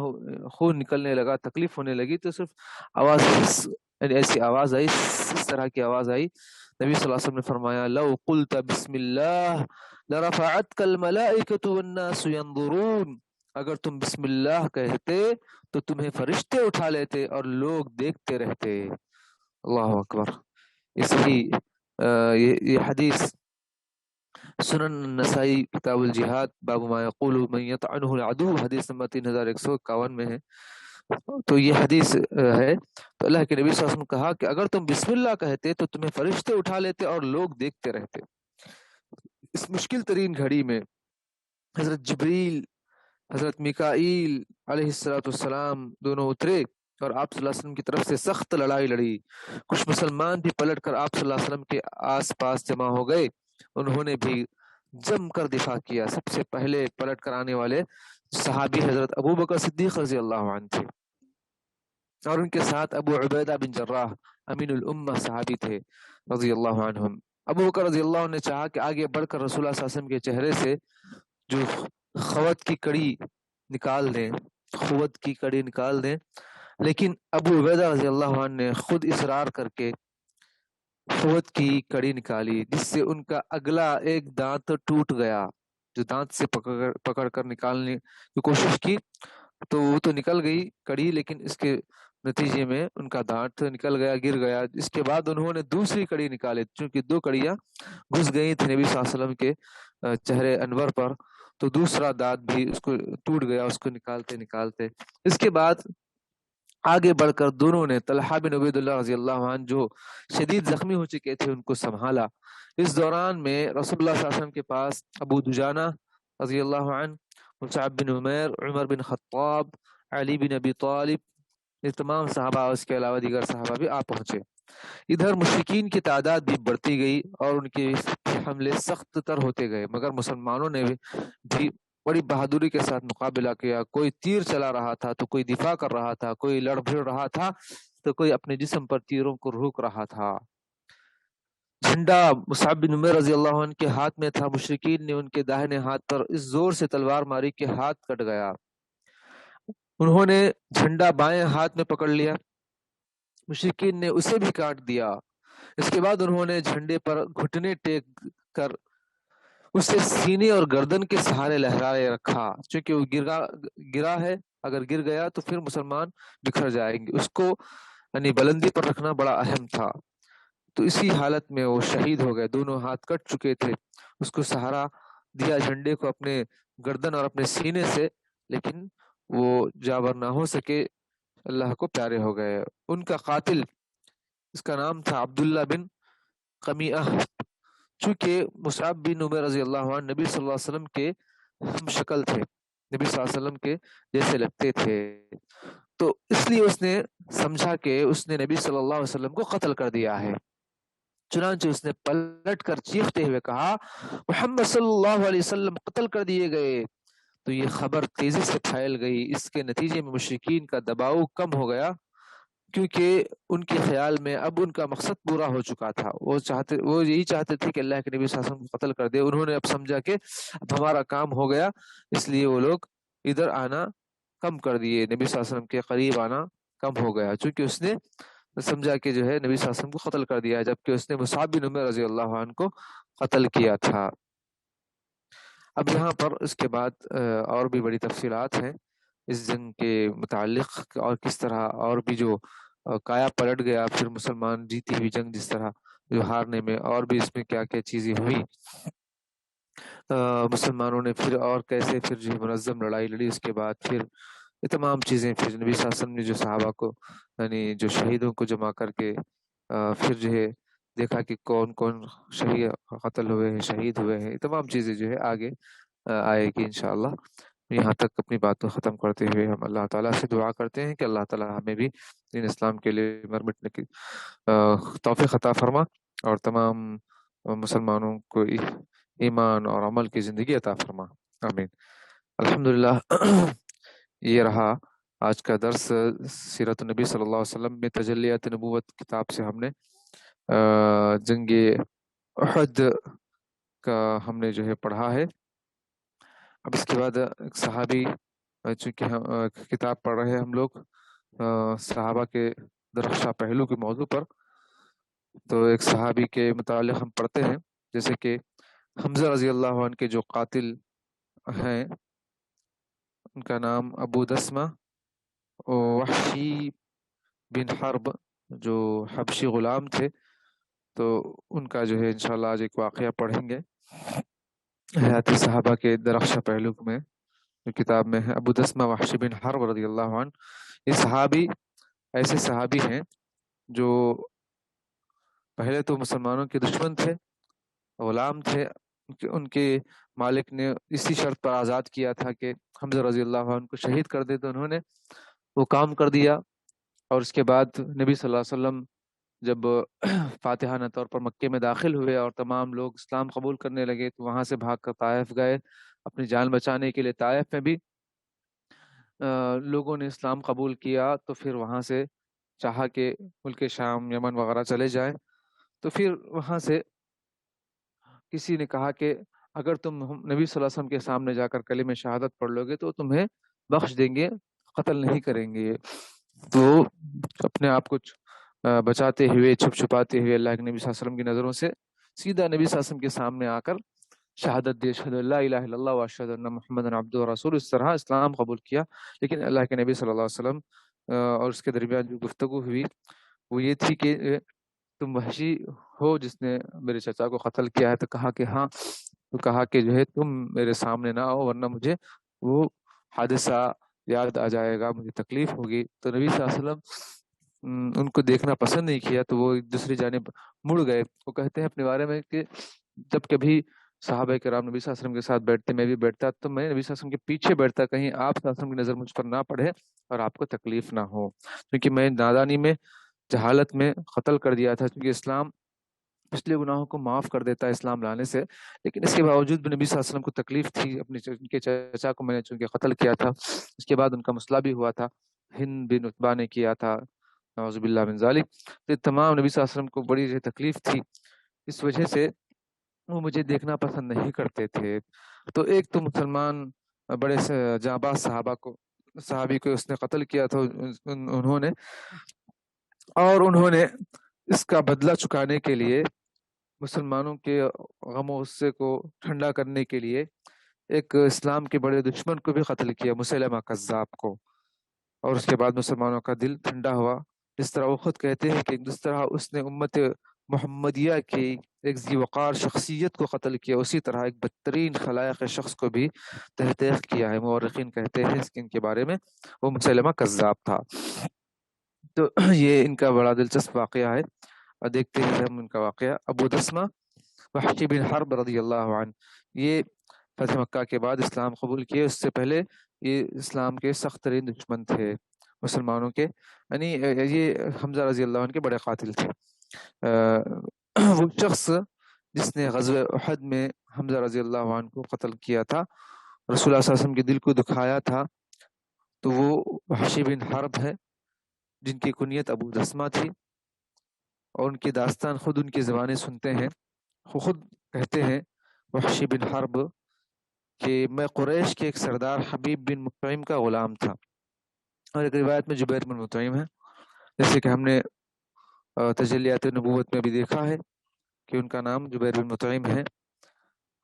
خون نکلنے لگا، تکلیف ہونے لگی، تو صرف آواز یعنی ایسی آواز آئی، اس طرح کی آواز آئی۔ نبی صلی اللہ علیہ وسلم نے فرمایا، لو قلت بسم اللہ لرفعتك الملائکۃ والناس ينظرون، اگر تم بسم اللہ کہتے تو تمہیں فرشتے اٹھا لیتے اور لوگ دیکھتے رہتے۔ اللہ اکبر۔ یہ صحیح یہ حدیث سنن نسائی کتاب الجہاد باب ما یقول من یطعنہ العدو حدیث نمبر 3151 میں ہے. تو یہ حدیث ہے. تو اللہ کے نبی صلی اللہ علیہ وسلم نے کہا کہ اگر تم بسم اللہ کہتے تو تمہیں فرشتے اٹھا لیتے اور لوگ دیکھتے رہتے. اس مشکل ترین گھڑی میں حضرت جبریل حضرت میکائیل علیہ السلام دونوں اترے اور آپ صلی اللہ علیہ وسلم کی طرف سے سخت لڑائی لڑی. کچھ مسلمان بھی پلٹ کر آپ صلی اللہ علیہ وسلم کے آس پاس جمع ہو گئے. انہوں نے بھی جم کر دفاع کیا. سب سے پہلے پلٹ کر آنے والے صحابی حضرت ابو بکر صدیق رضی اللہ عنہ تھے اور ان کے ساتھ ابو عبیدہ بن جراح امین الامہ صحابی تھے رضی اللہ عنہم. ابو بکر رضی اللہ عنہ نے چاہا کہ آگے بڑھ کر رسول اللہ صلی اللہ علیہ وسلم کے چہرے سے جو خوت کی کڑی نکال دیں لیکن ابو عبیدہ رضی اللہ عنہ نے خود اصرار کر کے خوت کی کڑی نکالی جس سے ان کا اگلا ایک دانت ٹوٹ گیا. جو دانت سے پکڑ کر نکالنے کی کوشش کی تو وہ تو نکل گئی کڑی لیکن اس کے نتیجے میں ان کا دانت نکل گیا گر گیا. اس کے بعد انہوں نے دوسری کڑی نکالی چونکہ 2 کڑیاں گھس گئی تھی نبی صلی اللہ علیہ وسلم کے چہرے انور پر تو دوسرا دانت بھی اس کو ٹوٹ گیا اس کو نکالتے. اس کے بعد آگے بڑھ کر دونوں نے طلحہ بن عبید اللہ رضی اللہ عنہ جو شدید زخمی ہو چکے تھے ان کو سنبھالا. اس دوران میں رسول اللہ صلی اللہ علیہ وسلم کے پاس ابو دجانہ رضی اللہ عنہ مصعب بن عمیر عمر بن خطاب علی بن ابی طالب یہ تمام صحابہ اس کے علاوہ دیگر صحابہ بھی آ پہنچے. ادھر مشرکین کی تعداد بھی بڑھتی گئی اور ان کے حملے سخت تر ہوتے گئے مگر مسلمانوں نے بھی بڑی بہادری کے ساتھ مقابلہ کیا. کوئی تیر چلا رہا تھا تو کوئی دفاع کر رہا تھا, کوئی لڑ بھڑ رہا تھا تو کوئی اپنے جسم پر تیروں کو روک رہا تھا. جھنڈا مصعب بن عمیر رضی اللہ عنہ کے ہاتھ میں تھا. مشرکین نے ان کے داہنے ہاتھ پر اس زور سے تلوار ماری کہ ہاتھ کٹ گیا. انہوں نے جھنڈا بائیں ہاتھ میں پکڑ لیا. مشرکین نے اسے بھی کاٹ دیا. اس کے بعد انہوں نے جھنڈے پر گھٹنے ٹیک کر اسے سینے اور گردن کے سہارے لہرائے رکھا چونکہ وہ گرا ہے, اگر گر گیا تو پھر مسلمان بکھر جائیں گے. اس کو یعنی بلندی پر رکھنا بڑا اہم تھا. تو اسی حالت میں وہ شہید ہو گئے. دونوں ہاتھ کٹ چکے تھے. اس کو سہارا دیا جھنڈے کو اپنے گردن اور اپنے سینے سے لیکن وہ جابر نہ ہو سکے, اللہ کو پیارے ہو گئے. ان کا قاتل اس کا نام تھا عبداللہ بن قمیعہ. چونکہ مصعب بن عمیر رضی اللہ عنہ نبی صلی اللہ علیہ وسلم کے ہم شکل تھے, نبی صلی اللہ علیہ وسلم کے جیسے لگتے تھے تو اس لیے اس نے سمجھا کہ اس نے نبی صلی اللہ علیہ وسلم کو قتل کر دیا ہے. چنانچہ اس نے پلٹ کر چیختے ہوئے کہا محمد صلی اللہ علیہ وسلم قتل کر دیے گئے. تو یہ خبر تیزی سے پھیل گئی. اس کے نتیجے میں مشرکین کا دباؤ کم ہو گیا کیونکہ ان کے خیال میں اب ان کا مقصد پورا ہو چکا تھا. وہ یہی چاہتے تھے کہ اللہ کے نبی صلی اللہ علیہ وسلم کو قتل کر دے. انہوں نے اب سمجھا کہ اب ہمارا کام ہو گیا, اس لیے وہ لوگ ادھر آنا کم کر دیے, نبی صلی اللہ علیہ وسلم کے قریب آنا کم ہو گیا چونکہ اس نے سمجھا کہ جو ہے نبی صلی اللہ علیہ وسلم کو قتل کر دیا ہے جبکہ اس نے مصعب بن عمیر رضی اللہ عنہ کو قتل کیا تھا. اب یہاں پر اس کے بعد اور بھی بڑی تفصیلات ہیں اس جنگ کے متعلق اور کس طرح اور بھی جو کایا پلٹ گیا پھر مسلمان جیتی ہوئی جنگ جس طرح جو ہارنے میں اور بھی اس میں کیا کیا چیزیں ہوئی, مسلمانوں نے پھر اور کیسے پھر جو منظم لڑائی لڑی. اس کے بعد پھر یہ تمام چیزیں پھر نبی صلی اللہ علیہ وسلم نے جو صحابہ کو یعنی جو شہیدوں کو جمع کر کے پھر جو ہے دیکھا کہ کون کون شہید قتل ہوئے ہیں شہید ہوئے ہیں. یہ تمام چیزیں جو ہے آگے آئے گی انشاءاللہ. یہاں تک اپنی بات کو ختم کرتے ہوئے ہم اللہ تعالیٰ سے دعا کرتے ہیں کہ اللہ تعالیٰ ہمیں بھی دین اسلام کے لیے مر مٹنے کی توفیق عطا فرما اور تمام مسلمانوں کو ایمان اور عمل کی زندگی عطا فرما, آمین. الحمدللہ یہ رہا آج کا درس سیرت النبی صلی اللہ علیہ وسلم میں تجلیات نبوت کتاب سے ہم نے جنگ احد کا ہم نے جو ہے پڑھا ہے. اب اس کے بعد ایک صحابی چونکہ ہم کتاب پڑھ رہے ہیں ہم لوگ صحابہ کے درخشاں پہلو کے موضوع پر, تو ایک صحابی کے متعلق ہم پڑھتے ہیں جیسے کہ حمزہ رضی اللہ عنہ کے جو قاتل ہیں ان کا نام ابو دسمہ وحشی بن حرب جو حبشی غلام تھے تو ان کا جو ہے انشاءاللہ آج ایک واقعہ پڑھیں گے حیات صحابہ کے درخشہ پہلو میں، جو کتاب میں ہے۔ ابو دسمہ وحش بن حرب رضی اللہ عنہ، یہ صحابی ایسے صحابی ہیں جو پہلے تو مسلمانوں کے دشمن تھے، غلام تھے، ان کے مالک نے اسی شرط پر آزاد کیا تھا کہ حمزہ رضی اللہ عنہ کو شہید کر دے، تو انہوں نے وہ کام کر دیا۔ اور اس کے بعد نبی صلی اللہ علیہ وسلم جب فاتحانہ طور پر مکے میں داخل ہوئے اور تمام لوگ اسلام قبول کرنے لگے، تو وہاں سے بھاگ کر طائف گئے اپنی جان بچانے کے لیے۔ طائف میں بھی لوگوں نے اسلام قبول کیا، تو پھر وہاں سے چاہا کہ ملک شام، یمن وغیرہ چلے جائیں، تو پھر وہاں سے کسی نے کہا کہ اگر تم نبی صلی اللہ علیہ وسلم کے سامنے جا کر کلمہ شہادت پڑھ لو گے تو تمہیں بخش دیں گے، قتل نہیں کریں گے۔ تو اپنے آپ کو بچاتے ہوئے، چھپ چھپاتے ہوئے اللہ کے نبی صلی اللہ علیہ وسلم کی نظروں سے سیدھا نبی صلی اللہ علیہ وسلم کے سامنے آ کر شہادت دی، اشہد ان لا الہ الا اللہ واشہد ان محمد عبدہ ورسولہ، اس طرح اسلام قبول کیا۔ لیکن اللہ کے نبی صلی اللہ علیہ وسلم اور اس کے درمیان جو گفتگو ہوئی وہ یہ تھی کہ تم وحشی ہو جس نے میرے چچا کو قتل کیا ہے؟ تو کہا کہ ہاں۔ تو کہا کہ جو ہے تم میرے سامنے نہ آؤ ورنہ مجھے وہ حادثہ یاد آ جائے گا، مجھے تکلیف ہوگی۔ تو نبی صلی اللہ علیہ وسلم ان کو دیکھنا پسند نہیں کیا، تو وہ دوسری جانب مڑ گئے۔ وہ کہتے ہیں اپنے بارے میں کہ جب کبھی صحابہ کرام نبی صلی اللہ علیہ وسلم کے ساتھ بیٹھتے، میں بھی بیٹھتا، تو میں نبی صلی اللہ علیہ وسلم کے پیچھے بیٹھتا، کہیں آپ صلی اللہ علیہ وسلم کی نظر مجھ پر نہ پڑے اور آپ کو تکلیف نہ ہو، کیونکہ میں نادانی میں، جہالت میں قتل کر دیا تھا، کیونکہ اسلام پچھلے گناہوں کو معاف کر دیتا ہے اسلام لانے سے، لیکن اس کے باوجود بھی نبی صلی اللہ علیہ وسلم کو تکلیف تھی۔ ان کے چچا کو میں نے چونکہ قتل کیا تھا، اس کے بعد ان کا مسئلہ بھی ہوا تھا، ہند بن عتبہ نے کیا تھا، نعوذ باللہ من ذالک۔ تو تمام نبی صلی اللہ علیہ وسلم کو بڑی تکلیف تھی، اس وجہ سے وہ مجھے دیکھنا پسند نہیں کرتے تھے۔ تو ایک تو مسلمان بڑے جانباز صحابی کو اس نے قتل کیا تھا انہوں نے، اور انہوں نے اس کا بدلہ چکانے کے لیے، مسلمانوں کے غم و غصے کو ٹھنڈا کرنے کے لیے، ایک اسلام کے بڑے دشمن کو بھی قتل کیا، مسیلمہ کذاب کو۔ اور اس کے بعد مسلمانوں کا دل ٹھنڈا ہوا، جس طرح وہ خود کہتے ہیں کہ جس طرح اس نے امت محمدیہ کی ایک ذی وقار شخصیت کو قتل کیا، اسی طرح ایک بدترین خلائق شخص کو بھی تحقیق کیا ہے۔ مورخین کہتے ہیں ان کے بارے میں وہ مسیلمہ کذاب تھا۔ تو یہ ان کا بڑا دلچسپ واقعہ ہے، اور دیکھتے ہیں ہم ان کا واقعہ۔ ابو دسمہ وحش بن حرب رضی اللہ عنہ، یہ فتح مکہ کے بعد اسلام قبول کیے، اس سے پہلے یہ اسلام کے سخت ترین دشمن تھے مسلمانوں کے، یعنی یہ حمزہ رضی اللہ عنہ کے بڑے قاتل تھے۔ وہ شخص جس نے غزوہ احد میں حمزہ رضی اللہ عنہ کو قتل کیا تھا، رسول اللہ صلی اللہ علیہ وسلم کے دل کو دکھایا تھا، تو وہ وحش بن حرب ہے، جن کی کنیت ابو دسمہ تھی، اور ان کی داستان خود ان کی زبانیں سنتے ہیں۔ وہ خود کہتے ہیں وحش بن حرب کہ میں قریش کے ایک سردار حبیب بن مطعم کا غلام تھا، اور ایک روایت میں جبیر بن مطعم ہے، جیسے کہ ہم نے تجلیات نبوت میں بھی دیکھا ہے کہ ان کا نام جبیر بن مطعم ہے۔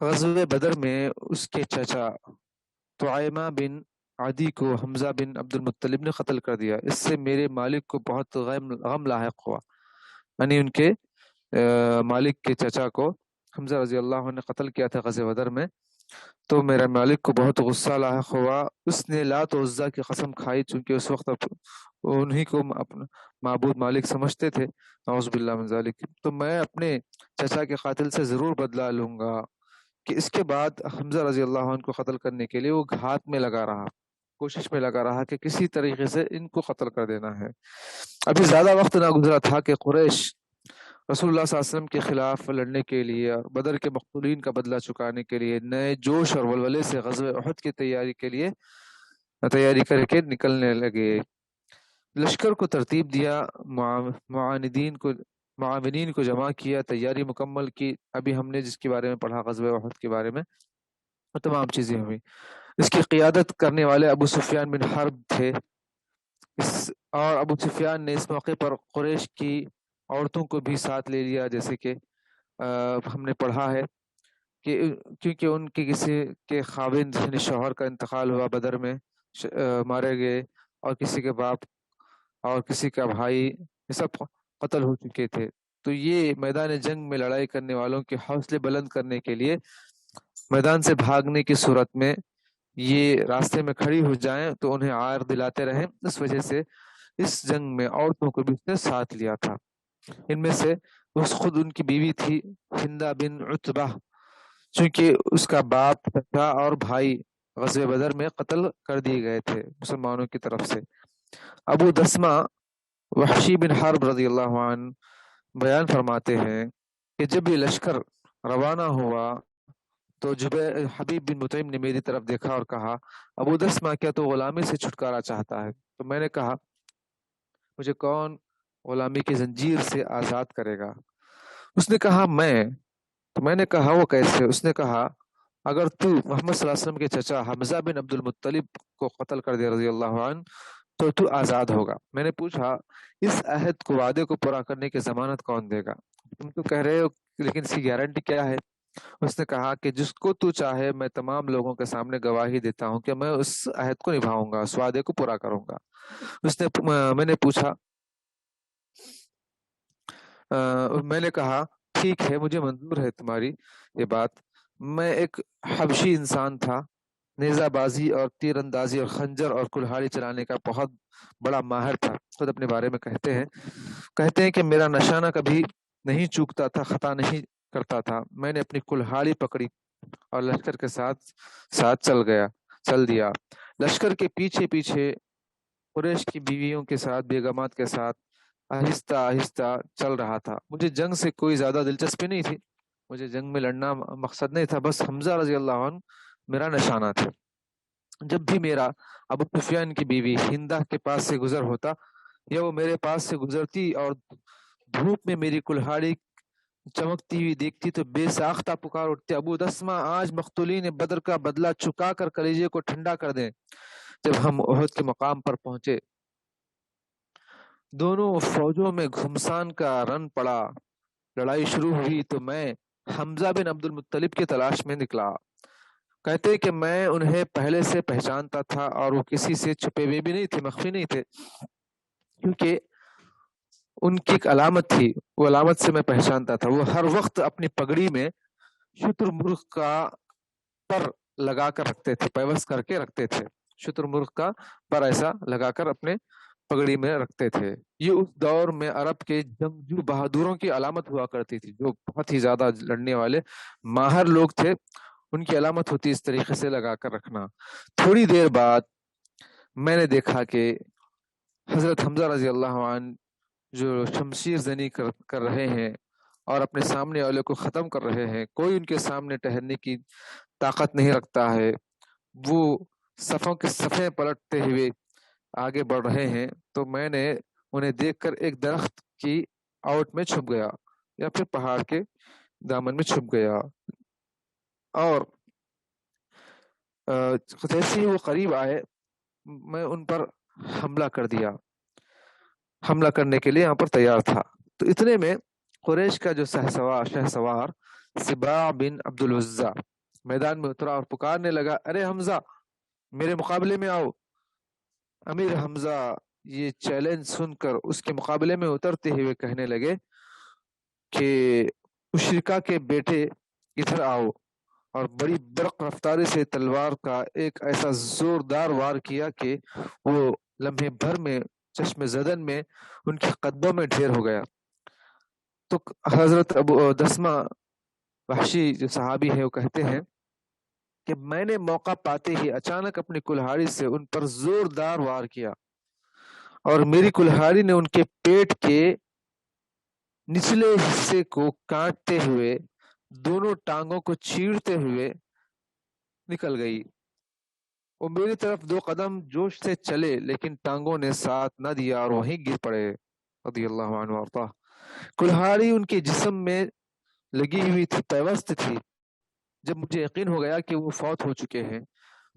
غزوہ بدر میں اس کے چچا طعیمہ بن عدی کو حمزہ بن عبد المطلب نے قتل کر دیا، اس سے میرے مالک کو بہت غم لاحق ہوا، یعنی ان کے مالک کے چچا کو حمزہ رضی اللہ عنہ نے قتل کیا تھا غزوہ بدر میں، تو میرا مالک کو بہت غصہ لاحق ہوا۔ اس نے لات و عزا کی قسم کھائی، چونکہ اس وقت انہی کو اپنا معبود مالک سمجھتے تھے، نعوذ باللہ من ذالک۔ تو میں اپنے چچا کے قاتل سے ضرور بدلہ لوں گا۔ کہ اس کے بعد حمزہ رضی اللہ عنہ کو قتل کرنے کے لیے وہ گھات میں لگا رہا، کوشش میں لگا رہا کہ کسی طریقے سے ان کو قتل کر دینا ہے۔ ابھی زیادہ وقت نہ گزرا تھا کہ قریش رسول اللہ صلی اللہ علیہ وسلم کے خلاف لڑنے کے لیے اور بدر کے مقتولین کا بدلہ چکانے کے لیے نئے جوش اور ولولے سے غزوہ احد کی تیاری کر کے نکلنے لگے۔ لشکر کو ترتیب دیا، معاونین کو جمع کیا، تیاری مکمل کی۔ ابھی ہم نے جس کے بارے میں پڑھا غزوہ احد کے بارے میں، وہ تمام چیزیں ہوئی۔ اس کی قیادت کرنے والے ابو سفیان بن حرب تھے، اور ابو سفیان نے اس موقع پر قریش کی عورتوں کو بھی ساتھ لے لیا، جیسے کہ ہم نے پڑھا ہے کہ کیونکہ ان کے کسی کے خاوند یعنی شوہر کا انتقال ہوا بدر میں، مارے گئے، اور کسی کے باپ اور کسی کا بھائی، یہ سب قتل ہو چکے تھے۔ تو یہ میدان جنگ میں لڑائی کرنے والوں کے حوصلے بلند کرنے کے لیے میدان سے بھاگنے کی صورت میں یہ راستے میں کھڑی ہو جائیں تو انہیں عار دلاتے رہیں. اس وجہ سے اس جنگ میں عورتوں کو بھی اس نے ساتھ لیا تھا. ان میں سے خود ان کی بیوی تھی ہندا بن عتبہ، چونکہ اس کا باپ چچا اور بھائی غزوہ بدر میں قتل کر دیے گئے تھے مسلمانوں کی طرف سے. ابو دسمہ وحشی بن حرب رضی اللہ عنہ بیان فرماتے ہیں کہ جب یہ لشکر روانہ ہوا تو حبیب بن مطعم نے میری طرف دیکھا اور کہا، ابو دسمہ کیا تو غلامی سے چھٹکارا چاہتا ہے؟ تو میں نے کہا، مجھے کون غلامی کی زنجیر سے آزاد کرے گا؟ اس نے کہا، میں. تو میں نے کہا، وہ کیسے؟ اس نے کہا، اگر تو محمد صلی اللہ علیہ وسلم کے چچا حمزہ بن عبد المطلب کو قتل کر دے رضی اللہ عنہ تو آزاد ہوگا. میں نے پوچھا، اس عہد کو، وعدے کو پورا کرنے کی ضمانت کون دے گا؟ تم تو کہہ رہے ہو، لیکن اس کی گارنٹی کیا ہے؟ اس نے کہا کہ جس کو تو چاہے میں تمام لوگوں کے سامنے گواہی دیتا ہوں کہ میں اس عہد کو نبھاؤں گا، اس وعدے کو پورا کروں گا. میں نے پوچھا، میں نے کہا، ٹھیک ہے، مجھے منظور ہے تمہاری یہ بات. میں ایک حبشی انسان تھا، نیزہ بازی اور تیر اندازی اور خنجر اور کلہاڑی چلانے کا بہت بڑا ماہر تھا. خود اپنے بارے میں کہتے ہیں کہ میرا نشانہ کبھی نہیں چوکتا تھا، خطا نہیں کرتا تھا. میں نے اپنی کلہاڑی پکڑی اور لشکر کے ساتھ چل دیا. لشکر کے پیچھے پیچھے قریش کی بیویوں کے ساتھ، بیگمات کے ساتھ آہستہ آہستہ چل رہا تھا. مجھے جنگ سے کوئی زیادہ دلچسپی نہیں تھی، مجھے جنگ میں لڑنا مقصد نہیں تھا، بس حمزہ رضی اللہ عنہ میرا نشانہ تھا. جب بھی میرا ابو سفیان کی بیوی ہندہ کے پاس سے گزر ہوتا یا وہ میرے پاس سے گزرتی اور دھوپ میں میری کلہاڑی چمکتی ہوئی دیکھتی تو بے ساختہ پکار اٹھتے، ابو دسمہ، آج مقتولین بدر کا بدلہ چکا کر کلیجے کو ٹھنڈا کر دیں. جب ہم احد کے مقام پر پہنچے، دونوں فوجوں میں گھمسان کا رن پڑا. لڑائی شروع ہوئی تو میں حمزہ بن عبد المطلب کی تلاش میں نکلا. کہتے کہ میں انہیں پہلے سے پہچانتا تھا اور وہ کسی سے چھپے ہوئے بھی نہیں تھے، مخفی نہیں تھے، کیونکہ ان کی ایک علامت تھی، وہ علامت سے میں پہچانتا تھا. وہ ہر وقت اپنی پگڑی میں شتر مرغ کا پر لگا کر رکھتے تھے، پیوست کر کے رکھتے تھے. شتر مرغ کا پر ایسا لگا کر اپنے پگڑی میں رکھتے تھے. یہ اس دور میں عرب کے جنگجو بہادروں کی علامت ہوا کرتی تھی، جو بہت ہی زیادہ لڑنے والے ماہر لوگ تھے، ان کی علامت ہوتی اس طریقے سے لگا کر رکھنا. تھوڑی دیر بعد میں نے دیکھا کہ حضرت حمزہ رضی اللہ عنہ جو شمشیر زنی کر رہے ہیں اور اپنے سامنے والے کو ختم کر رہے ہیں، کوئی ان کے سامنے ٹہرنے کی طاقت نہیں رکھتا ہے. وہ صفوں کے صفیں پلٹتے ہوئے آگے بڑھ رہے ہیں. تو میں نے انہیں دیکھ کر ایک درخت کی آؤٹ میں چھپ گیا یا پھر پہاڑ کے دامن میں چھپ گیا، اور جیسے ہی وہ قریب آئے میں ان پر حملہ کر دیا، حملہ کرنے کے لیے یہاں پر تیار تھا. تو اتنے میں قریش کا جو شہ سوار سباع بن عبد العزا میدان میں اترا اور پکارنے لگا، ارے حمزہ، میرے مقابلے میں آؤ. امیر حمزہ یہ چیلنج سن کر اس کے مقابلے میں اترتے ہوئے کہنے لگے کہ مشرکہ کے بیٹے ادھر آؤ، اور بڑی برق رفتاری سے تلوار کا ایک ایسا زوردار وار کیا کہ وہ لمحے بھر میں چشم زدن میں ان کے قدموں میں ڈھیر ہو گیا. تو حضرت ابو دسمہ وحشی جو صحابی ہے وہ کہتے ہیں کہ میں نے موقع پاتے ہی اچانک اپنی کلہاڑی سے ان پر زوردار وار کیا اور میری کلہاڑی نے ان کے پیٹ کے نچلے حصے کو کاٹتے ہوئے دونوں ٹانگوں کو چیرتے ہوئے نکل گئی. وہ میری طرف 2 قدم جوش سے چلے لیکن ٹانگوں نے ساتھ نہ دیا اور وہیں گر پڑے رضی اللہ عنہ وارضاہ. کلہاڑی ان کے جسم میں لگی ہوئی تھی، پیوست تھی. جب مجھے یقین ہو گیا کہ وہ فوت ہو چکے ہیں،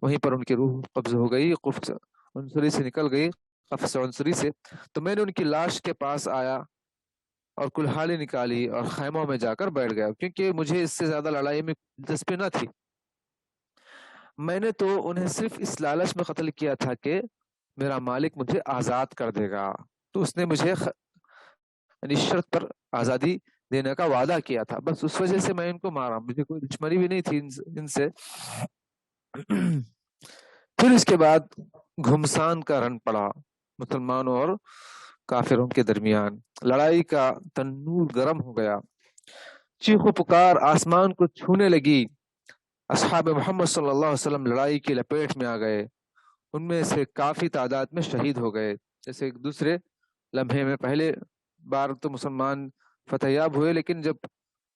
وہیں پر ان کی روح قبض ہو گئی، قفص عنصری سے نکل گئی، قفص عنصری سے. تو میں نے ان کی لاش کے پاس آیا اور کلہاڑی نکالی اور خیموں میں جا کر بیٹھ گیا، کیونکہ مجھے اس سے زیادہ لڑائی میں دلچسپی نہ تھی. میں نے تو انہیں صرف اس لالچ میں قتل کیا تھا کہ میرا مالک مجھے آزاد کر دے گا. تو اس نے مجھے شرط پر آزادی دینے کا وعدہ کیا تھا، بس اس وجہ سے میں ان کو مارا، مجھے کوئی دشمنی بھی نہیں تھی ان سے۔ پھر اس کے بعد گھمسان کا رن پڑا مسلمانوں اور کافروں کے درمیان، لڑائی کا تنور گرم ہو گیا، چیخ و پکار آسمان کو چھونے لگی، اصحاب محمد صلی اللہ علیہ وسلم لڑائی کی لپیٹ میں آ گئے، ان میں سے کافی تعداد میں شہید ہو گئے۔ جیسے ایک دوسرے لمحے میں پہلے بار تو مسلمان فتح یاب ہوئے، لیکن جب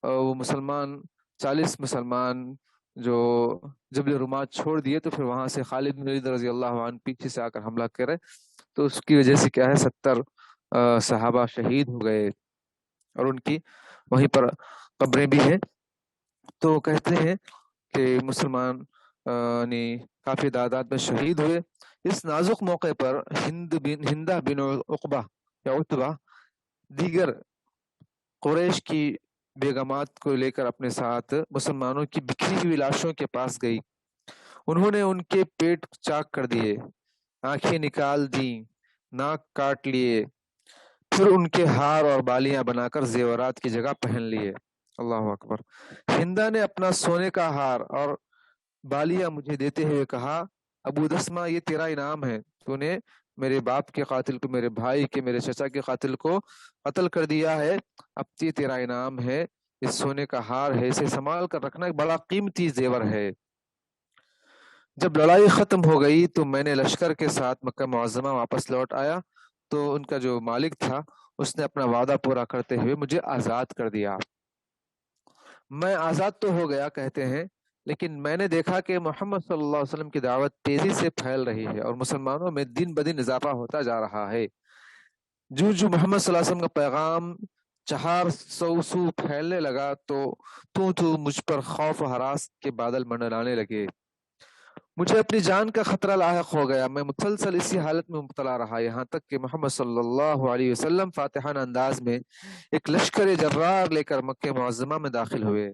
وہ مسلمان 40 مسلمان جو جبل رومات چھوڑ دیے تو پھر وہاں سے خالد بن ولید رضی اللہ عنہ پیچھے سے آ کر حملہ کرے، تو اس کی وجہ سے کیا ہے 70 صحابہ شہید ہو گئے اور ان کی وہیں پر قبریں بھی ہیں۔ تو کہتے ہیں کہ مسلمان کافی تعداد میں شہید ہوئے۔ اس نازک موقع پر ہندہ بن عقبہ یا عتبہ دیگر قریش کی بیگمات کو لے کر اپنے ساتھ مسلمانوں کی بکھری ہوئی لاشوں کے پاس گئی، انہوں نے ان کے پیٹ چاک کر دیے، آنکھیں نکال دیں، ناک کاٹ لیے، پھر ان کے ہار اور بالیاں بنا کر زیورات کی جگہ پہن لیے۔ اللہ اکبر۔ ہندا نے اپنا سونے کا ہار اور بالیاں مجھے دیتے ہوئے کہا، ابو دسمہ یہ تیرا انعام ہے، تو نے میرے باپ کے قاتل کو، میرے بھائی کے، میرے چچا کے قاتل کو قتل کر دیا ہے، اب یہ تیرا انعام ہے، اس سونے کا ہار ہے، اسے سنبھال کر رکھنا، ایک بڑا قیمتی زیور ہے۔ جب لڑائی ختم ہو گئی تو میں نے لشکر کے ساتھ مکہ معظمہ واپس لوٹ آیا، تو ان کا جو مالک تھا اس نے اپنا وعدہ پورا کرتے ہوئے مجھے آزاد کر دیا۔ میں آزاد تو ہو گیا کہتے ہیں، لیکن میں نے دیکھا کہ محمد صلی اللہ علیہ وسلم کی دعوت تیزی سے پھیل رہی ہے اور مسلمانوں میں دن بدن اضافہ ہوتا جا رہا ہے۔ جو محمد صلی اللہ علیہ وسلم کا پیغام 400 سو پھیلنے لگا تو مجھ پر خوف و ہراس کے بادل منڈلانے لگے، مجھے اپنی جان کا خطرہ لاحق ہو گیا، میں مسلسل اسی حالت میں مبتلا رہا، یہاں تک کہ محمد صلی اللہ علیہ وسلم فاتحانہ انداز میں ایک لشکر جرار لے کر مکہ معظمہ میں داخل ہوئے۔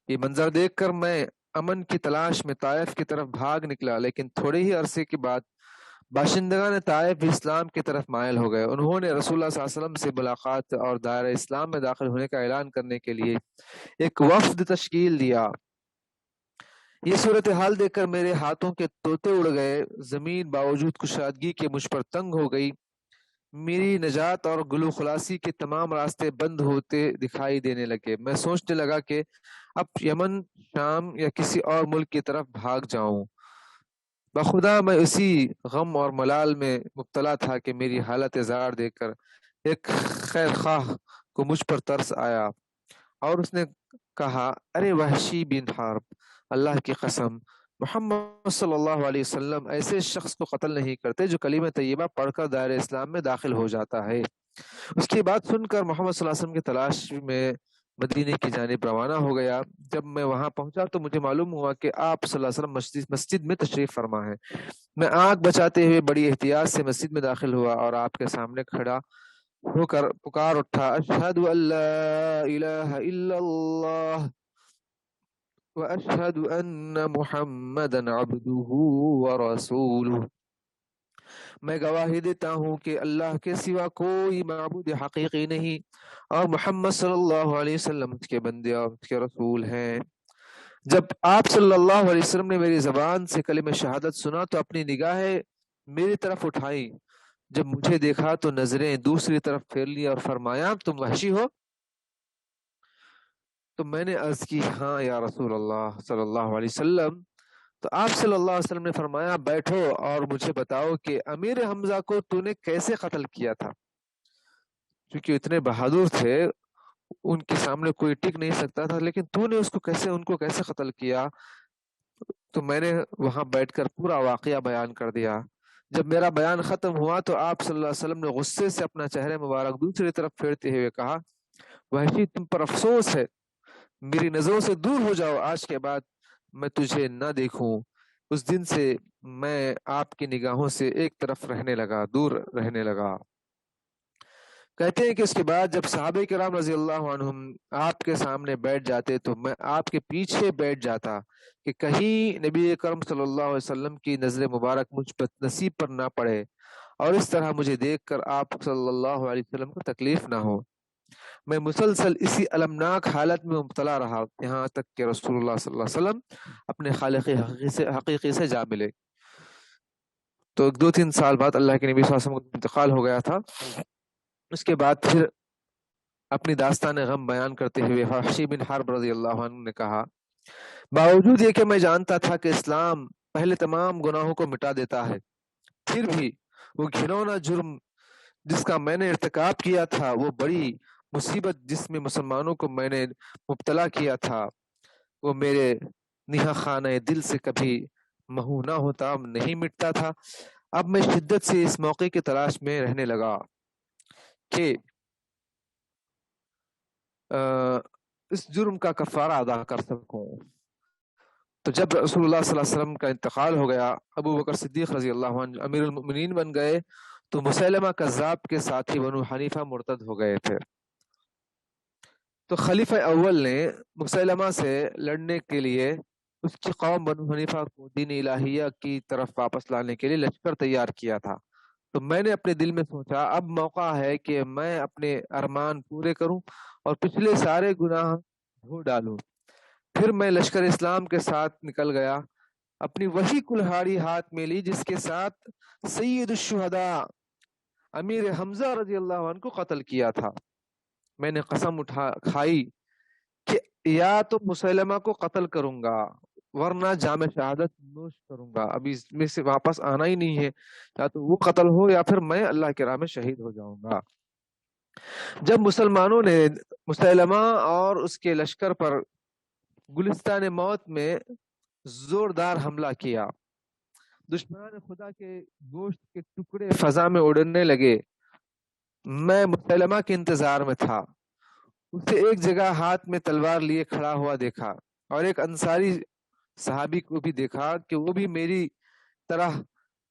یہ منظر دیکھ کر میں امن کی تلاش میں طائف کی طرف بھاگ نکلا، لیکن تھوڑے ہی عرصے کے بعد باشندگان طائف بھی اسلام کی طرف مائل ہو گئے، انہوں نے رسول اللہ صلی اللہ علیہ وسلم سے ملاقات اور دائرہ اسلام میں داخل ہونے کا اعلان کرنے کے لیے ایک وفد تشکیل دیا۔ یہ صورتحال دیکھ کر میرے ہاتھوں کے طوطے اڑ گئے، زمین باوجود کشادگی کے مجھ پر تنگ ہو گئی، میری نجات اور گلو خلاصی کے تمام راستے بند ہوتے دکھائی دینے لگے، میں سوچنے لگا کہ اب یمن، شام یا کسی اور ملک کی طرف بھاگ جاؤں۔ بخدا میں اسی غم اور ملال میں مبتلا تھا کہ میری حالت زار دیکھ کر ایک خیر خواہ کو مجھ پر ترس آیا اور اس نے کہا، ارے وحشی بن حرب، اللہ کی قسم، محمد صلی اللہ علیہ وسلم ایسے شخص کو قتل نہیں کرتے جو کلمہ طیبہ پڑھ کر دائرہ اسلام میں داخل ہو جاتا ہے۔ اس کی بات سن کر محمد صلی اللہ علیہ وسلم کی تلاش میں مدینے کی جانب روانہ ہو گیا۔ جب میں وہاں پہنچا تو مجھے معلوم ہوا کہ آپ صلی اللہ علیہ وسلم مسجد میں تشریف فرما ہے۔ میں آنکھ بچاتے ہوئے بڑی احتیاط سے مسجد میں داخل ہوا اور آپ کے سامنے کھڑا ہو کر پکار اٹھا، اشہد ان لا الہ الا اللہ واشہد ان محمدا عبدہ ورسولہ، میں گواہی دیتا ہوں کہ اللہ کے سوا کوئی معبود حقیقی نہیں اور محمد صلی اللہ علیہ وسلم اس کے بندے اور اس کے رسول ہیں۔ جب آپ صلی اللہ علیہ وسلم نے میری زبان سے کلمہ شہادت سنا تو اپنی نگاہیں میری طرف اٹھائی، جب مجھے دیکھا تو نظریں دوسری طرف پھیر لی اور فرمایا، تم وحشی ہو؟ تو میں نے عرض کی، ہاں یا رسول اللہ صلی اللہ علیہ وسلم۔ تو آپ صلی اللہ علیہ وسلم نے فرمایا، بیٹھو اور مجھے بتاؤ کہ امیر حمزہ کو تو نے کیسے قتل کیا تھا؟ کیونکہ اتنے بہادر تھے، ان کے سامنے کوئی ٹک نہیں سکتا تھا، لیکن تو نے ان کو کیسے قتل کیا؟ تو میں نے وہاں بیٹھ کر پورا واقعہ بیان کر دیا۔ جب میرا بیان ختم ہوا تو آپ صلی اللہ علیہ وسلم نے غصے سے اپنا چہرہ مبارک دوسری طرف پھیرتے ہوئے کہا، وحشی تم پر افسوس ہے، میری نظروں سے دور ہو جاؤ، آج کے بعد میں تجھے نہ دیکھوں۔ اس دن سے میں آپ کی نگاہوں سے ایک طرف رہنے لگا، دور رہنے لگا۔ کہتے ہیں کہ اس کے بعد جب صحابہ کرام رضی اللہ عنہم آپ کے سامنے بیٹھ جاتے تو میں آپ کے پیچھے بیٹھ جاتا کہ کہیں نبی کرم صلی اللہ علیہ وسلم کی نظر مبارک مجھ پر نصیب پر نہ پڑے اور اس طرح مجھے دیکھ کر آپ صلی اللہ علیہ وسلم کو تکلیف نہ ہو۔ میں مسلسل اسی المناک حالت میں مبتلا رہا یہاں تک کہ رسول اللہ صلی اللہ علیہ وسلم اپنے خالق حقیقی سے جا ملے۔ تو 2-3 سال بعد اللہ کے نبی صلی اللہ علیہ وسلم کا انتقال ہو گیا تھا۔ اس کے بعد پھر اپنی داستان غم بیان کرتے ہوئے وحشی بن حرب رضی اللہ عنہ نے کہا، باوجود یہ کہ میں جانتا تھا کہ اسلام پہلے تمام گناہوں کو مٹا دیتا ہے، پھر بھی وہ گھنونا جرم جس کا میں نے ارتکاب کیا تھا، وہ بڑی مصیبت جس میں مسلمانوں کو میں نے مبتلا کیا تھا، وہ میرے نہا خانہ دل سے کبھی محو نہ ہوتا، نہیں مٹتا تھا۔ اب میں شدت سے اس موقع کی تلاش میں رہنے لگا کہ اس جرم کا کفارہ ادا کر سکوں۔ تو جب رسول اللہ صلی اللہ علیہ وسلم کا انتقال ہو گیا، ابو بکر صدیق رضی اللہ عنہ امیر المؤمنین بن گئے، تو مسیلمہ کذاب کے ساتھی بنو حنیفہ مرتد ہو گئے تھے۔ تو خلیفہ اول نے مسیلمہ سے لڑنے کے لیے اس کی قوم بنو حنیفہ کو دین الہیہ کی طرف واپس لانے کے لیے لشکر تیار کیا تھا۔ تو میں نے اپنے دل میں سوچا اب موقع ہے کہ میں اپنے ارمان پورے کروں اور پچھلے سارے گناہ دھو ڈالوں۔ پھر میں لشکر اسلام کے ساتھ نکل گیا، اپنی وہی کلہاڑی ہاتھ میں لی جس کے ساتھ سید الشہداء امیر حمزہ رضی اللہ عنہ کو قتل کیا تھا۔ میں نے قسم کھائی کہ یا تو مسلمہ کو قتل کروں گا ورنہ جام شہادت نوش کروں گا، ابھی اس میں سے واپس آنا ہی نہیں ہے، یا تو وہ قتل ہو یا پھر میں اللہ کے راہ میں شہید ہو جاؤں گا۔ جب مسلمانوں نے مسلمہ اور اس کے لشکر پر گلستان موت میں زوردار حملہ کیا، دشمنان خدا کے گوشت کے ٹکڑے فضا میں اڑنے لگے، میں مسلمہ کے انتظار میں تھا۔ اسے ایک جگہ ہاتھ میں تلوار لیے کھڑا ہوا دیکھا اور ایک انصاری صحابی کو بھی دیکھا کہ وہ بھی میری طرح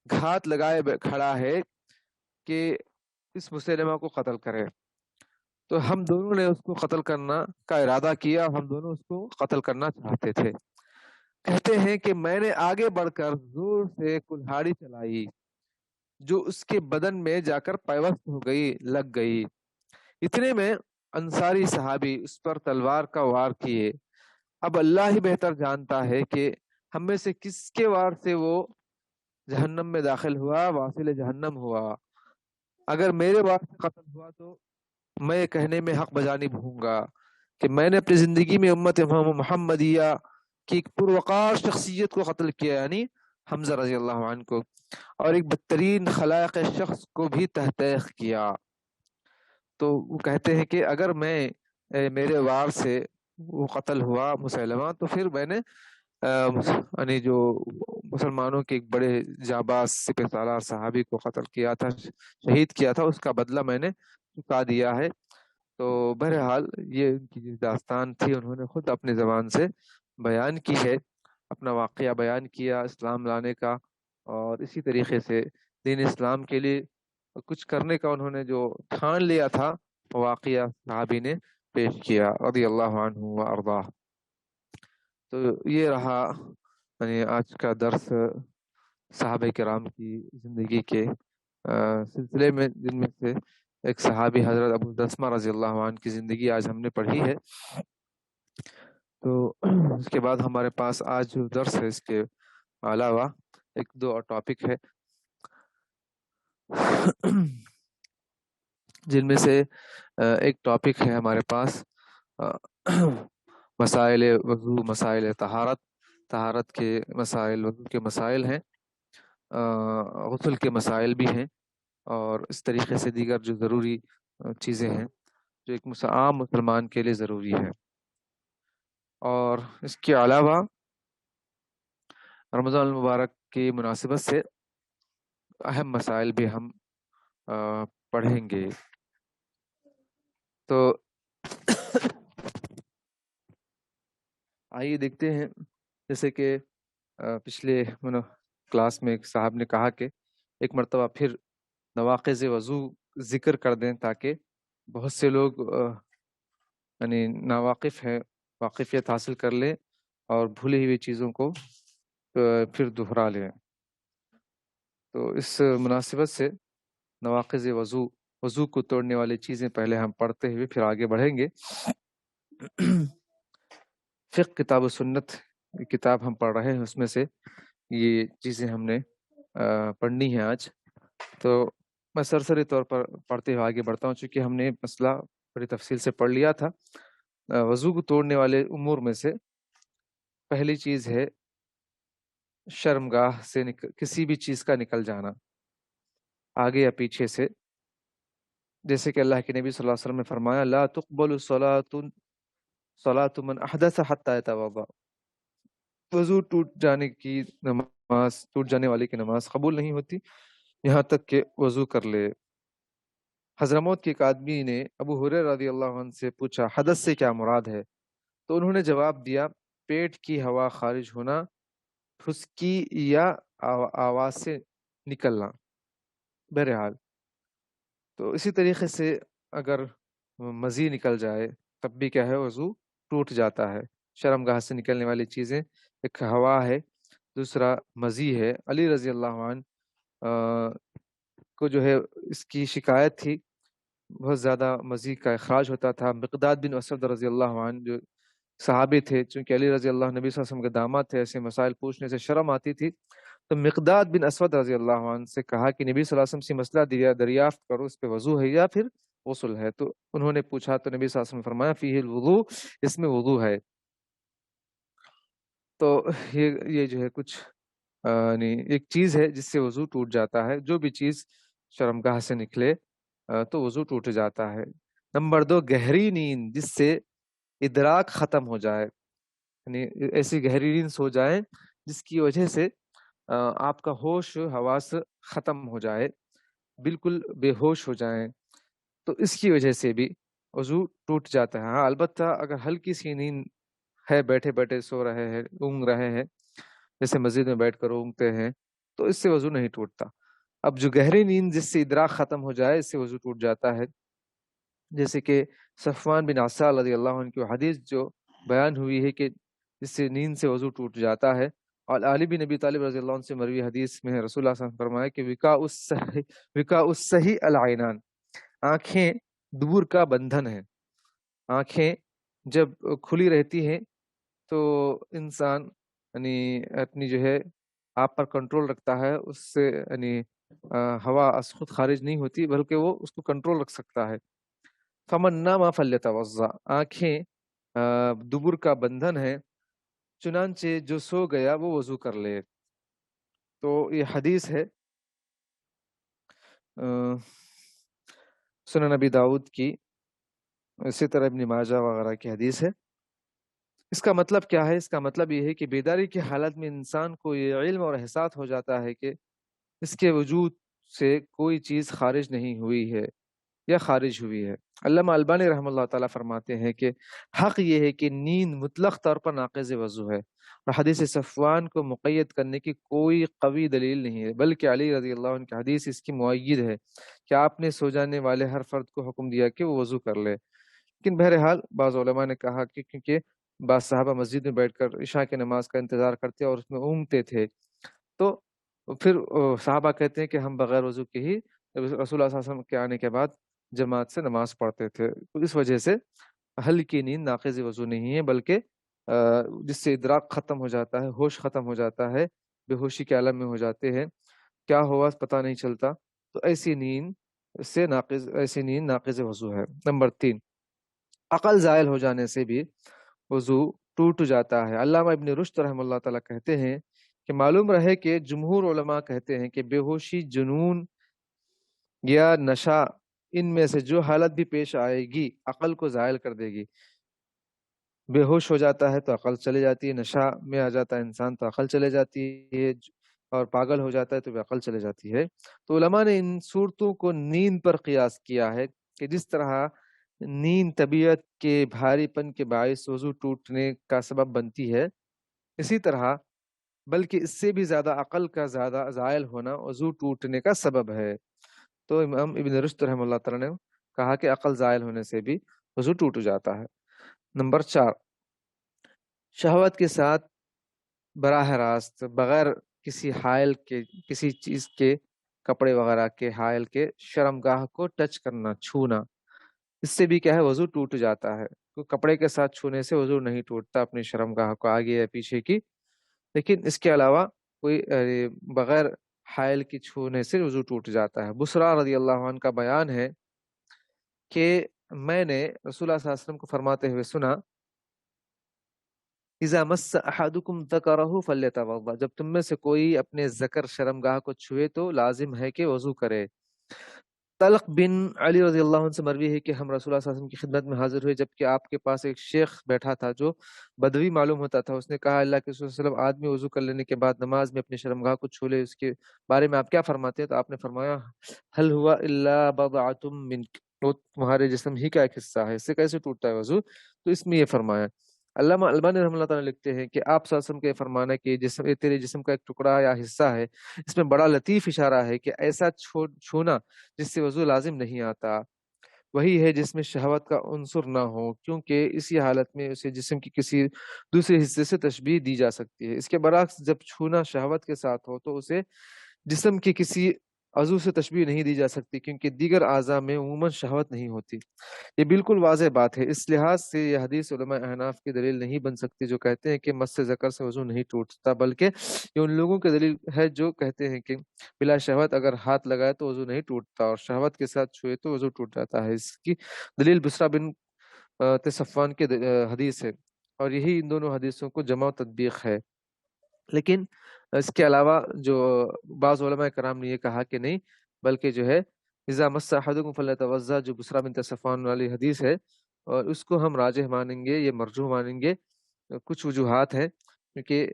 گھات لگائے کھڑا ہے کہ اس مسلمہ کو قتل کرے۔ تو ہم دونوں نے اس کو قتل کرنا کا ارادہ کیا، ہم دونوں اس کو قتل کرنا چاہتے تھے۔ کہتے ہیں کہ میں نے آگے بڑھ کر زور سے کلہاڑی چلائی جو اس کے بدن میں جا کر پیوست ہو گئی، لگ گئی۔ اتنے میں انصاری صحابی اس پر تلوار کا وار کیے۔ اب اللہ ہی بہتر جانتا ہے کہ ہم میں سے کس کے وار سے وہ جہنم میں داخل ہوا، واصل جہنم ہوا۔ اگر میرے وار سے قتل ہوا تو میں یہ کہنے میں حق بجانب ہوں گا کہ میں نے اپنی زندگی میں امت محمدیہ کی ایک پروقار شخصیت کو قتل کیا، یعنی حمزہ رضی اللہ عنہ کو، اور ایک بدترین خلائق شخص کو بھی تحقیق کیا۔ تو وہ کہتے ہیں کہ اگر میرے وار سے وہ قتل ہوا مسلمہ تو پھر میں نے یعنی جو مسلمانوں کے ایک بڑے جانباز سپہ سالار صحابی کو قتل کیا تھا، شہید کیا تھا، اس کا بدلہ میں نے چکا دیا ہے۔ تو بہرحال یہ ان کی جو داستان تھی انہوں نے خود اپنی زبان سے بیان کی ہے، اپنا واقعہ بیان کیا اسلام لانے کا، اور اسی طریقے سے دین اسلام کے لیے کچھ کرنے کا انہوں نے جو ٹھان لیا تھا واقعہ صحابی نے پیش کیا رضی اللہ عنہ و ارضاہ۔ تو یہ رہا یعنی آج کا درس صحابہ کرام کی زندگی کے سلسلے میں، جن میں سے ایک صحابی حضرت ابو دسمہ رضی اللہ عنہ کی زندگی آج ہم نے پڑھی ہے۔ تو اس کے بعد ہمارے پاس آج جو درس ہے اس کے علاوہ 1-2 اور ٹاپک ہے، جن میں سے ایک ٹاپک ہے ہمارے پاس مسائل وضو، مسائل طہارت کے مسائل، وضو کے مسائل ہیں، غسل کے مسائل بھی ہیں، اور اس طریقے سے دیگر جو ضروری چیزیں ہیں جو ایک عام مسلمان کے لیے ضروری ہے۔ اور اس کے علاوہ رمضان المبارک کی مناسبت سے اہم مسائل بھی ہم پڑھیں گے۔ تو آئیے دیکھتے ہیں، جیسے کہ پچھلے کلاس میں ایک صاحب نے کہا کہ ایک مرتبہ پھر نواقض وضو ذکر کر دیں تاکہ بہت سے لوگ یعنی ناواقف ہیں واقفیت حاصل کر لیں اور بھولی ہوئی چیزوں کو پھر دہرا لیں۔ تو اس مناسبت سے نواقض وضو وضو کو توڑنے والی چیزیں پہلے ہم پڑھتے ہوئے پھر آگے بڑھیں گے۔ فقہ کتاب و سنت کتاب ہم پڑھ رہے ہیں، اس میں سے یہ چیزیں ہم نے پڑھنی ہیں آج۔ تو میں سرسری طور پر پڑھتے ہوئے آگے بڑھتا ہوں، چونکہ ہم نے مسئلہ بڑی تفصیل سے پڑھ لیا تھا۔ وضو کو توڑنے والے امور میں سے پہلی چیز ہے شرمگاہ سے کسی بھی چیز کا نکل جانا، آگے یا پیچھے سے، جیسے کہ اللہ کے نبی صلی اللہ علیہ وسلم نے فرمایا لا تقبل صلاۃ من احدث حتى يتوضا، وضو ٹوٹ جانے والی کی نماز قبول نہیں ہوتی یہاں تک کہ وضو کر لے۔ حضرموت کے ایک آدمی نے ابو ہریرہ رضی اللہ عنہ سے پوچھا حدث سے کیا مراد ہے؟ تو انہوں نے جواب دیا پیٹ کی ہوا خارج ہونا، پھسکی یا آواز سے نکلنا۔ بہرحال تو اسی طریقے سے اگر مزی نکل جائے تب بھی کیا ہے، وضو ٹوٹ جاتا ہے۔ شرمگاہ سے نکلنے والی چیزیں ایک ہوا ہے، دوسرا مزی ہے۔ علی رضی اللہ عنہ کو جو ہے اس کی شکایت تھی، بہت زیادہ مزی کا اخراج ہوتا تھا۔ مقداد بن اسود رضی اللہ عنہ جو صحابی تھے، چونکہ علی رضی اللہ نبی صلی اللہ علیہ وسلم کے داماد تھے، ایسے مسائل پوچھنے سے شرم آتی تھی، تو مقداد بن اسود رضی اللہ عنہ سے کہا کہ نبی صلی اللہ علیہ وسلم سے مسئلہ دریافت کرو، اس پہ وضو ہے یا پھر غسل ہے؟ تو انہوں نے پوچھا تو نبی صلی اللہ علیہ وسلم نے فرمایا فیہ الوضو، اس میں وضو ہے۔ تو یہ جو ہے کچھ یعنی ایک چیز ہے جس سے وضو ٹوٹ جاتا ہے، جو بھی چیز شرمگاہ سے نکلے تو وضو ٹوٹ جاتا ہے۔ نمبر 2، گہری نیند جس سے ادراک ختم ہو جائے، یعنی ایسی گہری نیند سو جائیں جس کی وجہ سے آپ کا ہوش حواس ختم ہو جائے، بالکل بے ہوش ہو جائیں، تو اس کی وجہ سے بھی وضو ٹوٹ جاتا ہے۔ ہاں البتہ اگر ہلکی سی نیند ہے، بیٹھے بیٹھے سو رہے ہیں، اونگ رہے ہیں، جیسے مسجد میں بیٹھ کر اونگتے ہیں، تو اس سے وضو نہیں ٹوٹتا۔ اب جو گہری نیند جس سے ادراک ختم ہو جائے، اس سے وضو ٹوٹ جاتا ہے، جیسے کہ صفوان بن عسال رضی اللہ عنہ کی حدیث جو بیان ہوئی ہے کہ جس سے نیند سے وضو ٹوٹ جاتا ہے، اور علی بن ابی طالب رضی اللہ عنہ سے مروی حدیث میں رسول اللہ صلی اللہ علیہ وسلم فرمایا کہ وکاء الصحیح العینان، آنکھیں دبر کا بندھن ہے۔ آنکھیں جب کھلی رہتی ہیں تو انسان یعنی اپنی جو ہے آپ پر کنٹرول رکھتا ہے، اس سے یعنی ہوا از خود خارج نہیں ہوتی، بلکہ وہ اس کو کنٹرول رکھ سکتا ہے۔ فمن نام فلیتوضا، آنکھیں دبر کا بندھن ہے، چنانچہ جو سو گیا وہ وضو کر لے۔ تو یہ حدیث ہے سنن نبی داؤد کی، اسی طرح ابن ماجہ وغیرہ کی حدیث ہے۔ اس کا مطلب کیا ہے؟ اس کا مطلب یہ ہے کہ بیداری کی حالت میں انسان کو یہ علم اور احساس ہو جاتا ہے کہ اس کے وجود سے کوئی چیز خارج نہیں ہوئی ہے یا خارج ہوئی ہے۔ علامہ البانی رحمہ اللہ تعالیٰ فرماتے ہیں کہ حق یہ ہے کہ نیند مطلق طور پر ناقض وضو ہے، اور حدیث صفوان کو مقید کرنے کی کوئی قوی دلیل نہیں ہے، بلکہ علی رضی اللہ عنہ کی حدیث اس کی مؤید ہے کہ آپ نے سو جانے والے ہر فرد کو حکم دیا کہ وہ وضو کر لے۔ لیکن بہرحال بعض علماء نے کہا کہ کیونکہ بعض صحابہ مسجد میں بیٹھ کر عشاء کی نماز کا انتظار کرتے اور اس میں اونگتے تھے، تو پھر صحابہ کہتے ہیں کہ ہم بغیر وضو کے ہی رسول اللہ صلی اللہ علیہ وسلم کے آنے کے بعد جماعت سے نماز پڑھتے تھے۔ تو اس وجہ سے ہلکی نیند ناقض وضو نہیں ہے، بلکہ جس سے ادراک ختم ہو جاتا ہے، ہوش ختم ہو جاتا ہے، بے ہوشی کے عالم میں ہو جاتے ہیں، کیا ہوا پتہ نہیں چلتا، تو ایسی نیند ناقض وضو ہے۔ نمبر 3، عقل زائل ہو جانے سے بھی وضو ٹوٹ جاتا ہے۔ علامہ ابن رشد رحمہ اللہ تعالیٰ کہتے ہیں کہ معلوم رہے کہ جمہور علماء کہتے ہیں کہ بے ہوشی، جنون یا نشہ، ان میں سے جو حالت بھی پیش آئے گی عقل کو زائل کر دے گی۔ بے ہوش ہو جاتا ہے تو عقل چلے جاتی ہے، نشہ میں آ جاتا ہے انسان تو عقل چلے جاتی ہے، اور پاگل ہو جاتا ہے تو عقل چلے جاتی ہے۔ تو علماء نے ان صورتوں کو نیند پر قیاس کیا ہے کہ جس طرح نیند طبیعت کے بھاری پن کے باعث وضو ٹوٹنے کا سبب بنتی ہے، اسی طرح بلکہ اس سے بھی زیادہ عقل کا زیادہ زائل ہونا وضو ٹوٹنے کا سبب ہے۔ تو امام ابن رشد رحمہ اللہ تعالیٰ نے کہا کہ عقل زائل ہونے سے بھی وضو ٹوٹ جاتا ہے۔ نمبر 4، شہوت کے ساتھ براہ راست بغیر کسی حائل کے، کسی چیز کے کپڑے وغیرہ کے حائل کے شرمگاہ کو ٹچ کرنا، چھونا، اس سے بھی کیا ہے وضو ٹوٹ جاتا ہے. تو کپڑے کے ساتھ چھونے سے وضو نہیں ٹوٹتا اپنی شرمگاہ کو آگے یا پیچھے کی. لیکن اس کے علاوہ کوئی بغیر حائل کی چھونے سے وضو ٹوٹ جاتا ہے. بصریٰ رضی اللہ عنہ کا بیان ہے کہ میں نے رسول اللہ صلی اللہ علیہ وسلم کو فرماتے ہوئے سنا، اذا مس احدکم ذکرہ فلیتوضا، جب تم میں سے کوئی اپنے ذکر شرمگاہ کو چھوئے تو لازم ہے کہ وضو کرے. طلق بن علی رضی اللہ عنہ سے مروی ہے کہ ہم رسول اللہ صلی اللہ علیہ وسلم کی خدمت میں حاضر ہوئے جبکہ آپ کے پاس ایک شیخ بیٹھا تھا جو بدوی معلوم ہوتا تھا. اس نے کہا، اللہ کے رسول صلی اللہ علیہ وسلم، آدمی وضو کر لینے کے بعد نماز میں اپنے شرمگاہ کو چھو لے، اس کے بارے میں آپ کیا فرماتے ہیں؟ تو آپ نے فرمایا، حل ہوا الا بضعۃ منک، وہ تمہارے جسم ہی کا ایک حصہ ہے، اس سے کیسے ٹوٹتا ہے وضو؟ تو اس میں یہ فرمایا. علامہ البانی رحمۃ اللہ تعالیٰ لکھتے ہیں کہ آپ صلی اللہ علیہ وسلم کا یہ فرمانا ہے کہ جسم، یہ تیرے جسم کا ایک ٹکڑا یا حصہ ہے، اس میں بڑا لطیف اشارہ ہے کہ ایسا چھونا جس سے وضو لازم نہیں آتا وہی ہے جس میں شہوت کا عنصر نہ ہو، کیونکہ اسی حالت میں اسے جسم کی کسی دوسرے حصے سے تشبیہ دی جا سکتی ہے. اس کے برعکس جب چھونا شہوت کے ساتھ ہو تو اسے جسم کے کسی عضو سے تشبیہ نہیں دی جا سکتی، کیونکہ دیگر اعضاء میں عموماً شہوت نہیں ہوتی. یہ بالکل واضح بات ہے. اس لحاظ سے یہ حدیث علماء احناف کی دلیل نہیں بن سکتی جو کہتے ہیں کہ مس ذکر سے وضو نہیں ٹوٹتا، بلکہ یہ ان لوگوں کی دلیل ہے جو کہتے ہیں کہ بلا شہوت اگر ہاتھ لگائے تو وضو نہیں ٹوٹتا اور شہوت کے ساتھ چھوئے تو وضو ٹوٹ جاتا ہے. اس کی دلیل بسرا بن صفوان کی حدیث ہے، اور یہی ان دونوں حدیثوں کو جمع و تطبیق ہے. لیکن اس کے علاوہ جو بعض علماء کرام نے یہ کہا کہ نہیں، بلکہ جو ہے اذا مس احدکم فلیتوضا، جو بسرا بن صفوان والی حدیث ہے، اور اس کو ہم راجح مانیں گے، یہ مرجوح مانیں گے. کچھ وجوہات ہیں، کیونکہ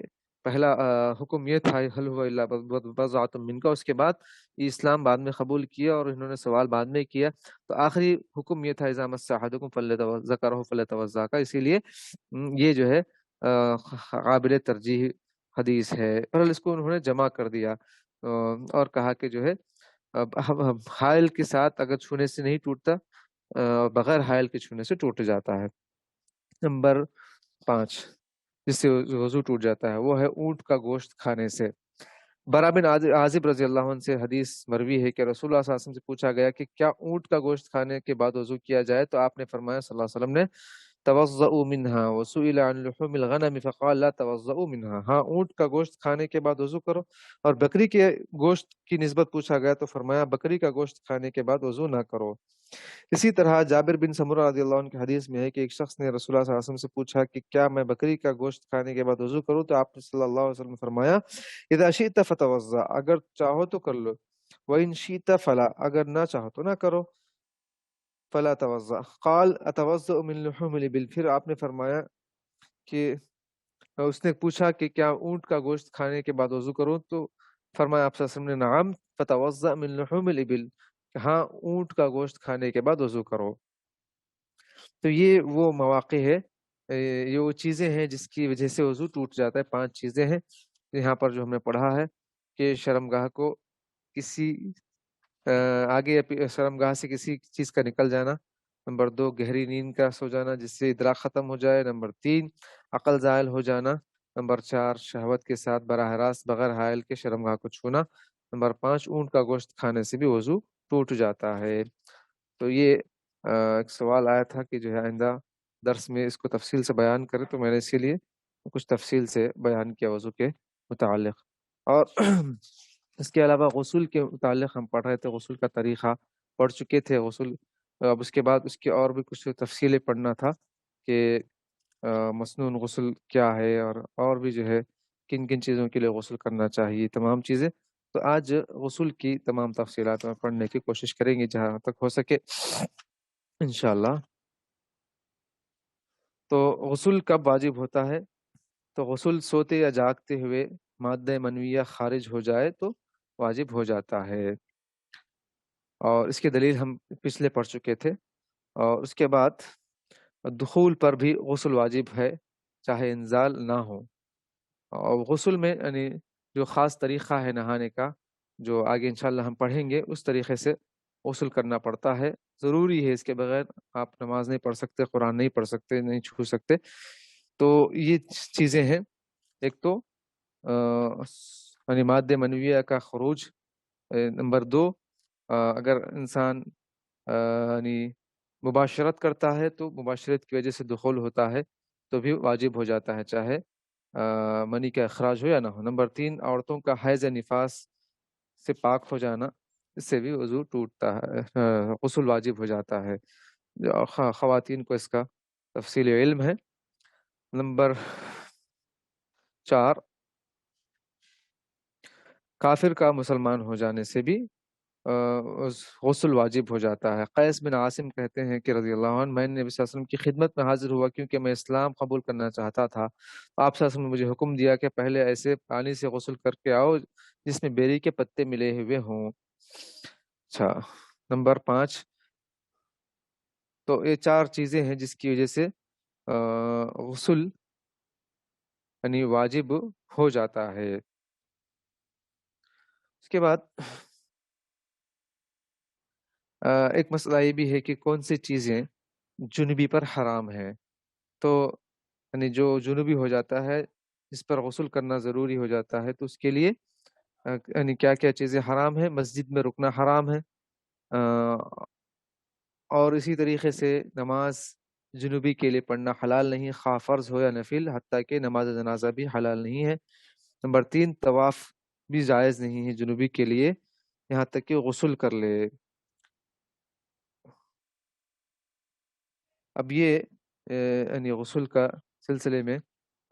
پہلا حکم یہ تھا حل ہوا الا بضعۃ منک، اس کے بعد یہ اسلام بعد میں قبول کیا اور انہوں نے سوال بعد میں کیا، تو آخری حکم یہ تھا اذا مس احدکم فلیتوضا فلیتوضا کا. اسی لیے یہ جو ہے قابل ترجیح حدیث ہے. اور اس کو انہوں نے جمع کر دیا اور کہا کہ جو ہے حائل کے ساتھ اگر چھونے سے نہیں ٹوٹتا، بغیر حائل کے چھونے سے ٹوٹ جاتا ہے. نمبر 5 جس سے وضو ٹوٹ جاتا ہے وہ ہے اونٹ کا گوشت کھانے سے. برا بن عازب رضی اللہ عنہ سے حدیث مروی ہے کہ رسول اللہ صلی اللہ علیہ وسلم سے پوچھا گیا کہ کیا اونٹ کا گوشت کھانے کے بعد وضو کیا جائے؟ تو آپ نے فرمایا صلی اللہ علیہ وسلم نے، توضؤوا منها وسئل عن لحوم الغنم فقال لا توضؤوا منها، ہاں اونٹ کا گوشت کھانے کے بعد وضو کرو. اور بکری کے گوشت کی نسبت پوچھا گیا تو فرمایا بکری کا گوشت کھانے کے بعد وضو نہ کرو. اسی طرح جابر بن سمرہ رضی اللہ عنہ کی حدیث میں ہے کہ ایک شخص نے رسول اللہ صلی اللہ علیہ وسلم سے پوچھا کہ کیا میں بکری کا گوشت کھانے کے بعد وضو کروں؟ تو آپ نے صلی اللہ علیہ وسلم نے فرمایا، اذا شئت فتوضا، اگر چاہو تو کر لو، وان شئت فلا، اگر نہ چاہو تو نہ کرو. فلا توضا قال اتوضا من لحوم الابل، پھر آپ نے فرمایا کہ اس نے پوچھا کہ کیا اونٹ کا گوشت کھانے کے بعد وضو کروں؟ تو فرمایا آپ صلی اللہ علیہ وسلم نے، نعم فتوضا من لحوم الابل، ہاں اونٹ کا گوشت کھانے کے بعد وضو کرو. تو یہ وہ مواقع ہے، یہ وہ چیزیں ہیں جس کی وجہ سے وضو ٹوٹ جاتا ہے. 5 چیزیں ہیں یہاں پر جو ہم نے پڑھا ہے کہ شرمگاہ کو کسی آگے شرمگاہ سے کسی چیز کا نکل جانا. نمبر 2 گہری نیند کا سو جانا جس سے ادراک ختم ہو جائے. نمبر 3 عقل زائل ہو جانا. نمبر 4 شہوت کے ساتھ براہ راست بغیر حائل کے شرمگاہ کو چھونا. نمبر 5 اونٹ کا گوشت کھانے سے بھی وضو ٹوٹ جاتا ہے. تو یہ ایک سوال آیا تھا کہ جو ہے آئندہ درس میں اس کو تفصیل سے بیان کرے، تو میں نے اسی لیے کچھ تفصیل سے بیان کیا وضو کے متعلق. اور اس کے علاوہ غسل کے متعلق ہم پڑھ رہے تھے، غسل کا طریقہ پڑھ چکے تھے. غسل اب اس کے بعد اس کی اور بھی کچھ تفصیلیں پڑھنا تھا کہ مسنون غسل کیا ہے، اور بھی جو ہے کن کن چیزوں کے لیے غسل کرنا چاہیے، تمام چیزیں. تو آج غسل کی تمام تفصیلات میں پڑھنے کی کوشش کریں گے جہاں تک ہو سکے انشاءاللہ. تو غسل کب واجب ہوتا ہے؟ تو غسل سوتے یا جاگتے ہوئے مادہ منویہ خارج ہو جائے تو واجب ہو جاتا ہے، اور اس کی دلیل ہم پچھلے پڑھ چکے تھے. اور اس کے بعد دخول پر بھی غسل واجب ہے چاہے انزال نہ ہو. اور غسل میں یعنی جو خاص طریقہ ہے نہانے کا، جو آگے انشاءاللہ ہم پڑھیں گے، اس طریقے سے غسل کرنا پڑتا ہے. ضروری ہے، اس کے بغیر آپ نماز نہیں پڑھ سکتے، قرآن نہیں پڑھ سکتے، نہیں چھو سکتے. تو یہ چیزیں ہیں. ایک تو یعنی مادہ منویہ کا خروج نمبر 2، اگر انسان یعنی مباشرت کرتا ہے تو مباشرت کی وجہ سے دخول ہوتا ہے تو بھی واجب ہو جاتا ہے، چاہے منی کا اخراج ہو یا نہ ہو۔ نمبر 3، عورتوں کا حیض یا نفاس سے پاک ہو جانا، اس سے بھی وضو ٹوٹتا ہے، غسل واجب ہو جاتا ہے۔ خواتین کو اس کا تفصیل علم ہے۔ نمبر 4، کافر کا مسلمان ہو جانے سے بھی غسل واجب ہو جاتا ہے۔ قیس بن عاصم کہتے ہیں کہ رضی اللہ عنہ، میں نے نبی صلی اللہ علیہ وسلم کی خدمت میں حاضر ہوا کیونکہ میں اسلام قبول کرنا چاہتا تھا۔ آپ صلی اللہ علیہ وسلم نے مجھے حکم دیا کہ پہلے ایسے پانی سے غسل کر کے آؤ جس میں بیری کے پتے ملے ہوئے ہوں۔ اچھا، نمبر 5، تو یہ 4 چیزیں ہیں جس کی وجہ سے غسل یعنی واجب ہو جاتا ہے۔ اس کے بعد ایک مسئلہ یہ بھی ہے کہ کون سی چیزیں جنوبی پر حرام ہیں۔ تو یعنی جو جنوبی ہو جاتا ہے، جس پر غسل کرنا ضروری ہو جاتا ہے، تو اس کے لیے یعنی کیا کیا چیزیں حرام ہیں۔ مسجد میں رکنا حرام ہے، اور اسی طریقے سے نماز جنوبی کے لیے پڑھنا حلال نہیں، خواہ فرض ہو یا نفل، حتیٰ کہ نماز جنازہ بھی حلال نہیں ہے۔ نمبر 3، طواف بھی جائز نہیں ہے جنوبی کے لیے یہاں تک کہ غسل کر لے۔ اب یہ یعنی غسل کا سلسلے میں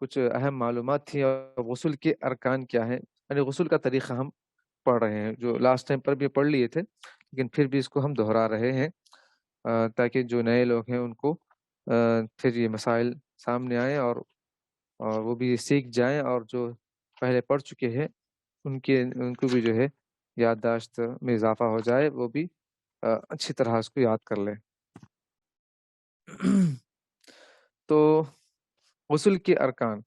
کچھ اہم معلومات تھی، اور غسل کے ارکان کیا ہیں، یعنی غسل کا طریقہ ہم پڑھ رہے ہیں، جو لاسٹ ٹائم پر بھی پڑھ لیے تھے لیکن پھر بھی اس کو ہم دہرا رہے ہیں تاکہ جو نئے لوگ ہیں ان کو پھر یہ مسائل سامنے آئیں اور وہ بھی سیکھ جائیں، اور جو پہلے پڑھ چکے ہیں ان کو بھی جو ہے یادداشت میں اضافہ ہو جائے، وہ بھی اچھی طرح اس کو یاد کر لیں۔ تو غسل کے ارکان،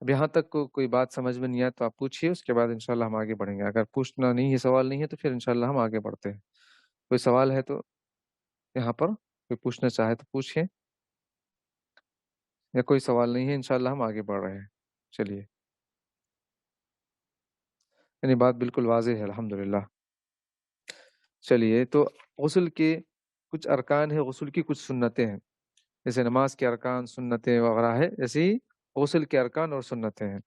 اب یہاں تک کوئی بات سمجھ میں نہیں آئے تو آپ پوچھیے، اس کے بعد انشاءاللہ ہم آگے بڑھیں گے۔ اگر پوچھنا نہیں ہے، سوال نہیں ہے، تو پھر انشاءاللہ ہم آگے بڑھتے ہیں۔ کوئی سوال ہے تو یہاں پر کوئی پوچھنا چاہے تو پوچھیں، یا کوئی سوال نہیں ہے انشاءاللہ ہم آگے بڑھ رہے ہیں۔ چلیے، یعنی بات بالکل واضح ہے الحمدللہ۔ چلیے، تو غسل کے کچھ ارکان ہیں، غسل کی کچھ سنتیں ہیں، جیسے نماز کے ارکان سنتیں وغیرہ ہے، ایسے ہی غسل کے ارکان اور سنتیں ہیں۔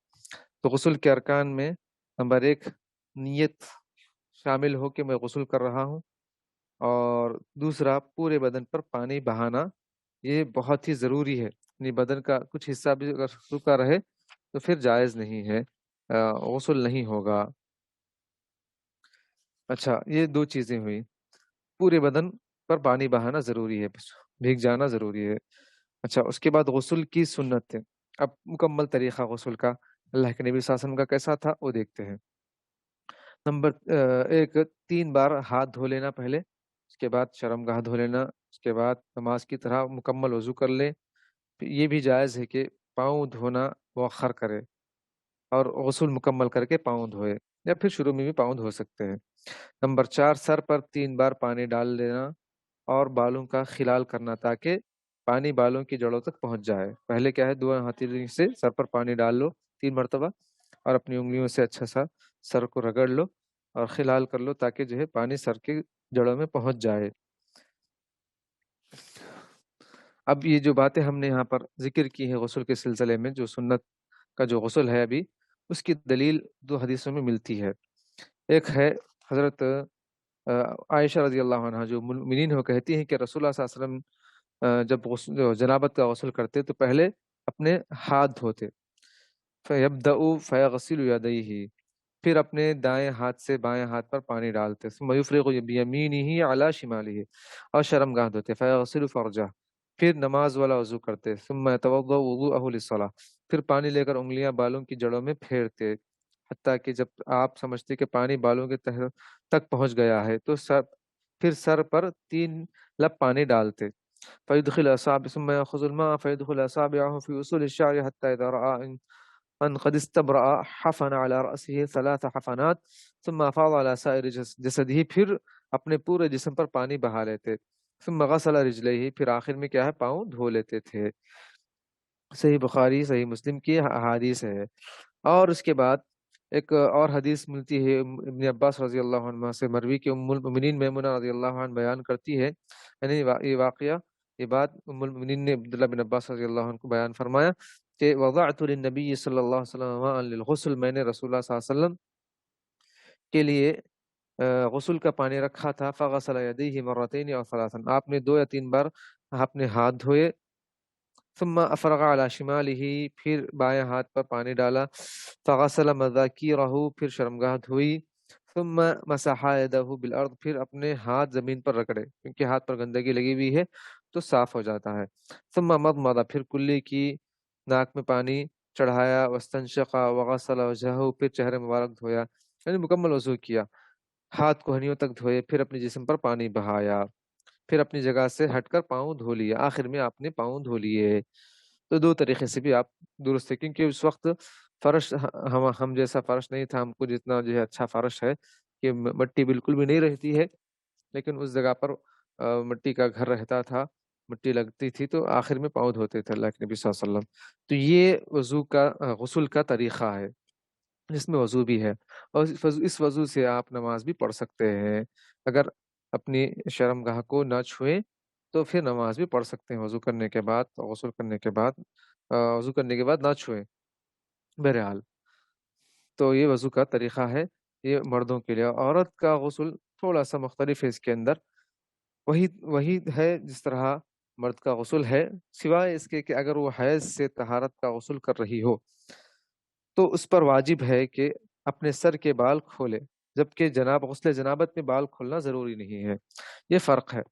تو غسل کے ارکان میں نمبر 1، نیت شامل ہو کہ میں غسل کر رہا ہوں، اور دوسرا پورے بدن پر پانی بہانا، یہ بہت ہی ضروری ہے، یعنی بدن کا کچھ حصہ بھی اگر سوکھا رہے تو پھر جائز نہیں ہے، غسل نہیں ہوگا۔ اچھا، یہ 2 چیزیں ہوئی، پورے بدن پر پانی بہانا ضروری ہے، بھیگ جانا ضروری ہے۔ اچھا، اس کے بعد غسل کی سنت ہے۔ اب مکمل طریقہ غسل کا اللہ کے نبی صلی اللہ علیہ وسلم کا کیسا تھا وہ دیکھتے ہیں۔ نمبر 1، 3 بار ہاتھ دھو لینا پہلے، اس کے بعد شرمگاہ دھو لینا، اس کے بعد نماز کی طرح مکمل وضو کر لے۔ یہ بھی جائز ہے کہ پاؤں دھونا مؤخر کرے اور غسل مکمل کر کے پاؤں دھوئے، یا پھر شروع میں بھی پاؤں دھو سکتے ہیں۔ نمبر 4، سر پر 3 بار پانی ڈال لینا اور بالوں کا خلال کرنا تاکہ پانی بالوں کی جڑوں تک پہنچ جائے۔ پہلے کیا ہے، 2 ہتھیلی سے سر پر پانی ڈال لو 3 مرتبہ، اور اپنی انگلیوں سے اچھا سا سر کو رگڑ لو اور خلال کر لو تاکہ جو ہے پانی سر کی جڑوں میں پہنچ جائے۔ اب یہ جو باتیں ہم نے یہاں پر ذکر کی ہیں غسل کے سلسلے میں، جو سنت کا جو غسل ہے ابھی، اس کی دلیل 2 حدیثوں میں ملتی ہے۔ ایک ہے حضرت عائشہ رضی اللہ عنہ، جو مومنین ہو، کہتی ہیں کہ رسول اللہ صلی اللہ علیہ وسلم جب جنابت کا غسل کرتے تو پہلے اپنے ہاتھ دھوتے، فَيَبْدَأُ فَيَغْسِلُ يَدَيْهِ، پھر اپنے دائیں ہاتھ سے بائیں ہاتھ پر پانی ڈالتے، ثم يفرغ بيمينه على شماله، اور شرمگاہ دھوتے، فَيَغْسِلُ فَرْجَهُ، پھر نماز والا وضو کرتے، ثم يتوضأ وضوءه للصلاة، پھر پانی لے کر انگلیاں بالوں کی جڑوں میں پھیرتے، حتیٰ کہ جب آپ سمجھتے کہ پانی بالوں کے تک پہنچ گیا ہے تو پھر سر پر 3 لب پانی ڈالتے، فيدخل أصابع ثم يأخذ الماء فيدخل أصابعه في أصول الشعر حتى إذا رأى أن قد استبرأ حفن على رأسه 3 حفنات ثم أفاض على سائر جسده، پھر اپنے پورے جسم پر پانی بہا لیتے، ثم غسل رجليه، پھر آخر میں کیا ہے، پاؤں دھو لیتے تھے۔ صحیح بخاری صحیح مسلم کی احادیث ہے۔ اور اس کے بعد ایک اور حدیث ملتی ہے ابن عباس رضی اللہ عنہ سے مروی کہ ام المؤمنین میمونہ رضی اللہ عنہ بیان کرتی ہے، یعنی یہ واقعہ، یہ بات ام المؤمنین نے عبداللہ بن عباس رضی اللہ عنہ کو بیان فرمایا کہ وضعت للنبی صلی اللہ علیہ وسلم ماء للغسل، میں نے رسول اللہ صلی اللہ علیہ وسلم کے لیے غسل کا پانی رکھا تھا، فغسل یدیہ مرتین او ثلاثا، آپ نے 2 یا 3 بار اپنے ہاتھ دھوئے، ثم افرغ على شماله، پھر بائیں ہاتھ پر پانی ڈالا، فغسل مذاکیرہ، پھر شرمگاہ دھوئی، ثم مسح یدہ بالارض، پھر اپنے ہاتھ زمین پر رگڑے، کیونکہ ہاتھ پر گندگی لگی ہوئی ہے تو صاف ہو جاتا ہے، ثم مضمض، پھر کلی کی، ناک میں پانی چڑھایا، واستنشق وغسل وجہہ، پھر چہرے مبارک دھویا، یعنی مکمل وضو کیا، ہاتھ کوہنیوں تک دھوئے، پھر اپنے جسم پر پانی بہایا، پھر اپنی جگہ سے ہٹ کر پاؤں دھو لیے، آخر میں آپ نے پاؤں دھو لیے۔ تو 2 طریقے سے بھی آپ درست ہے، کیونکہ اس وقت فرش ہم جیسا فرش نہیں تھا، ہم کو جتنا جو ہے اچھا فرش ہے کہ مٹی بالکل بھی نہیں رہتی ہے، لیکن اس جگہ پر مٹی کا گھر رہتا تھا، مٹی لگتی تھی، تو آخر میں پاؤں دھوتے تھے اللہ کے نبی صلی اللہ علیہ وسلم۔ تو یہ وضو کا غسل کا طریقہ ہے جس میں وضو بھی ہے، اور اس وضو سے آپ نماز بھی پڑھ سکتے ہیں، اگر اپنی شرمگاہ کو نہ چھوئیں تو پھر نماز بھی پڑھ سکتے ہیں وضو کرنے کے بعد، غسل کرنے کے بعد، وضو کرنے کے بعد نہ چھوئیں بہرحال۔ تو یہ وضو کا طریقہ ہے، یہ مردوں کے لیے۔ عورت کا غسل تھوڑا سا مختلف ہے اس کے اندر، وہی ہے جس طرح مرد کا غسل ہے، سوائے اس کے کہ اگر وہ حیض سے طہارت کا غسل کر رہی ہو تو اس پر واجب ہے کہ اپنے سر کے بال کھولے، جبکہ غسل جنابت میں بال کھولنا ضروری نہیں ہے، یہ فرق ہے۔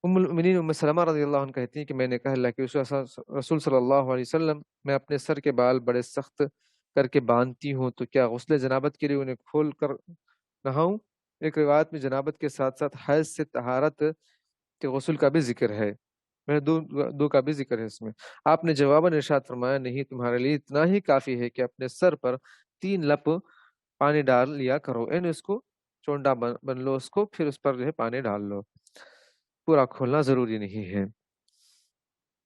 ام المؤمنین ام سلمہ رضی اللہ عنہ کہتی ہیں کہ میں نے کہا اللہ کے رسول صلی اللہ علیہ وسلم، میں اپنے سر کے بال بڑے سخت کر کے باندھتی ہوں، تو کیا غسل جنابت کے لیے انہیں کھول کر نہاؤں؟ ایک روایت میں جنابت کے ساتھ ساتھ حیض سے طہارت کے غسل کا بھی ذکر ہے، میں دو کا بھی ذکر ہے اس میں۔ آپ نے جواباً ارشاد فرمایا، نہیں، تمہارے لیے اتنا ہی کافی ہے کہ اپنے سر پر 3 لپ پانی ڈال لیا کرو، یعنی اس کو چونڈا بن لو اس کو، پھر اس پر جو ہے پانی ڈال لو، پورا کھولنا ضروری نہیں ہے۔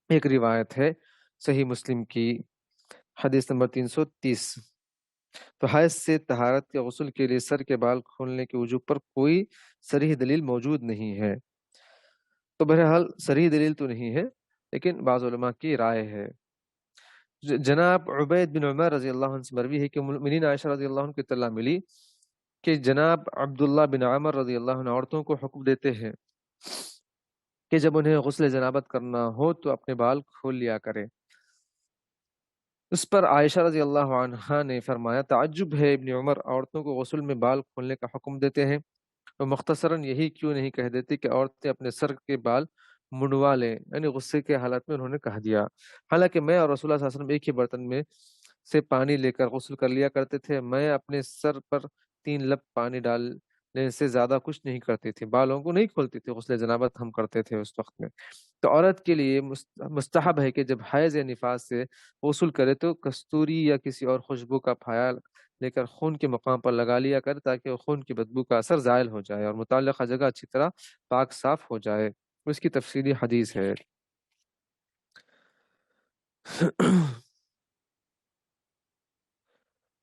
ایک روایت ہے صحیح مسلم کی حدیث نمبر 330، تو حیض سے طہارت کے غسل کے لیے سر کے بال کھولنے کے وجوب پر کوئی صریح دلیل موجود نہیں ہے، تو بہرحال صریح دلیل تو نہیں ہے، لیکن بعض علماء کی رائے ہے۔ جناب عبید بن عمر رضی اللہ عنہ سے مروی ہے کہ ام المؤمنین عائشہ رضی اللہ عنہ کو اطلاع ملی کہ جناب عبداللہ بن عمر رضی اللہ عنہ عورتوں کو حکم دیتے ہیں کہ جب انہیں غسل جنابت کرنا ہو تو اپنے بال کھول لیا کرے۔ اس پر عائشہ رضی اللہ عنہا نے فرمایا، تعجب ہے، ابن عمر عورتوں کو غسل میں بال کھولنے کا حکم دیتے ہیں، تو مختصراً یہی کیوں نہیں کہہ دیتے کہ عورتیں اپنے سر کے بال منڈوا لیں، یعنی غصے کے حالت میں انہوں نے کہہ دیا، حالانکہ میں اور رسول اللہ صلی اللہ علیہ وسلم ایک ہی برتن میں سے پانی لے کر غسل کر لیا کرتے تھے، میں اپنے سر پر 3 لپ پانی ڈالنے سے زیادہ کچھ نہیں کرتی تھی، بالوں کو نہیں کھولتی تھی، غسل جنابت ہم کرتے تھے اس وقت میں۔ تو عورت کے لیے مستحب ہے کہ جب حیض یا نفاس سے غسل کرے تو کستوری یا کسی اور خوشبو کا پھایا لے کر خون کے مقام پر لگا لیا کرے، تاکہ وہ خون کی بدبو کا اثر زائل ہو جائے اور متعلقہ جگہ اچھی طرح پاک صاف ہو جائے، اس کی تفصیلی حدیث ہے۔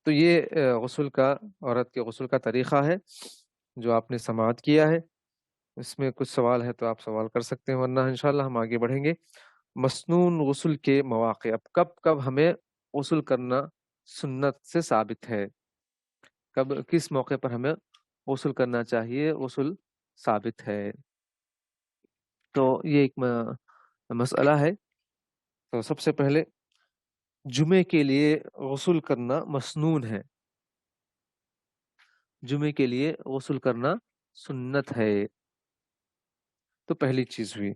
تو یہ غسل کا، عورت کے غسل کا طریقہ ہے جو آپ نے سماعت کیا ہے۔ اس میں کچھ سوال ہے تو آپ سوال کر سکتے ہیں، ورنہ انشاءاللہ ہم آگے بڑھیں گے۔ مسنون غسل کے مواقع، اب کب کب ہمیں غسل کرنا سنت سے ثابت ہے، کب کس موقع پر ہمیں غسل کرنا چاہیے، غسل ثابت ہے، تو یہ ایک مسئلہ ہے۔ تو سب سے پہلے جمعے کے لیے غسل کرنا مسنون ہے، جمعے کے لیے غسل کرنا سنت ہے، تو پہلی چیز ہوئی۔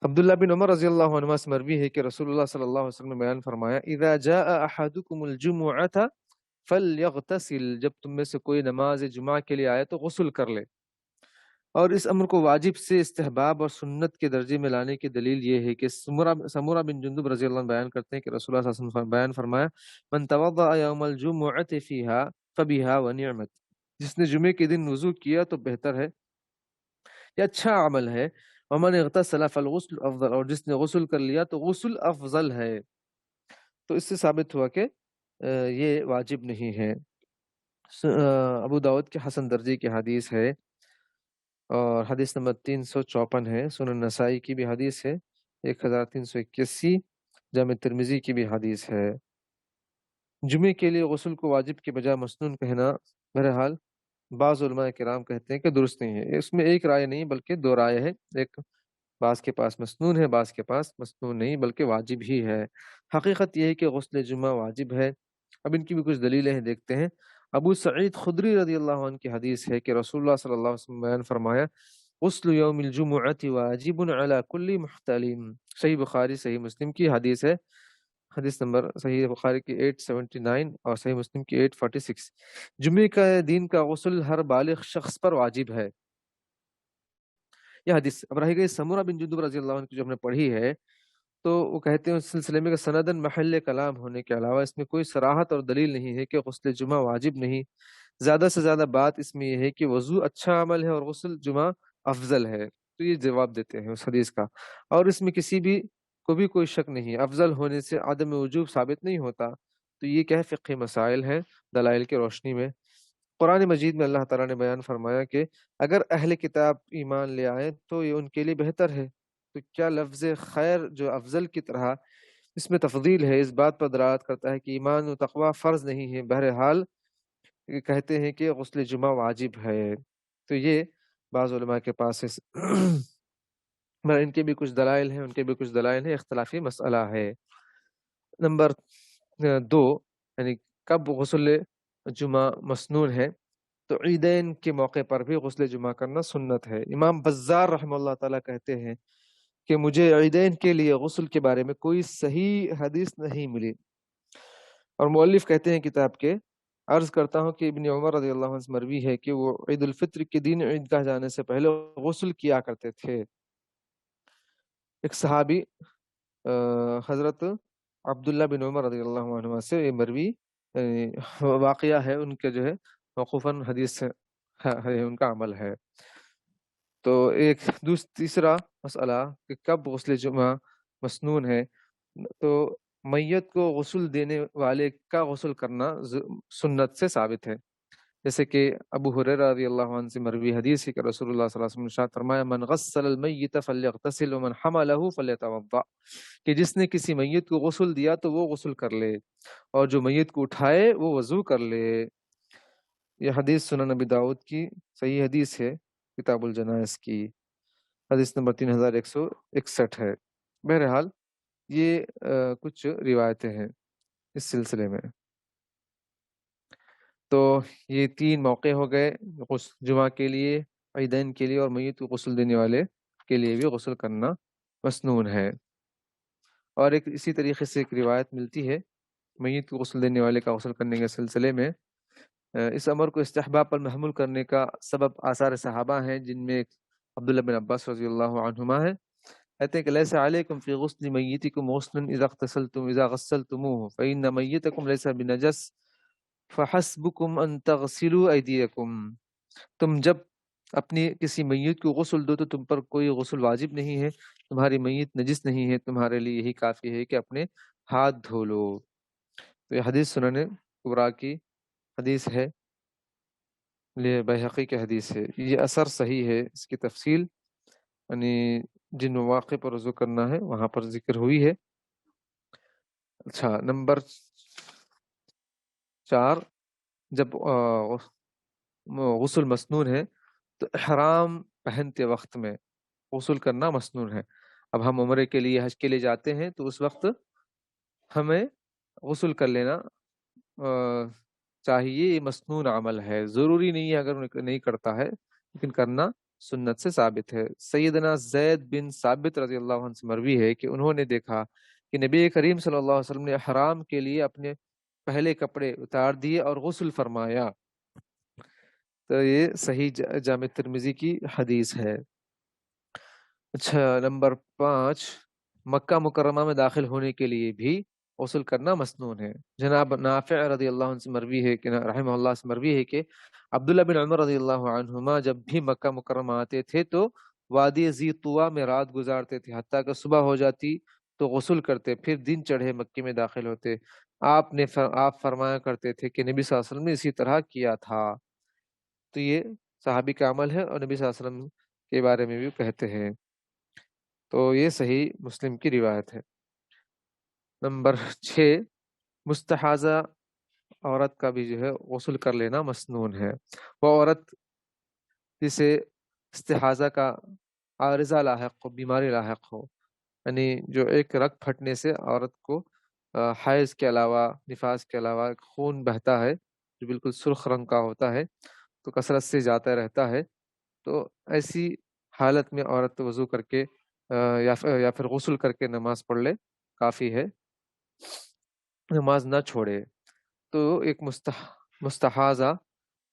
عبداللہ بن عمر رضی اللہ عنہ سے مروی ہے کہ رسول اللہ صلی اللہ علیہ وسلم نے بیان فرمایا، اذا جاء احدکم الجمعۃ فلیغتسل، جب تم میں سے کوئی نماز جمعہ کے لیے آئے تو غسل کر لے، اور اس امر کو واجب سے استحباب اور سنت کے درجے میں لانے کی دلیل یہ ہے کہ سمورہ بن جندب رضی اللہ عنہ بیان کرتے ہیں کہ رسول اللہ صلی اللہ علیہ وسلم بیان فرمایا، من توضأ یوم الجمعۃ فیہا فبہا ونعمت، جس نے جمعے کے دن وضو کیا تو بہتر ہے، یہ اچھا عمل ہے، ومن اغتسل فالغسل افضل، اور جس نے غسل کر لیا تو غسل افضل ہے۔ تو اس سے ثابت ہوا کہ یہ واجب نہیں ہے۔ ابو داؤد کے حسن درجے کی حدیث ہے اور حدیث نمبر 354 ہے۔ سنن نسائی کی بھی حدیث ہے 1381، جامع ترمذی کی بھی حدیث ہے۔ جمعے کے لیے غسل کو واجب کے بجائے مسنون کہنا بہرحال بعض علماء کرام کہتے ہیں کہ درست نہیں ہے۔ اس میں ایک رائے نہیں بلکہ دو رائے ہے، ایک بعض کے پاس مسنون ہے، بعض کے پاس مسنون نہیں بلکہ واجب ہی ہے۔ حقیقت یہ ہے کہ غسل جمعہ واجب ہے۔ اب ان کی بھی کچھ دلیلیں ہیں، دیکھتے ہیں۔ ابو سعید خدری رضی اللہ عنہ کی حدیث ہے کہ رسول اللہ صلی اللہ علیہ وسلم بیان فرمایا غسل یوم الجمعۃ واجب علی کل محتلم۔ صحیح بخاری صحیح مسلم کی حدیث ہے، حدیث نمبر صحیح بخاری کی 879 اور صحیح مسلم کی 846۔ جمعے کا دن کا غسل ہر بالغ شخص پر واجب ہے۔ یہ حدیث اب رہ گئی سمورہ بن جندب رضی اللہ عنہ کی جو ہم نے پڑھی ہے، تو وہ کہتے ہیں اس سلسلے میں کہ سندن محل کلام ہونے کے علاوہ اس میں کوئی صراحت اور دلیل نہیں ہے کہ غسل جمعہ واجب نہیں۔ زیادہ سے زیادہ بات اس میں یہ ہے کہ وضو اچھا عمل ہے اور غسل جمعہ افضل ہے، تو یہ جواب دیتے ہیں اس حدیث کا، اور اس میں کسی بھی کو بھی کوئی شک نہیں۔ افضل ہونے سے عدم وجوب ثابت نہیں ہوتا، تو یہ کیا فقہی مسائل ہیں دلائل کی روشنی میں۔ قرآن مجید میں اللہ تعالیٰ نے بیان فرمایا کہ اگر اہل کتاب ایمان لے آئیں تو یہ ان کے لیے بہتر ہے، تو کیا لفظ خیر جو افضل کی طرح اس میں تفضیل ہے، اس بات پر دلالت کرتا ہے کہ ایمان و تقوی فرض نہیں ہے۔ بہرحال یہ کہتے ہیں کہ غسل جمعہ واجب ہے، تو یہ بعض علماء کے پاس ان کے بھی کچھ دلائل ہیں، ان کے بھی کچھ دلائل ہیں، اختلافی مسئلہ ہے۔ نمبر 2، یعنی کب غسل جمعہ مسنون ہے، تو عیدین کے موقع پر بھی غسل جمعہ کرنا سنت ہے۔ امام بزار رحمہ اللہ تعالیٰ کہتے ہیں کہ مجھے عیدین کے لیے غسل کے بارے میں کوئی صحیح حدیث نہیں ملی، اور مؤلف کہتے ہیں کتاب کے عرض کرتا ہوں کہ ابن عمر رضی اللہ عنہ سے مروی ہے کہ وہ عید الفطر کے دن عیدگاہ جانے سے پہلے غسل کیا کرتے تھے۔ ایک صحابی حضرت عبداللہ بن عمر رضی اللہ عنہ سے یہ مروی واقعہ ہے، ان کے جو ہے موقوفاً حدیث ہے، ان کا عمل ہے۔ تو ایک تیسرا مسئلہ کہ کب غسل جمعہ مسنون ہے، تو میت کو غسل دینے والے کا غسل کرنا سنت سے ثابت ہے، جیسے کہ ابو ہریرہ رضی اللہ عنہ سے مروی حدیث ہے کہ رسول اللہ صلی اللہ علیہ وسلم نے ارشاد فرمایا من غسل المیت فلیغتسل ومن حملہ فلیتوضا، کہ جس نے کسی میت کو غسل دیا تو وہ غسل کر لے، اور جو میت کو اٹھائے وہ وضو کر لے۔ یہ حدیث سنن نبی داؤد کی صحیح حدیث ہے، کتاب الجنائز کی حدیث نمبر 3161 ہے۔ بہرحال یہ کچھ روایتیں ہیں اس سلسلے میں۔ تو یہ 3 موقع ہو گئے جمعہ کے لیے، عیدین کے لیے، اور میت کو غسل دینے والے کے لیے بھی غسل کرنا مسنون ہے۔ اور ایک اسی طریقے سے ایک روایت ملتی ہے میت کو غسل دینے والے کا غسل کرنے کے سلسلے میں، اس امر کو استحباب پر محمول کرنے کا سبب آثار صحابہ ہیں، جن میں عبداللہ بن عباس رضی اللہ عنہما ہے، کہتے ہیں کہ لیس علیکم فی غسل میتکم غسل اذا غسلتموه فإن میتکم لیس بنجس فحسبکم ان تغسلوا ایدیکم، تم جب اپنی کسی میت کو غسل دو تو تم پر کوئی غسل واجب نہیں ہے، تمہاری میت نجس نہیں ہے، تمہارے لیے یہی کافی ہے کہ اپنے ہاتھ دھو لو۔ تو یہ حدیث سنن کبریٰ کی حدیث ہے، یہ بیہقی کی حدیث ہے، یہ اثر صحیح ہے، اس کی تفصیل یعنی جن مواقع پر رجوع کرنا ہے وہاں پر ذکر ہوئی ہے۔ اچھا، نمبر 4، جب غسل مسنون ہے تو احرام پہنتے وقت میں غسل کرنا مسنون ہے۔ اب ہم عمرے کے لیے، حج کے لیے جاتے ہیں تو اس وقت ہمیں غسل کر لینا چاہیے، یہ مسنون عمل ہے، ضروری نہیں ہے اگر نہیں کرتا ہے، لیکن کرنا سنت سے ثابت ہے۔ سیدنا زید بن ثابت رضی اللہ عنہ سے مروی ہے کہ انہوں نے دیکھا کہ نبی کریم صلی اللہ علیہ وسلم نے احرام کے لیے اپنے پہلے کپڑے اتار دیے اور غسل فرمایا، تو یہ صحیح جامع ترمذی کی حدیث ہے۔ اچھا، نمبر 5، مکہ مکرمہ میں داخل ہونے کے لیے بھی غسل کرنا مسنون ہے۔ جناب نافع رضی اللہ عنہ سے مروی ہے کہ رحمہ اللہ سے مروی ہے کہ عبداللہ بن عمر رضی اللہ عنہما جب بھی مکہ مکرمہ آتے تھے تو وادی ذی طویٰ میں رات گزارتے تھے، حتیٰ کہ صبح ہو جاتی تو غسل کرتے، پھر دن چڑھے مکے میں داخل ہوتے۔ آپ فرمایا کرتے تھے کہ نبی صلی اللہ علیہ وسلم نے اسی طرح کیا تھا۔ تو یہ صحابی کا عمل ہے اور نبی صلی اللہ علیہ وسلم کے بارے میں بھی کہتے ہیں، تو یہ صحیح مسلم کی روایت ہے۔ نمبر 6، مستحاضہ عورت کا بھی جو ہے غسل کر لینا مسنون ہے۔ وہ عورت جسے استحاضہ کا عارضہ لاحق ہو، بیماری لاحق ہو، یعنی جو ایک رگ پھٹنے سے عورت کو حیض کے علاوہ، نفاس کے علاوہ ایک خون بہتا ہے جو بالکل سرخ رنگ کا ہوتا ہے، تو کثرت سے جاتا رہتا ہے، تو ایسی حالت میں عورت وضو کر کے یا پھر غسل کر کے نماز پڑھ لے، کافی ہے، نماز نہ چھوڑے۔ تو ایک مستحاضہ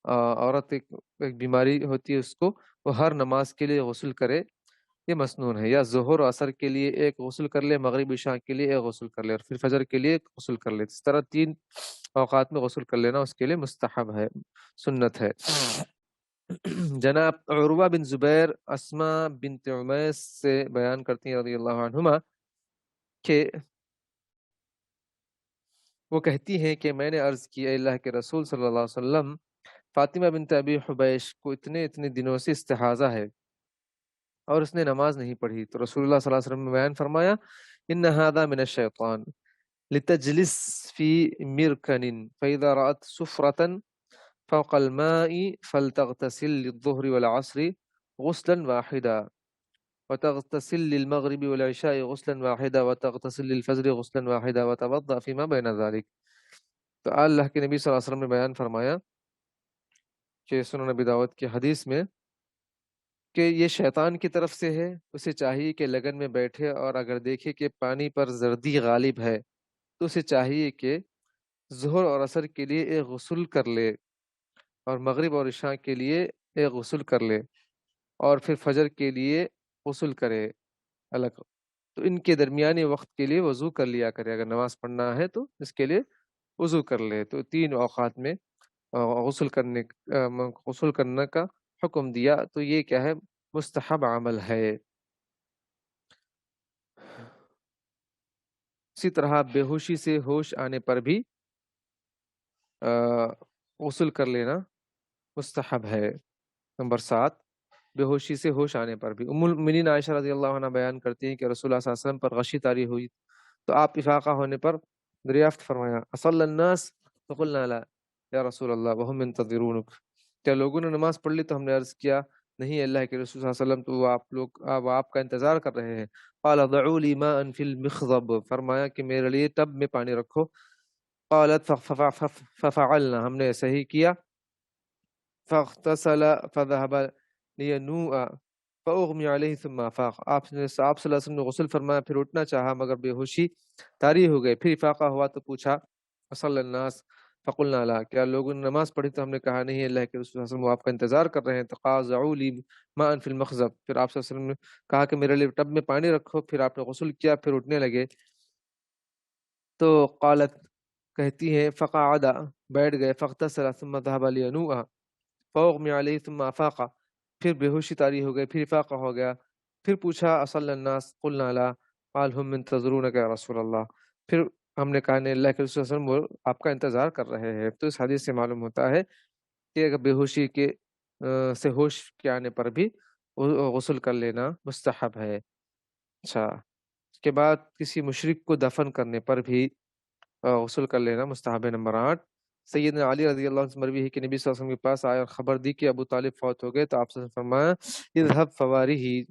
عورت ایک بیماری ہوتی ہے، اس کو وہ ہر نماز کے لیے غسل کرے، یہ مسنون ہے۔ یا ظہر و عصر کے لیے ایک غسل کر لے، مغرب عشاء کے لیے ایک غسل کر لے، اور پھر فجر کے لیے ایک غسل کر لے۔ اس طرح 3 اوقات میں غسل کر لینا اس کے لیے مستحب ہے، سنت ہے۔ جناب عروہ بن زبیر اسماء بنت عمیس سے بیان کرتی ہیں رضی اللہ عنہما کہ وہ کہتی ہیں کہ میں نے عرض کی، اے اللہ کے رسول صلی اللہ علیہ وسلم، فاطمہ بنت ابی حبیش کو اتنے دنوں سے استحاضہ ہے اور اس نے نماز نہیں پڑھی، تو رسول اللہ صلی اللہ علیہ وسلم نے بیان فرمایا، ان هذا من الشیطان لتجلس في مركن فاذا رأت سفرة فوق الماء فلتغتسل للظهر والعصر غسلا واحدا وتغتسل للمغرب والعشاء غسلا واحدا وتغتسل للفجر غسلا واحدا وتوضأ فيما بين ذلك۔ تو اللہ کے نبی صلی اللہ علیہ وسلم نے بیان فرمایا کہ سنن نبی داؤد کی حدیث میں کہ یہ شیطان کی طرف سے ہے، اسے چاہیے کہ لگن میں بیٹھے اور اگر دیکھے کہ پانی پر زردی غالب ہے تو اسے چاہیے کہ ظہر اور عصر کے لیے ایک غسل کر لے اور مغرب اور عشاء کے لیے ایک غسل کر لے اور پھر فجر کے لیے غسل کرے الگ، تو ان کے درمیانی وقت کے لیے وضو کر لیا کرے، اگر نماز پڑھنا ہے تو اس کے لیے وضو کر لے۔ تو 3 اوقات میں غسل کرنے کا حکم دیا، تو یہ کیا ہے؟ مستحب عمل ہے۔ اسی طرح بے ہوشی سے ہوش آنے پر بھی غسل کر لینا مستحب ہے۔ نمبر 7، بے ہوشی سے ہوش آنے پر بھی ام المؤمنین عائشہ رضی اللہ عنہ بیان کرتی ہیں کہ رسول اللہ صلی اللہ علیہ وسلم پر غشی طاری ہوئی تو آپ افاقہ ہونے پر دریافت فرمایا، اصلی الناس فقلنا لا یا رسول اللہ وهم منتظرونک، کیا لوگوں نے نماز پڑھ لی؟ تو ہم نے عرض کیا نہیں اللہ کے رسول صلی اللہ علیہ وسلم، تو وہ آپ کا انتظار کر رہے ہیں۔ قال ضعوا لي ماء في المخضب، فرمایا کہ میرے لیے ٹب میں پانی رکھو۔ قالت ففعلنا، ہم نے ایسا ہی کیا۔ فاغتسل فذهب لينوء فاغمي عليه ثم افاق، آپ صلی اللہ علیہ وسلم نے غسل فرمایا، پھر اٹھنا چاہا مگر بے ہوشی طاری ہو گئے، پھر افاقہ ہوا تو پوچھا اصلی الناس فقلنا لا، کیا لوگوں نے نماز پڑھی؟ تو ہم نے کہا نہیں اللہ کے رسول صلی اللہ علیہ وسلم، وہ آپ کا انتظار کر رہے ہیں۔ تو قاضعوا لی ماء فی المخزب، پھر آپ صلی اللہ علیہ وسلم نے کہا کہ میرے لیے ٹب میں پانی رکھو، پھر آپ نے غسل کیا، پھر اٹھنے لگے۔ تو قالت کہتی ہیں فقعد، بیٹھ گئے، فاغتسل ثم ذهب لينوء فاغمي عليه ثم افاق، پھر بے ہوشی طاری ہو گئے، پھر افاقہ ہو گیا، پھر پوچھا اصلی الناس قلنا لا قال هم منتظرونك یا رسول اللہ، پھر ہم نے کہا نہیں اللہ کے رسول صلی اللہ علیہ وسلم وہ آپ کا انتظار کر رہے ہیں۔ تو اس حدیث سے معلوم ہوتا ہے کہ اگر بے ہوشی سے ہوش کے آنے پر بھی غسل کر لینا مستحب ہے۔ اچھا، اس کے بعد کسی مشرک کو دفن کرنے پر بھی غسل کر لینا مستحب ہے۔ نمبر 8، سیدنا علی رضی اللہ عنہ سے مروی ہے کہ نبی صلی اللہ علیہ وسلم کے پاس آئے اور خبر دی کہ ابو طالب فوت ہو گئے، تو آپ صلی اللہ علیہ وسلم فرمایا اذهب فوارہ،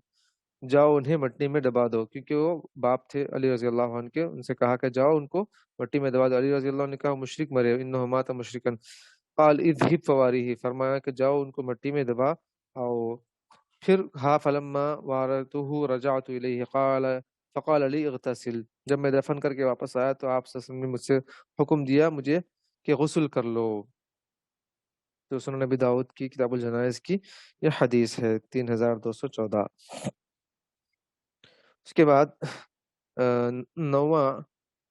جاؤ انہیں مٹی میں دبا دو، کیونکہ وہ باپ تھے علی رضی اللہ عنہ کے، ان سے کہا کہ جاؤ ان کو مٹی میں دبا دو۔ علی رضی اللہ عنہ نے کہا مشرک مرے، انہ مات مشرکا، قال اذهب فوارہ، فرمایا کہ جاؤ ان کو مٹی میں دبا آؤ۔ پھر ہا فلما وارثه رجعت الیہ قال فقال لی اغتسل، جب میں دفن کر کے واپس آیا تو آپ صلی اللہ علیہ وسلم نے مجھ سے حکم دیا مجھے کہ غسل کر لو۔ تو سنن نبی داؤد کی کتاب الجنائز کی یہ حدیث ہے 3214۔ اس کے بعد 9واں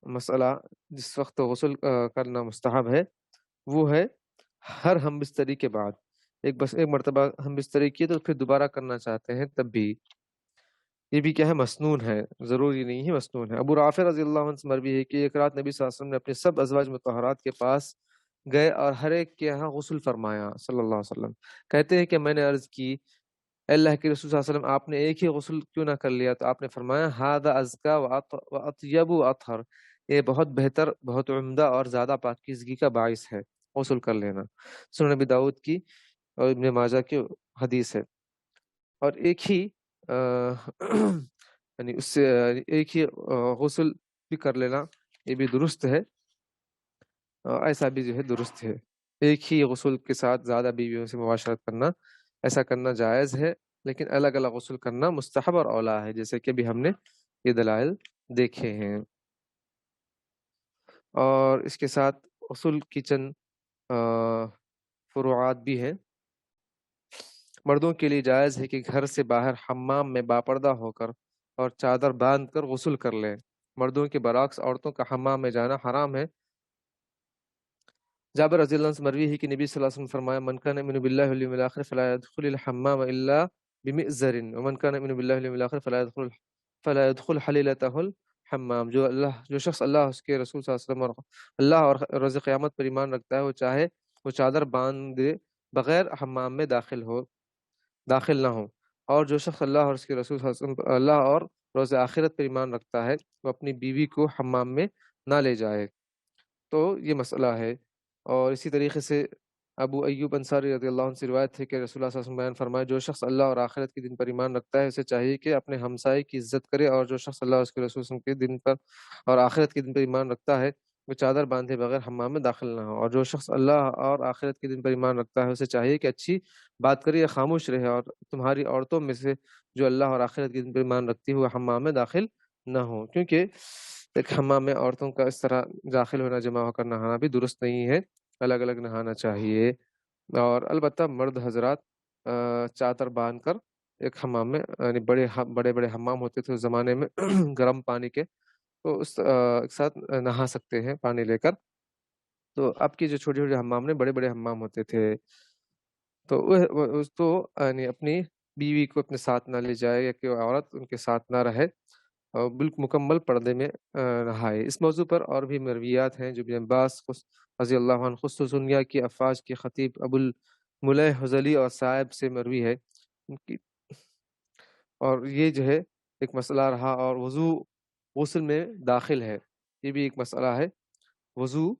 مسئلہ جس وقت غسل کرنا مستحب ہے وہ ہے ہر ہم بستری کے بعد، ایک مرتبہ ہم بستری کی تو پھر دوبارہ کرنا چاہتے ہیں تب بھی، یہ بھی کیا ہے؟ مسنون ہے، ضروری نہیں ہے، مسنون ہے۔ ابو رافع رضی اللہ عنہ سے مروی ہے کہ ایک رات نبی صلی اللہ علیہ وسلم نے اپنے سب ازواج مطہرات کے پاس گئے اور ہر ایک کے یہاں غسل فرمایا صلی اللہ علیہ وسلم۔ کہتے ہیں کہ میں نے عرض کی، اے اللہ کے رسول صلی اللہ علیہ وسلم، آپ نے ایک ہی غسل کیوں نہ کر لیا؟ تو آپ نے فرمایا، ھذا ازکا و اطیب و اطہر، یہ بہت بہتر، بہت عمدہ اور زیادہ پاکیزگی کا باعث ہے غسل کر لینا۔ سنن نبی داؤد کی اور ابن ماجہ کی حدیث ہے۔ اور ایک ہی یعنی اس سے ایک ہی غسل بھی کر لینا یہ بھی درست ہے، ایسا بھی جو ہے درست ہے۔ ایک ہی غسل کے ساتھ زیادہ بیویوں سے مباشرت کرنا، ایسا کرنا جائز ہے، لیکن الگ الگ غسل کرنا مستحب اور اولیٰ ہے، جیسے کہ بھی ہم نے یہ دلائل دیکھے ہیں۔ اور اس کے ساتھ غسل کی چند فروعات بھی ہیں۔ مردوں کے لیے جائز ہے کہ گھر سے باہر حمام میں باپردہ ہو کر اور چادر باندھ کر غسل کر لیں۔ مردوں کے برعکس عورتوں کا حمام میں جانا حرام ہے۔ جابر رضی اللہ عنہ سے مروی ہے کہ نبی صلی اللہ علیہ وسلم فرمایا، من کان یؤمن باللہ والیوم الآخر فلا يدخل الحمام الا بمئزر ومن کان یؤمن باللہ والیوم الآخر فلا يدخل حلیلتہ الحمام۔ جو شخص اللہ اس کے رسول صلی اللہ علیہ وسلم اور اللہ اور روز قیامت پر ایمان رکھتا ہے، وہ چاہے وہ چادر باندھے بغیر حمام میں داخل نہ ہو، اور جو شخص اللہ اور اس کے رسول صلی اللہ علیہ وسلم اللہ اور روز آخرت پر ایمان رکھتا ہے، وہ اپنی بیوی کو حمام میں نہ لے جائے۔ تو یہ مسئلہ ہے۔ اور اسی طریقے سے ابو ایوب انصاری رضی اللہ عنہ سے روایت ہے کہ رسول اللہ صلی اللہ علیہ وسلم بیان فرمایا، جو شخص اللہ اور آخرت کے دن پر ایمان رکھتا ہے، اسے چاہیے کہ اپنے ہمسائے کی عزت کرے، اور جو شخص اللہ اور اس کے رسول صلی اللہ علیہ وسلم کے دن پر اور آخرت کے دن پر ایمان رکھتا ہے، وہ چادر باندھے بغیر حمام میں داخل نہ ہو۔ اور جو شخص اللہ اور آخرت کے دن پر ایمان رکھتا ہے، اسے چاہیے کہ اچھی بات کرے یا خاموش رہے، اور تمہاری عورتوں میں سے جو اللہ اور آخرت کے دن پر ایمان رکھتی ہے، وہ حمام میں داخل نہ ہو، کیونکہ ایک حمام میں عورتوں کا اس طرح داخل ہونا، جمع ہو کر نہانا بھی درست نہیں ہے، الگ الگ نہانا چاہیے۔ اور البتہ مرد حضرات چادر باندھ کر ایک حمام میں، یعنی بڑے بڑے حمام ہوتے تھے اس زمانے میں گرم پانی کے، تو اس ایک ساتھ نہا سکتے ہیں پانی لے کر۔ تو اب کی جو چھوٹے چھوٹے حمام نے، بڑے بڑے حمام ہوتے تھے، تو یعنی اپنی بیوی کو اپنے ساتھ نہ لے جائے، یا کہ عورت ان کے ساتھ نہ رہے، اور بالکل مکمل پردے میں نہائے۔ اس موضوع پر اور بھی مرویات ہیں جو ابن عباس رضی اللہ عنہ، خصوصیہ کی افواج کے خطیب ابو الملیح حذلی اور صاحب سے مروی ہے ان کی، اور یہ جو ہے ایک مسئلہ رہا۔ اور وضو غسل میں داخل ہے، یہ بھی ایک مسئلہ ہے۔ وضو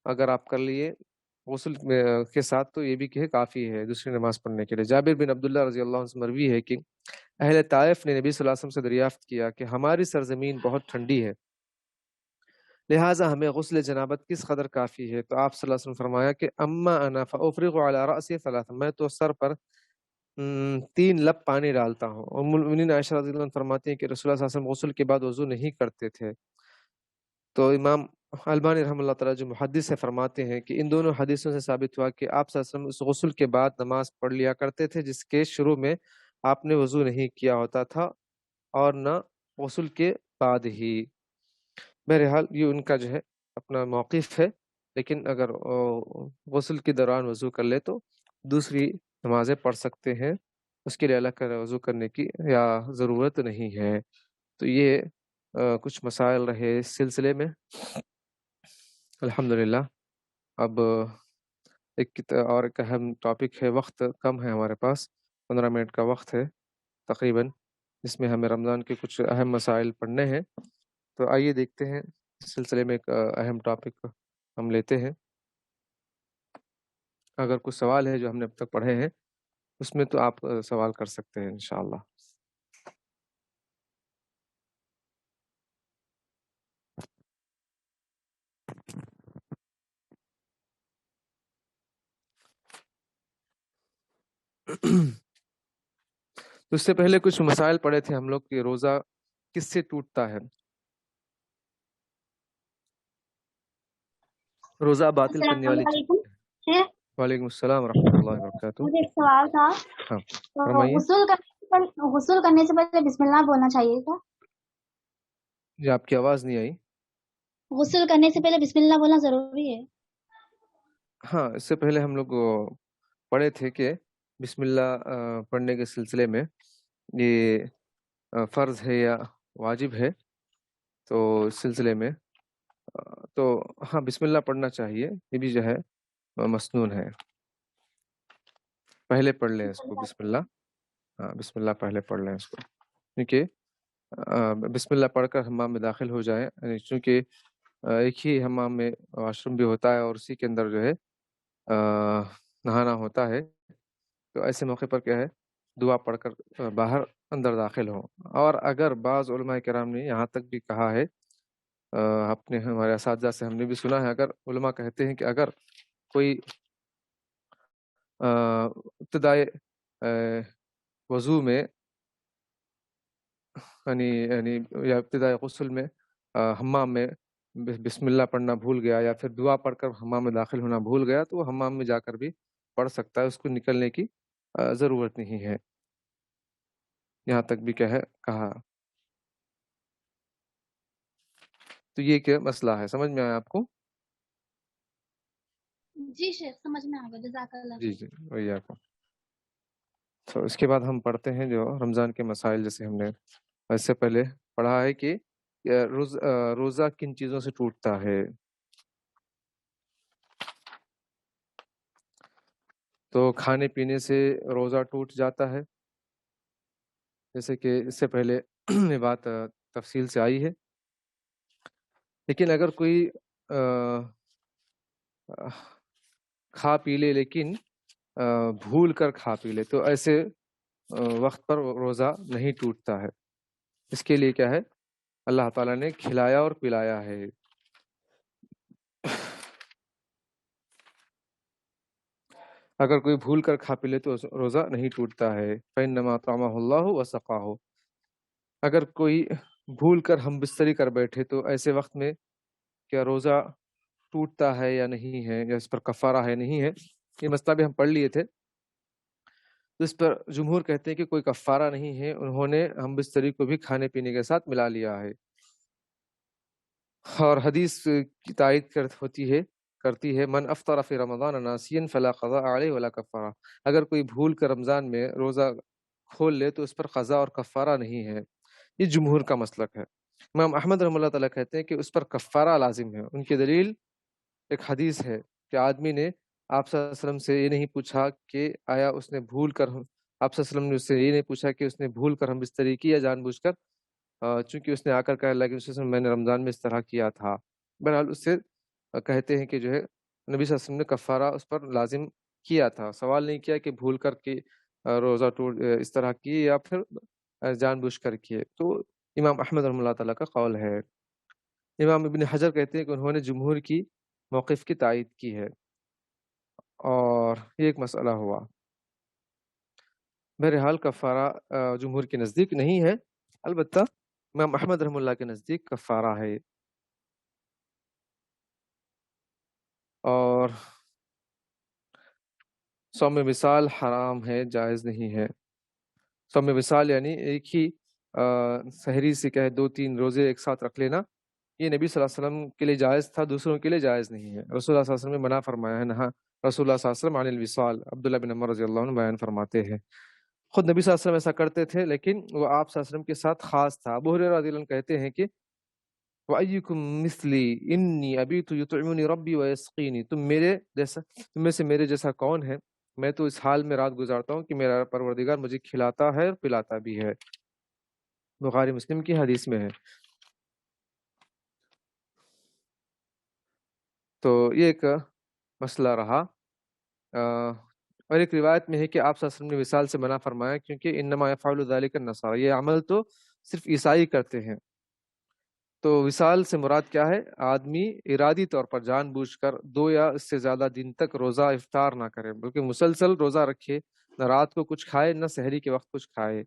اگر آپ کر لیے غسل کے ساتھ، تو یہ بھی کہ کافی ہے دوسری نماز پڑھنے کے لیے۔ جابر بن عبداللہ رضی اللہ عنہ سے مروی ہے کہ اہل طائف نے نبی صلی اللہ علیہ وسلم سے دریافت کیا کہ ہماری سرزمین بہت ٹھنڈی ہے، لہٰذا ہمیں غسل جنابت کس قدر کافی ہے؟ تو آپ صلی اللہ علیہ وسلم فرمایا کہ اما انا فافرغ علی رأسی ثلاثا، میں تو سر پر 3 لپ پانی ڈالتا ہوں۔ ام المؤمنین عائشہ رضی اللہ عنہ فرماتی ہیں کہ رسول اللہ صلی اللہ علیہ وسلم غسل کے بعد وضو نہیں کرتے تھے۔ تو امام البانی رحمہ اللہ تعالیٰ جو محدث ہے فرماتے ہیں کہ ان دونوں حدیثوں سے ثابت ہوا کہ آپ صلی اللہ علیہ وسلم اس غسل کے بعد نماز پڑھ لیا کرتے تھے جس کے شروع میں آپ نے وضو نہیں کیا ہوتا تھا، اور نہ غسل کے بعد ہی۔ بہرحال یہ ان کا جو ہے اپنا موقف ہے، لیکن اگر غسل کے دوران وضو کر لے تو دوسری نمازیں پڑھ سکتے ہیں، اس کے لیے الگ کر وضو کرنے کی یا ضرورت نہیں ہے۔ تو یہ کچھ مسائل رہے اس سلسلے میں۔ الحمدللہ اب اور ایک اہم ٹاپک ہے، وقت کم ہے ہمارے پاس، 15 منٹ کا وقت ہے تقریباً، جس میں ہمیں رمضان کے کچھ اہم مسائل پڑھنے ہیں۔ تو آئیے دیکھتے ہیں اس سلسلے میں ایک اہم ٹاپک ہم لیتے ہیں۔ اگر کچھ سوال ہے جو ہم نے اب تک پڑھے ہیں اس میں تو آپ سوال کر سکتے ہیں انشاءاللہ۔ تو اس سے پہلے کچھ مسائل پڑھے تھے ہم لوگ کہ روزہ کس سے ٹوٹتا ہے، روزہ باطل کرنے السلام والی علیکم چیز۔ شیخ، وعلیکم السلام ورحمۃ اللہ وبرکاتہ۔ مجھے ایک سوال تھا۔ ہاں تو فرمائیے۔ غسل کرنے سے پہلے بسم اللہ بولنا چاہیے کیا؟ جی آپ کی آواز نہیں آئی۔ غسل کرنے سے پہلے بسم اللہ بولنا ضروری ہے؟ ہاں، اس سے پہلے ہم لوگ پڑھے تھے کہ بسم اللہ پڑھنے کے سلسلے میں یہ فرض ہے یا واجب ہے، تو اس سلسلے میں تو ہاں بسم اللہ پڑھنا چاہیے، یہ بھی جو ہے مسنون ہے، پہلے پڑھ لیں اس کو بسم اللہ، ہاں بسم اللہ پہلے پڑھ لیں اس کو، کیونکہ بسم اللہ پڑھ کر حمام میں داخل ہو جائیں، یعنی چونکہ ایک ہی حمام میں واش روم بھی ہوتا ہے اور اسی کے اندر جو ہے نہانا ہوتا ہے، تو ایسے موقع پر کیا ہے دعا پڑھ کر باہر اندر داخل ہوں۔ اور اگر بعض علماء کرام نے یہاں تک بھی کہا ہے، اپنے ہمارے اساتذہ سے ہم نے بھی سنا ہے، اگر علماء کہتے ہیں کہ اگر کوئی ابتدائے وضو میں یعنی یا ابتدائے غسل میں حمام میں بسم اللہ پڑھنا بھول گیا یا پھر دعا پڑھ کر حمام میں داخل ہونا بھول گیا، تو وہ حمام میں جا کر بھی پڑھ سکتا ہے، اس کو نکلنے کی ضرورت نہیں ہے، یہاں تک بھی کیا ہے کہا۔ تو یہ کیا مسئلہ ہے، سمجھ میں آیا آپ کو؟ جی شیخ سمجھ میں آ گیا، جزاک اللہ۔ جی جی وہی آپ کو۔ تو اس کے بعد ہم پڑھتے ہیں جو رمضان کے مسائل، جیسے ہم نے اس سے پہلے پڑھا ہے کہ روزہ کن چیزوں سے ٹوٹتا ہے۔ تو کھانے پینے سے روزہ ٹوٹ جاتا ہے، جیسے کہ اس سے پہلے یہ بات تفصیل سے آئی ہے، لیکن اگر کوئی کھا پی لے لیکن بھول کر کھا پی لے، تو ایسے وقت پر روزہ نہیں ٹوٹتا ہے، اس کے لیے کیا ہے اللہ تعالیٰ نے کھلایا اور پلایا ہے۔ اگر کوئی بھول کر کھا پی لے تو روزہ نہیں ٹوٹتا ہے۔ فإنما طعمه الله وسقاه۔ اگر کوئی بھول کر ہم بستری کر بیٹھے تو ایسے وقت میں کیا روزہ ٹوٹتا ہے یا نہیں ہے، یا اس پر کفارہ ہے نہیں ہے، یہ مسئلہ بھی ہم پڑھ لیے تھے۔ تو اس پر جمہور کہتے ہیں کہ کوئی کفارہ نہیں ہے، انہوں نے ہم بستری کو بھی کھانے پینے کے ساتھ ملا لیا ہے، اور حدیث کی تائید کرتی ہے من افطر فی رمضان ناسیا فلا قضاء علیہ ولا کفارہ۔ اگر کوئی بھول کر رمضان میں روزہ کھول لے تو اس پر قضا اور کفارہ نہیں ہے، یہ جمہور کا مسلک ہے۔ امام احمد رحمۃ اللہ تعالیٰ کہتے ہیں کہ اس پر کفارہ لازم ہے، ان کی دلیل ایک حدیث ہے کہ آدمی نے آپ صلی اللہ علیہ وسلم سے یہ نہیں پوچھا کہ آیا اس نے بھول کر آپ صلی اللہ علیہ وسلم نے اس سے یہ نہیں پوچھا کہ اس نے بھول کر ہم بستری کی یا جان بوجھ کر، چونکہ اس نے آ کر کہا اللہ کے رسول صلی اللہ علیہ وسلم میں نے رمضان میں اس طرح کیا تھا۔ بہرحال اس سے کہتے ہیں کہ جو ہے نبی صلی اللہ علیہ وسلم نے کفارہ اس پر لازم کیا تھا، سوال نہیں کیا کہ بھول کر کے روزہ ٹوٹ اس طرح کیے یا پھر جان بوجھ کر کیے۔ تو امام احمد رحمۃ اللہ تعالیٰ کا قول ہے۔ امام ابن حجر کہتے ہیں کہ انہوں نے جمہور کی موقف کی تائید کی ہے، اور یہ ایک مسئلہ ہوا۔ بہرحال کفارہ جمہور کے نزدیک نہیں ہے، البتہ امام احمد رحمۃ اللہ کے نزدیک کفارہ ہے۔ اور صوم وصال حرام ہے، جائز نہیں ہے۔ صوم وصال یعنی ایک ہی سحری سے کہے 2-3 روزے ایک ساتھ رکھ لینا، یہ نبی صلی اللہ علیہ وسلم کے لیے جائز تھا، دوسروں کے لیے جائز نہیں ہے۔ رسول اللہ صلی اللہ علیہ وسلم نے منع فرمایا ہے، نہا رسول اللہ صلی اللہ علیہ وسلم عن الوصال۔ عبداللہ بن عمر رضی اللہ عنہ بیان فرماتے ہیں خود نبی صلی اللہ علیہ وسلم ایسا کرتے تھے، لیکن وہ آپ صلی اللہ علیہ وسلم کے ساتھ خاص تھا۔ ابو ہریرہ رضی اللہ عنہ کہتے ہیں کہ وَأَيُّكُمْ مِثْلِي إِنِّي أَبِيتُ يُطْعِمُنِي رَبِّي وَيَسْقِينِي۔ تم میں سے میرے جیسا کون ہے، میں تو اس حال میں رات گزارتا ہوں کہ میرا پروردگار مجھے کھلاتا ہے اور پلاتا بھی ہے، بخاری مسلم کی حدیث میں ہے۔ تو یہ ایک مسئلہ رہا، اور ایک روایت میں ہے کہ آپ صلی اللہ علیہ وسلم نے وصال سے منع فرمایا، کیونکہ انما یفعل ذلک النصارى، یہ عمل تو صرف عیسائی کرتے ہیں۔ تو وصال سے مراد کیا ہے، آدمی ارادی طور پر جان بوجھ کر 2 یا اس سے زیادہ دن تک روزہ افطار نہ کرے، بلکہ مسلسل روزہ رکھے، نہ رات کو کچھ کھائے نہ سحری کے وقت کچھ کھائے۔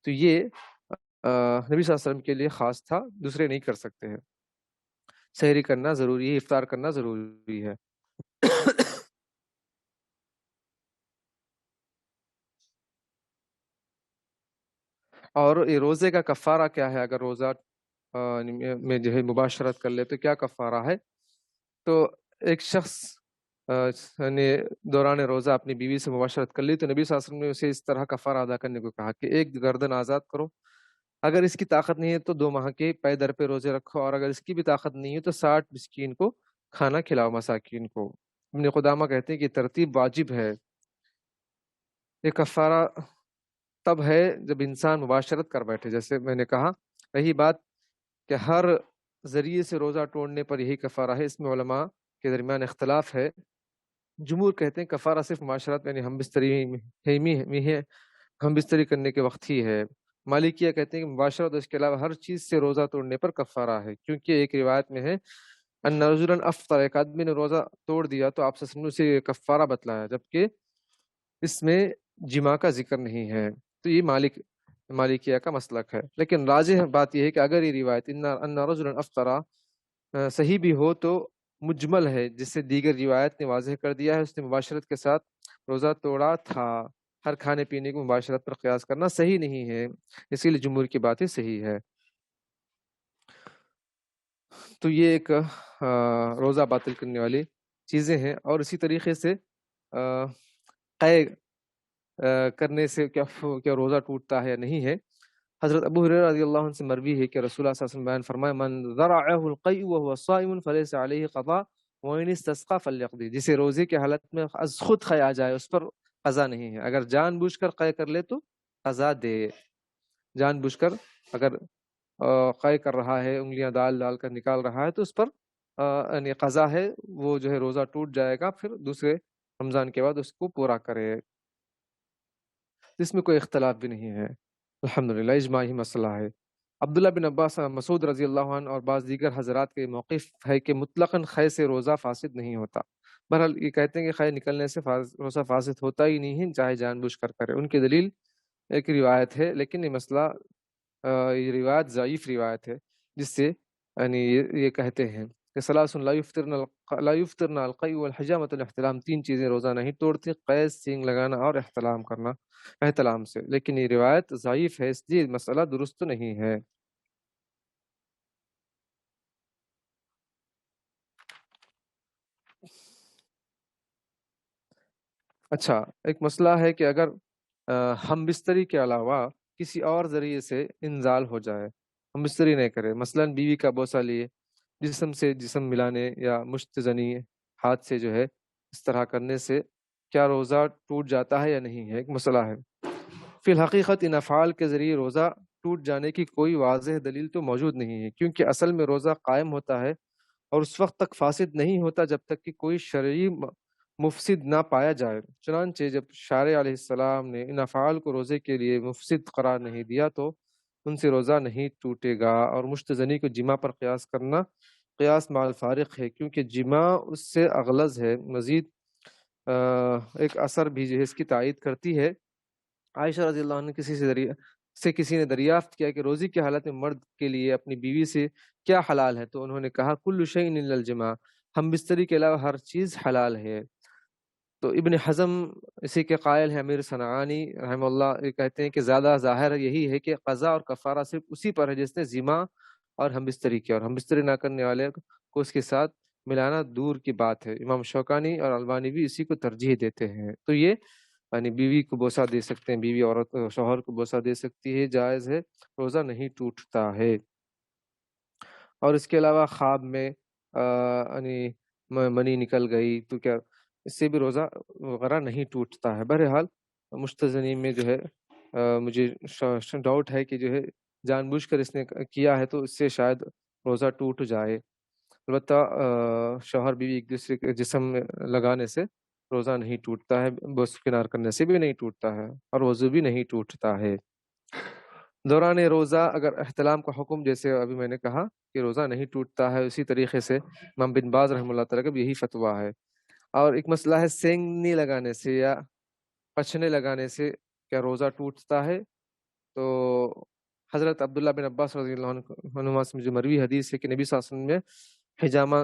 تو یہ نبی صلی اللہ علیہ وسلم کے لیے خاص تھا، دوسرے نہیں کر سکتے ہیں۔ سحری کرنا ضروری ہے، افطار کرنا ضروری ہے۔ اور یہ روزے کا کفارہ کیا ہے، اگر روزہ میں جو ہے مباشرت کر لے تو کیا کفارہ ہے؟ تو ایک شخص نے دوران روزہ اپنی بیوی سے مباشرت کر لی، تو نبی صلی اللہ علیہ وسلم نے اسے اس طرح کفارہ ادا کرنے کو کہا کہ ایک گردن آزاد کرو اگر اس کی طاقت نہیں ہے تو 2 ماہ کے پے در پہ روزے رکھو، اور اگر اس کی بھی طاقت نہیں ہے تو 60 مسکین کو کھانا کھلاؤ، مساکین کو۔ ابن قدامہ کہتے ہیں کہ ترتیب واجب ہے۔ یہ کفارہ تب ہے جب انسان مباشرت کر بیٹھے، جیسے میں نے کہا۔ رہی بات کہ ہر ذریعے سے روزہ توڑنے پر یہی کفارہ ہے، اس میں علماء کے درمیان اختلاف ہے۔ جمہور کہتے ہیں کفارہ صرف معاشرت یعنی ہم بستری کرنے کے وقت ہی ہے۔ مالکیہ کہتے ہیں کہ مباشرت اور اس کے علاوہ ہر چیز سے روزہ توڑنے پر کفارہ ہے، کیونکہ ایک روایت میں ہے ان رجلا افطر، ایک آدمی نے روزہ توڑ دیا تو آپ صلی اللہ علیہ وسلم نے اسے کفارہ بتلایا، جبکہ اس میں جماع کا ذکر نہیں ہے۔ تو یہ مالکیہ کا مسلک ہے، لیکن راجح بات یہ ہے کہ اگر یہ روایت ان رجلا افطر صحیح بھی ہو تو مجمل ہے، جس سے دیگر روایت نے واضح کر دیا ہے اس نے مباشرت کے ساتھ روزہ توڑا تھا۔ ہر کھانے پینے کو مباشرت پر قیاس کرنا صحیح نہیں ہے، اسی لیے جمہور کی بات ہی صحیح ہے۔ تو یہ ایک روزہ باطل کرنے والی چیزیں ہیں، اور اسی طریقے سے قے کرنے سے کیا روزہ ٹوٹتا ہے یا نہیں ہے۔ حضرت ابو ہریرہ رضی اللہ عنہ سے مروی ہے کہ رسول اللہ صلی اللہ علیہ وسلم بیان فرمایا من ذرعہ القیء وهو صائم فلیس علیہ قضاء وان استسقى فلیقضی، جسے روزے کی حالت میں از خود قے آ جائے اس پر قضا نہیں ہے، اگر جان بوجھ کر قے کر لے تو قضا دے۔ جان بوجھ کر اگر قے کر رہا ہے، انگلیاں ڈال کر نکال رہا ہے تو اس پر یعنی قضا ہے، وہ جو ہے روزہ ٹوٹ جائے گا، پھر دوسرے رمضان کے بعد اس کو پورا کرے۔ اس میں کوئی اختلاف بھی نہیں ہے، الحمدللہ اجماعی مسئلہ ہے۔ عبداللہ بن عباس، مسعود رضی اللہ عنہ اور بعض دیگر حضرات کے موقف ہے کہ مطلقاً خے سے روزہ فاسد نہیں ہوتا۔ بہرحال یہ کہتے ہیں کہ خے نکلنے سے روزہ فاسد ہوتا ہی نہیں ہے، چاہے جان بوجھ کر کرے۔ ان کی دلیل ایک روایت ہے، لیکن یہ مسئلہ یہ روایت ضعیف روایت ہے، جس سے یعنی یہ کہتے ہیں کہ ثلاث لا یفطرن القیء والحجامۃ الاحتلام، 3 چیزیں روزہ نہیں توڑتی، قیض، سینگ لگانا اور احتلام کرنا احتلام سے، لیکن یہ روایت ضعیف ہے، اس لیے مسئلہ درست نہیں ہے۔ اچھا، ایک مسئلہ ہے کہ اگر ہم بستری کے علاوہ کسی اور ذریعے سے انزال ہو جائے، ہم بستری نہیں کرے، مثلا بیوی کا بوسہ لیے، جسم سے جسم ملانے یا مشت زنی ہاتھ سے جو ہے اس طرح کرنے سے کیا روزہ ٹوٹ جاتا ہے یا نہیں ہے، ایک مسئلہ ہے۔ فی الحقیقت ان افعال کے ذریعے روزہ ٹوٹ جانے کی کوئی واضح دلیل تو موجود نہیں ہے، کیونکہ اصل میں روزہ قائم ہوتا ہے اور اس وقت تک فاسد نہیں ہوتا جب تک کہ کوئی شرعی مفسد نہ پایا جائے۔ چنانچہ جب شارع علیہ السلام نے ان افعال کو روزے کے لیے مفسد قرار نہیں دیا تو ان سے روزہ نہیں ٹوٹے گا، اور مشتزنی کو جماع پر قیاس کرنا قیاس مع الفارق ہے، کیونکہ جماع اس سے اغلظ ہے۔ مزید ایک اثر بھی جو ہے اس کی تائید کرتی ہے۔ عائشہ رضی اللہ عنہ کسی نے دریافت کیا کہ روزی کی حالت میں مرد کے لیے اپنی بیوی سے کیا حلال ہے، تو انہوں نے کہا کل شیء الا الجماع، ہم بستری کے علاوہ ہر چیز حلال ہے۔ تو ابن حزم اسی کے قائل ہیں، امیر صنعانی رحمہ اللہ یہ کہتے ہیں کہ زیادہ ظاہر یہی ہے کہ قضا اور کفارہ صرف اسی پر ہے جس نے جماع اور ہم بستری کیا، اور ہم بستری نہ کرنے والے کو اس کے ساتھ ملانا دور کی بات ہے۔ امام شوکانی اور البانی بھی اسی کو ترجیح دیتے ہیں۔ تو یہ یعنی بیوی کو بوسہ دے سکتے ہیں، بیوی عورت شوہر کو بوسہ دے سکتی ہے، جائز ہے، روزہ نہیں ٹوٹتا ہے۔ اور اس کے علاوہ خواب میں یعنی منی نکل گئی تو کیا اس سے بھی روزہ وغیرہ نہیں ٹوٹتا ہے۔ بہرحال مستزنی میں جو ہے مجھے ڈاؤٹ ہے کہ جو ہے جان بوجھ کر اس نے کیا ہے تو اس سے شاید روزہ ٹوٹ جائے۔ البتہ شوہر بیوی ایک دوسرے کے جسم میں لگانے سے روزہ نہیں ٹوٹتا ہے، بوس کنار کرنے سے بھی نہیں ٹوٹتا ہے، اور وضو بھی نہیں ٹوٹتا ہے۔ دوران روزہ اگر احتلام کا حکم، جیسے ابھی میں نے کہا کہ روزہ نہیں ٹوٹتا ہے، اسی طریقے سے امام بن باز رحمہ اللہ تعالیٰ کا بھی یہی فتویٰ ہے۔ اور ایک مسئلہ ہے سینگنی لگانے سے یا پچھنے لگانے سے کیا روزہ ٹوٹتا ہے؟ تو حضرت عبداللہ بن عباس رضی اللہ عنہ سے جو مروی حدیث ہے کہ نبی صلی اللہ علیہ وسلم نے حجامہ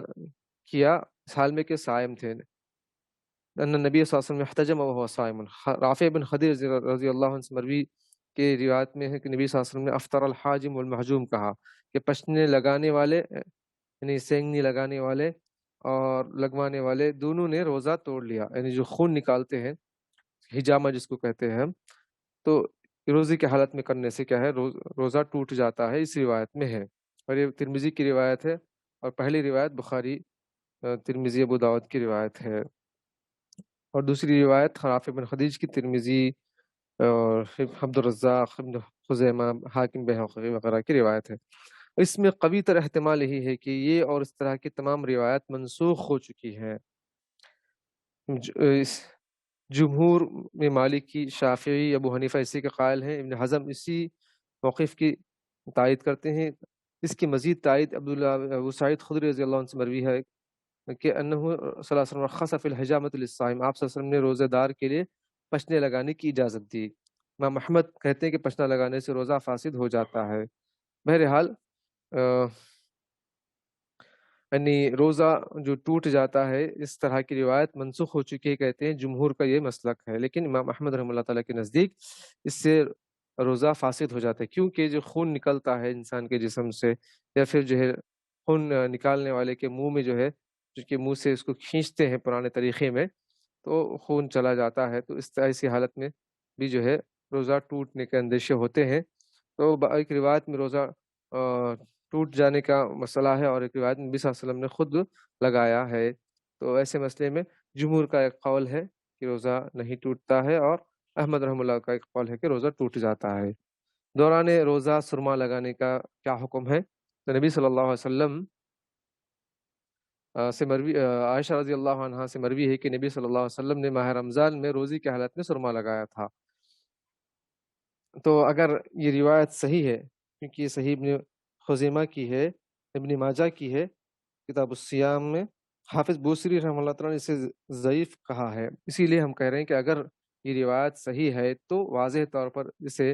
کیا اس حال میں کہ صائم تھے، ان نبی صلی اللہ علیہ وسلم احتجم وهو صائم۔ رافع بن خدیر رضی اللہ عنہ سے مروی کے روایت میں ہے کہ نبی صلی اللہ علیہ وسلم نے افطر الحاجم والمحجوم کہا کہ پچھنے لگانے والے یعنی سینگنی لگانے والے اور لگوانے والے دونوں نے روزہ توڑ لیا، یعنی جو خون نکالتے ہیں، حجامہ جس کو کہتے ہیں ہم، تو کہ روزے کی حالت میں کرنے سے کیا ہے روزہ ٹوٹ جاتا ہے، اس روایت میں ہے، اور یہ ترمذی کی روایت ہے، اور پہلی روایت بخاری ترمذی ابو داؤد کی روایت ہے، اور دوسری روایت رافع بن خدیج کی ترمذی اور عبد الرزاق ابن خزیمہ حاکم بہقی وغیرہ کی روایت ہے۔ اس میں قوی تر احتمال یہی ہے کہ یہ اور اس طرح کی تمام روایت منسوخ ہو چکی ہیں۔ اس جمہور میں مالکی، شافعی، ابو حنیفہ اسی کے قائل ہیں، ابن حزم اسی موقف کی تائید کرتے ہیں۔ اس کی مزید تائید ابو سعید خدری رضی اللہ عنہ سے مروی ہے کہ انہ صلی اللہ علیہ وسلم رخص فی الحجامۃ للصائم، آپ صلی اللہ علیہ وسلم نے روزہ دار کے لیے پشنے لگانے کی اجازت دی۔ امام احمد کہتے ہیں کہ پشنا لگانے سے روزہ فاسد ہو جاتا ہے۔ بہرحال یعنی روزہ جو ٹوٹ جاتا ہے، اس طرح کی روایت منسوخ ہو چکی ہے، کہتے ہیں جمہور کا یہ مسلک ہے، لیکن امام احمد رحمۃ اللہ تعالیٰ کے نزدیک اس سے روزہ فاسد ہو جاتا ہے، کیونکہ جو خون نکلتا ہے انسان کے جسم سے، یا پھر جو ہے خون نکالنے والے کے منہ میں جو ہے، جو کہ منہ سے اس کو کھینچتے ہیں پرانے طریقے میں، تو خون چلا جاتا ہے، تو اس ایسی حالت میں بھی جو ہے روزہ ٹوٹنے کے اندیشے ہوتے ہیں۔ تو ایک روایت میں روزہ ٹوٹ جانے کا مسئلہ ہے، اور ایک روایت میں نبی صلی اللہ علیہ وسلم نے خود لگایا ہے، تو ایسے مسئلے میں جمہور کا ایک قول ہے کہ روزہ نہیں ٹوٹتا ہے، اور احمد رحمہ اللہ کا ایک قول ہے کہ روزہ ٹوٹ جاتا ہے۔ دوران روزہ سرما لگانے کا کیا حکم ہے؟ تو نبی صلی اللہ علیہ وسلم سے مروی، عائشہ رضی اللہ عنہا سے مروی ہے کہ نبی صلی اللہ علیہ وسلم نے ماہ رمضان میں روزی کی حالت میں سرما لگایا تھا۔ تو اگر یہ روایت صحیح ہے، کیونکہ یہ صحیح ابن خزیمہ کی ہے، ابن ماجہ کی ہے کتاب الصیام میں، حافظ بوصیری رحمہ اللہ تعالیٰ نے اسے ضعیف کہا ہے، اسی لیے ہم کہہ رہے ہیں کہ اگر یہ روایت صحیح ہے تو واضح طور پر اسے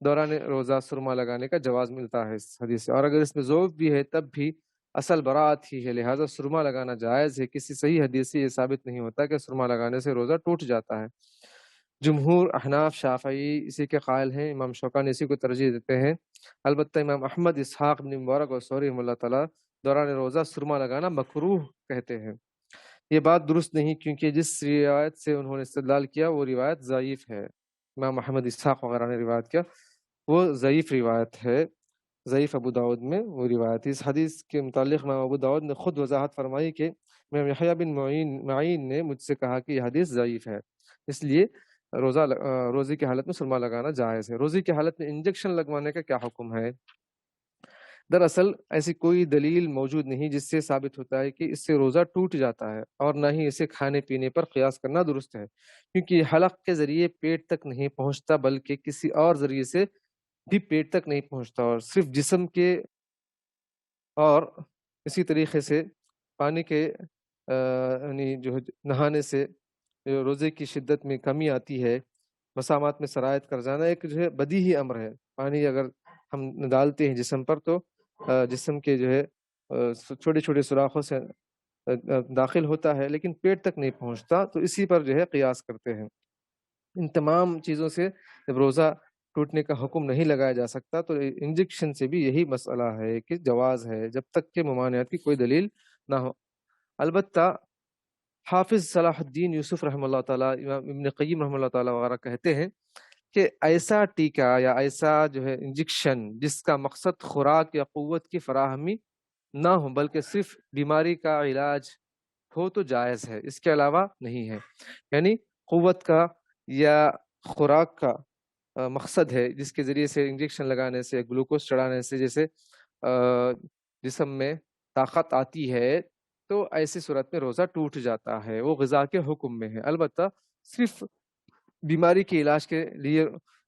دوران روزہ سرما لگانے کا جواز ملتا ہے اس حدیث سے، اور اگر اس میں ضعف بھی ہے تب بھی اصل براعت ہی ہے، لہٰذا سرما لگانا جائز ہے۔ کسی صحیح حدیث سے یہ ثابت نہیں ہوتا کہ سرما لگانے سے روزہ ٹوٹ جاتا ہے۔ جمہور احناف، شافعی اسی کے قائل ہیں، امام شوکانی اسی کو ترجیح دیتے ہیں، البتہ امام احمد، اسحاق بن مبارک اور ثوری رحمہ اللہ تعالیٰ دوران روزہ سرما لگانا مکروہ کہتے ہیں۔ یہ بات درست نہیں، کیونکہ جس روایت سے انہوں نے استدلال کیا وہ روایت ضعیف ہے، امام احمد، اسحاق وغیرہ نے روایت کیا وہ ضعیف روایت ہے، ضعیف ابو داؤد میں وہ روایت ہے۔ اس حدیث کے متعلق امام ابو داؤد نے خود وضاحت فرمائی کہ امام یحییٰ بن معین نے مجھ سے کہا کہ یہ حدیث ضعیف ہے، اس لیے روزے کی حالت میں سرما لگانا جائز ہے۔ روزے کی حالت میں انجیکشن لگوانے کا کیا حکم ہے؟ دراصل ایسی کوئی دلیل موجود نہیں جس سے ثابت ہوتا ہے کہ اس سے روزہ ٹوٹ جاتا ہے، اور نہ ہی اسے کھانے پینے پر قیاس کرنا درست ہے، کیونکہ یہ حلق کے ذریعے پیٹ تک نہیں پہنچتا، بلکہ کسی اور ذریعے سے بھی پیٹ تک نہیں پہنچتا، اور صرف جسم کے، اور اسی طریقے سے پانی کے یعنی جو نہانے سے روزے کی شدت میں کمی آتی ہے۔ مسامات میں سرایت کر جانا ایک جو ہے بدیہی امر ہے، پانی اگر ہم ڈالتے ہیں جسم پر تو جسم کے جو ہے چھوٹے چھوٹے سوراخوں سے داخل ہوتا ہے، لیکن پیٹ تک نہیں پہنچتا، تو اسی پر جو ہے قیاس کرتے ہیں۔ ان تمام چیزوں سے جب روزہ ٹوٹنے کا حکم نہیں لگایا جا سکتا، تو انجیکشن سے بھی یہی مسئلہ ہے کہ جواز ہے جب تک کہ ممانعت کی کوئی دلیل نہ ہو۔ البتہ حافظ صلاح الدین یوسف رحمہ اللہ تعالیٰ، امام ابن قیم رحمہ اللہ تعالیٰ وغیرہ کہتے ہیں کہ ایسا ٹیکہ یا ایسا جو ہے انجیکشن جس کا مقصد خوراک یا قوت کی فراہمی نہ ہو بلکہ صرف بیماری کا علاج ہو تو جائز ہے، اس کے علاوہ نہیں ہے۔ یعنی قوت کا یا خوراک کا مقصد ہے جس کے ذریعے سے انجیکشن لگانے سے، گلوکوز چڑھانے سے جیسے جسم میں طاقت آتی ہے، تو ایسی صورت میں روزہ ٹوٹ جاتا ہے، وہ غذا کے حکم میں ہے۔ البتہ صرف بیماری کے علاج کے لیے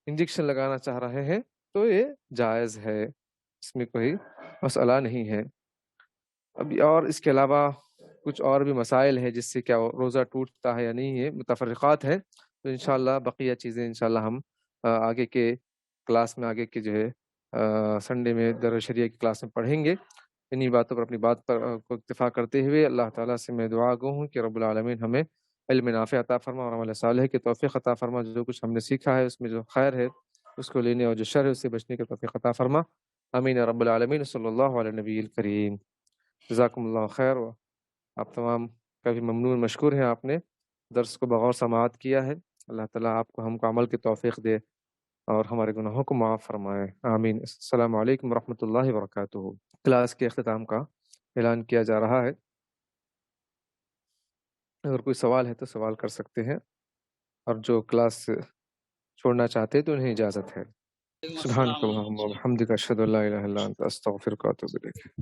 انجیکشن لگانا چاہ رہے ہیں تو یہ جائز ہے، اس میں کوئی مسئلہ نہیں ہے۔ ابھی اور اس کے علاوہ کچھ اور بھی مسائل ہیں جس سے کیا روزہ ٹوٹتا ہے یا نہیں ہے، متفرقات ہیں، تو انشاءاللہ بقیہ چیزیں انشاءاللہ ہم آگے کے کلاس میں، آگے کے جو ہے سنڈے میں درس شریعہ کی کلاس میں پڑھیں گے۔ انہی باتوں پر اپنی بات پر کو اکتفا کرتے ہوئے اللہ تعالیٰ سے میں دعا گو ہوں کہ رب العالمین ہمیں علم نافع عطا فرما اور عمل صالح کی توفیق عطا فرما، جو کچھ ہم نے سیکھا ہے اس میں جو خیر ہے اس کو لینے، اور جو شر ہے اس سے بچنے کی توفیق عطا فرما، آمین رب العالمین۔ صلی اللہ علیہ نبی الکریم۔ جزاکم اللہ خیر۔ آپ تمام کا بھی ممنون مشکور ہیں، آپ نے درس کو بغور سماعت کیا ہے، اللہ تعالیٰ آپ کو ہم کو عمل کی توفیق دے۔ اور ہمارے گناہوں کو معاف فرمائے، آمین۔ السلام علیکم ورحمۃ اللہ وبرکاتہ۔ کلاس کے اختتام کا اعلان کیا جا رہا ہے، اگر کوئی سوال ہے تو سوال کر سکتے ہیں، اور جو کلاس چھوڑنا چاہتے ہیں تو انہیں اجازت ہے۔ سبحانک اللہم و بحمدک، اشہد ان لا الہ الا انت، استغفرک و اتوب الیک۔